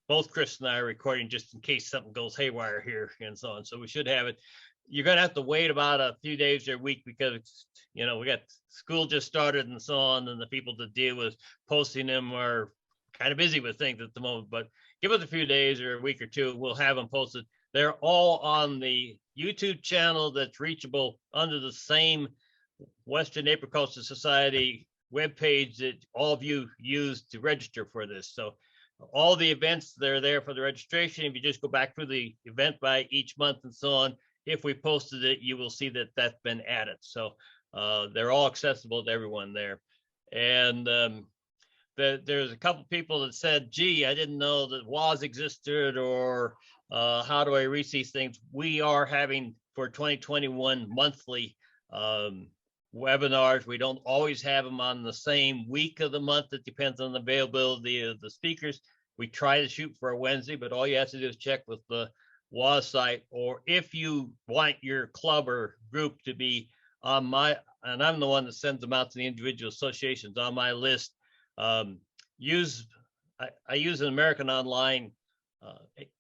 both Chris and I are recording just in case something goes haywire here and so on. So we should have it. You're going to have to wait about a few days or a week because, we got school just started and so on, and the people to deal with posting them are kind of busy with things at the moment. But give us a few days or a week or two, we'll have them posted. They're all on the YouTube channel that's reachable under the same Western Apiculture Society webpage that all of you use to register for this. So all the events, they're there for the registration. If you just go back through the event by each month and so on, if we posted it, you will see that that's been added. So they're all accessible to everyone there. And there's a couple people that said, gee, I didn't know that WAS existed, or how do I reach these things? We are having for 2021 monthly webinars. We don't always have them on the same week of the month. It depends on the availability of the speakers. We try to shoot for a Wednesday, but all you have to do is check with the WAS site, or if you want your club or group to be on my, and I'm the one that sends them out to the individual associations on my list. I use an American Online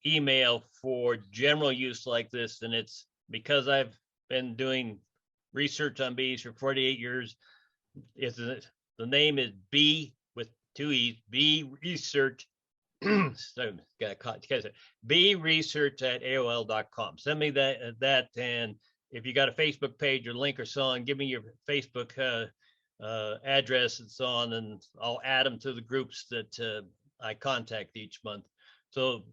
email for general use like this, and it's because I've been doing research on bees for 48 years. The name is Bee with 2 E's, Bee Research. So Bee Research at AOL.com. Send me that, and if you got a Facebook page or link or so on, give me your Facebook address and so on, and I'll add them to the groups that I contact each month. So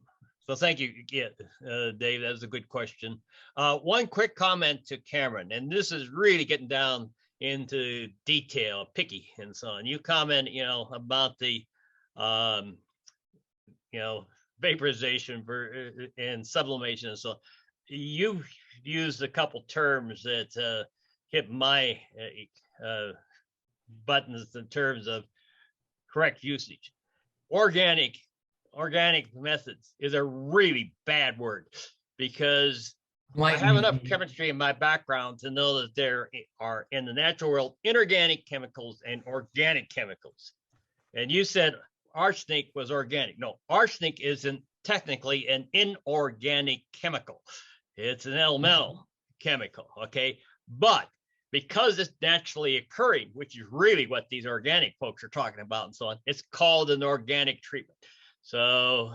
thank you, Dave. That was a good question. One quick comment to Cameron, and this is really getting down into detail, picky and so on. You comment, about the, vaporization and sublimation and so on. You've used a couple terms that hit my buttons in terms of correct usage. Organic methods is a really bad word, because I have enough chemistry in my background to know that there are in the natural world inorganic chemicals and organic chemicals. And you said arsenic was organic. No, arsenic isn't technically an inorganic chemical. It's an elemental chemical, okay? But because it's naturally occurring, which is really what these organic folks are talking about and so on, it's called an organic treatment. So,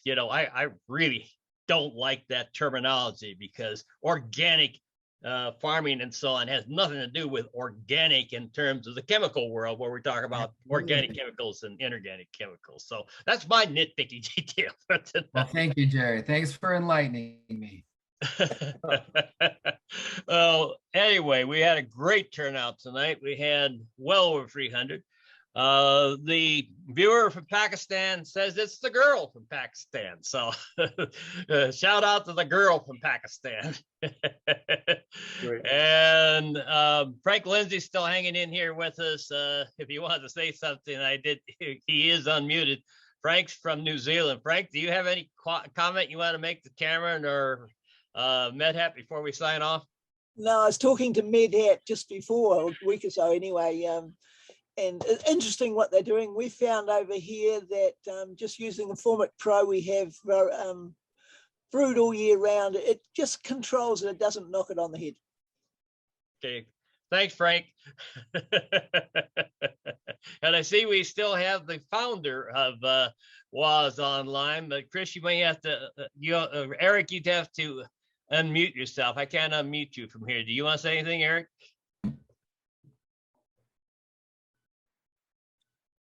I really don't like that terminology, because organic farming and so on has nothing to do with organic in terms of the chemical world, where we talk about organic chemicals and inorganic chemicals. So that's my nitpicky detail. Well, thank you, Jerry. Thanks for enlightening me. Well, anyway, we had a great turnout tonight. We had well over 300. The viewer from Pakistan says it's the girl from Pakistan. So shout out to the girl from Pakistan. And Frank Lindsay's still hanging in here with us. If you want to say something, he is unmuted. Frank's from New Zealand. Frank, do you have any comment you want to make to Cameron or Medhat before we sign off? No, I was talking to Medhat just before, a week or so anyway. And it's interesting what they're doing. We found over here that just using the Formic Pro, we have brood all year round. It just controls it. It doesn't knock it on the head. Okay. Thanks, Frank. And I see we still have the founder of WAS online, but Chris, you may have to, Eric, you'd have to unmute yourself. I can't unmute you from here. Do you want to say anything, Eric?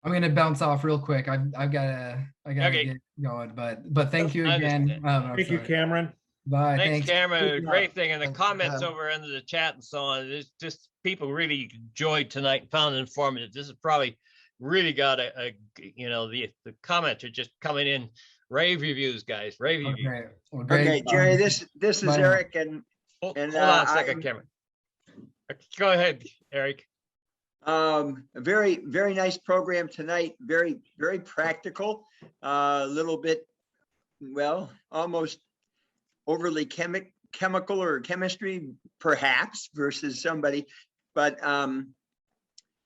I'm gonna bounce off real quick. I've got to get going, but thank you again. Thank you, Cameron. Bye. Thanks, Cameron. Great thing. And the comments over under the chat and so on, it's just people really enjoyed tonight and found it informative. This is probably really got the comments are just coming in. Rave reviews, guys. Rave reviews. Okay. Well, great. Okay, Jerry, this is Eric, and hold on a second, Cameron. Go ahead, Eric. A very, very nice program tonight. Very, very practical. A little bit, well, almost overly chemical or chemistry, perhaps, versus somebody. But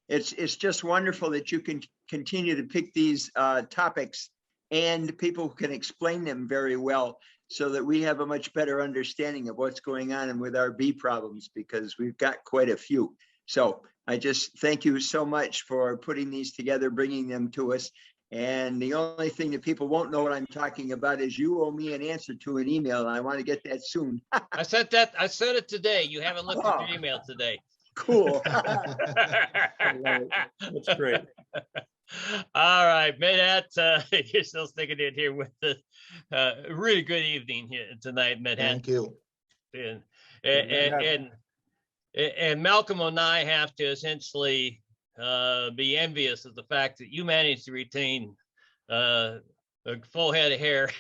it's just wonderful that you can continue to pick these topics, and people can explain them very well, so that we have a much better understanding of what's going on with our bee problems, because we've got quite a few. So I just thank you so much for putting these together, bringing them to us. And the only thing that people won't know what I'm talking about is you owe me an answer to an email, and I want to get that soon. I sent it today. You haven't looked at your email today. Cool. That's great. All right, Medhat, you're still sticking in here with the really good evening here tonight, Medhat. Thank you. And Malcolm and I have to essentially be envious of the fact that you managed to retain a full head of hair.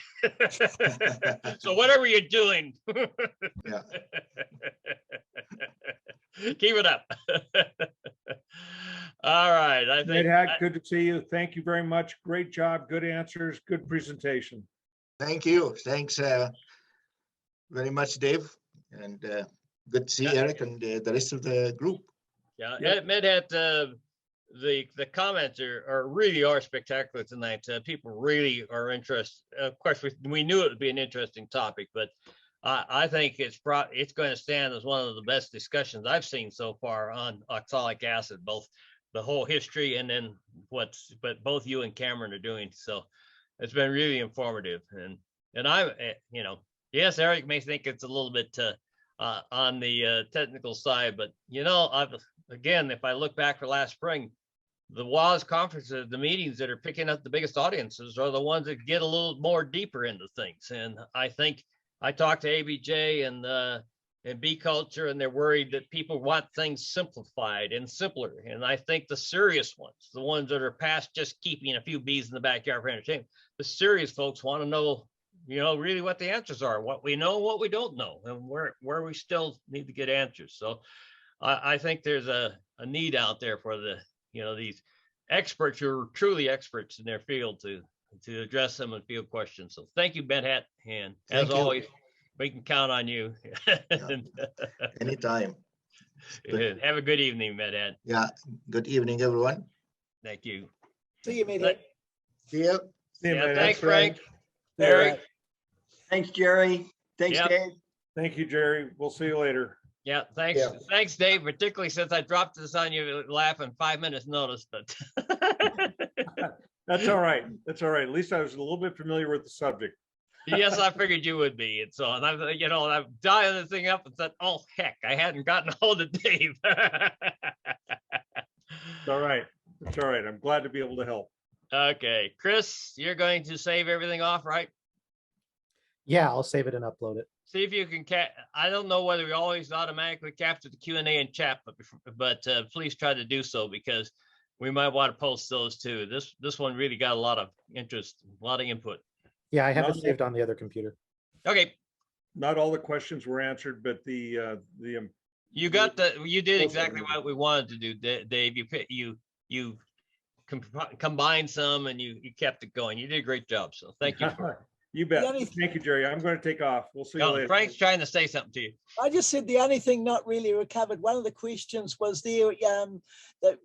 So whatever you're doing, Yeah. keep it up. All right. I think Medhat, good to see you. Thank you very much. Great job. Good answers. Good presentation. Thank you. Thanks very much, Dave. And Good to see Yeah. Eric and the rest of the group. Yeah, Yep. Medhat, the comments are spectacular tonight. People really are interested. Of course, we knew it would be an interesting topic, but I think it's going to stand as one of the best discussions I've seen so far on oxalic acid, both the whole history and then but both you and Cameron are doing. So it's been really informative. And I, yes, Eric may think it's a little bit on the technical side, but again, if I look back for last spring, the WAS conferences, the meetings that are picking up the biggest audiences are the ones that get a little more deeper into things. And I think I talked to ABJ and bee culture, and they're worried that people want things simplified and simpler. And I think the serious ones, the ones that are past just keeping a few bees in the backyard for entertainment, the serious folks want to know, really what the answers are, what we know, what we don't know, and where we still need to get answers. So I think there's a need out there for these experts who are truly experts in their field to address them and field questions. So thank you, Medhat, and as Thank you. always, we can count on you. Anytime. Have a good evening, Medhat. Yeah. Good evening, everyone. Thank you. See you, Medhat. See you. Yeah, thanks, Frank. All Eric. right. Thanks, Jerry. Thanks, Yep. Dave. Thank you, Jerry. We'll see you later. Yeah, thanks. Yeah. Thanks, Dave, particularly since I dropped this on you laughing 5 minutes notice, but That's all right. That's all right. At least I was a little bit familiar with the subject. yes, I figured you would be. And so, and I'm dialing this thing up and said, oh, heck, I hadn't gotten a hold of Dave. It's all right. It's all right. I'm glad to be able to help. Okay, Chris, you're going to save everything off, right? Yeah, I'll save it and upload it. See if you can I don't know whether we always automatically capture the Q&A and chat, but please try to do so, because we might want to post those too. This one really got a lot of interest, a lot of input. Yeah, I have it Not- saved on the other computer. Okay, Not all the questions were answered, but you did exactly what we wanted to do, Dave. You combined some and you kept it going. You did a great job. So thank you. You bet. The only- Thank you, Jerry. I'm going to take off. We'll see you Oh, later. Frank's trying to say something to you. I just said the only thing not really recovered. One of the questions was the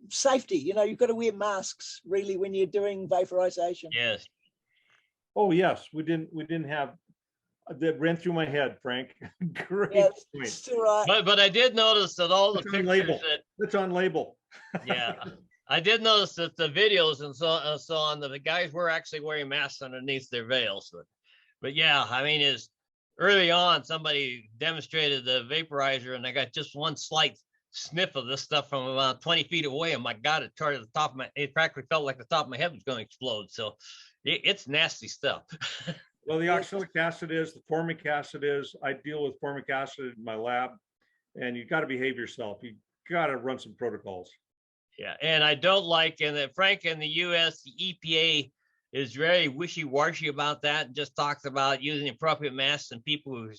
safety. You've got to wear masks really when you're doing vaporization. Yes. Oh, yes. We didn't have that ran through my head, Frank. Great Yeah, point. it's all right. But I did notice that all the It's on pictures label. that, It's on label. yeah, I did notice that the videos and so on, the guys were actually wearing masks underneath their veils. But yeah, I mean, is early on somebody demonstrated the vaporizer and I got just one slight sniff of this stuff from about 20 feet away, and my God, it started at the top of it practically felt like the top of my head was going to explode. So it's nasty stuff. Well, the oxalic acid is, the formic acid is. I deal with formic acid in my lab, and you got to behave yourself. You got to run some protocols. Yeah, and I don't like, and that Frank, in the US, the EPA is very wishy-washy about that and just talks about using appropriate masks, and people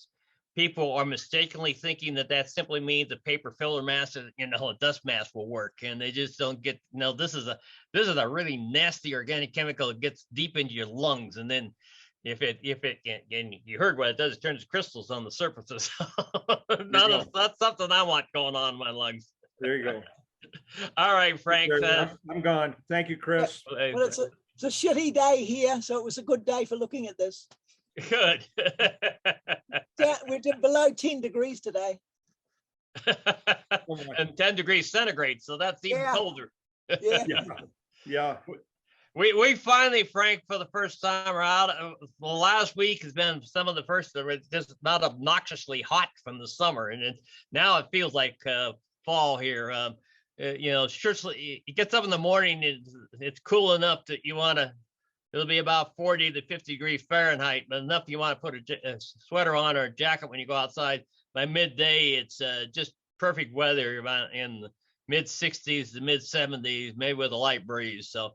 are mistakenly thinking that simply means a paper filler mask, a dust mask will work, and they just don't get, this is a really nasty organic chemical that gets deep into your lungs, and then if it and you heard what it does, it turns crystals on the surfaces. That's something I want going on in my lungs. There you go. All right, Frank. I'm gone. Thank you, Chris. Well, it's a shitty day here, so it was a good day for looking at this. Good. Yeah, we're below 10 degrees today. And 10 degrees centigrade, so that's even Yeah. colder. Yeah. Yeah. We finally, Frank, for the first time, are out. Well, last week has been some of the first that were just not obnoxiously hot from the summer, and now it feels like fall here. You get up in the morning, it's cool enough that you want to. It'll be about 40 to 50 degrees Fahrenheit, but enough you want to put a sweater on or a jacket when you go outside. By midday, it's just perfect weather, about in the mid 60s to mid 70s, maybe with a light breeze. So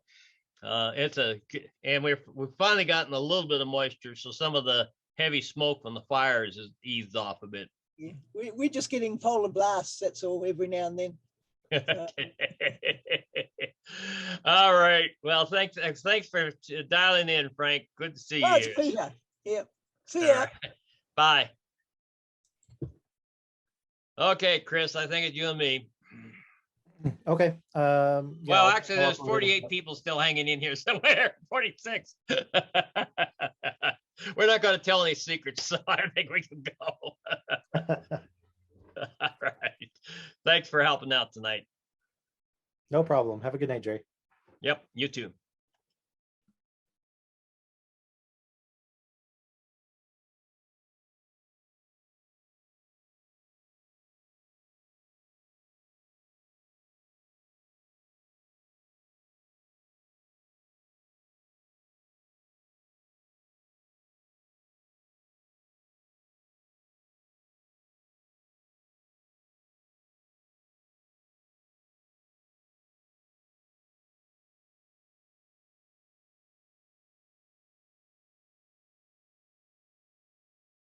and we've finally gotten a little bit of moisture, so some of the heavy smoke from the fires is eased off a bit. Yeah. We're just getting polar blasts, that's all, every now and then. All right. Well, thanks for dialing in, Frank. Good to see Oh, you. it's Peter. Yeah. See All ya. right. Bye. Okay, Chris, I think it's you and me. Okay. Yeah, Well, I'll actually, follow there's up later. 48 people still hanging in here somewhere. 46. We're not going to tell any secrets, so I think we can go. All right. Thanks for helping out tonight. No problem. Have a good night, Jerry. Yep, you too.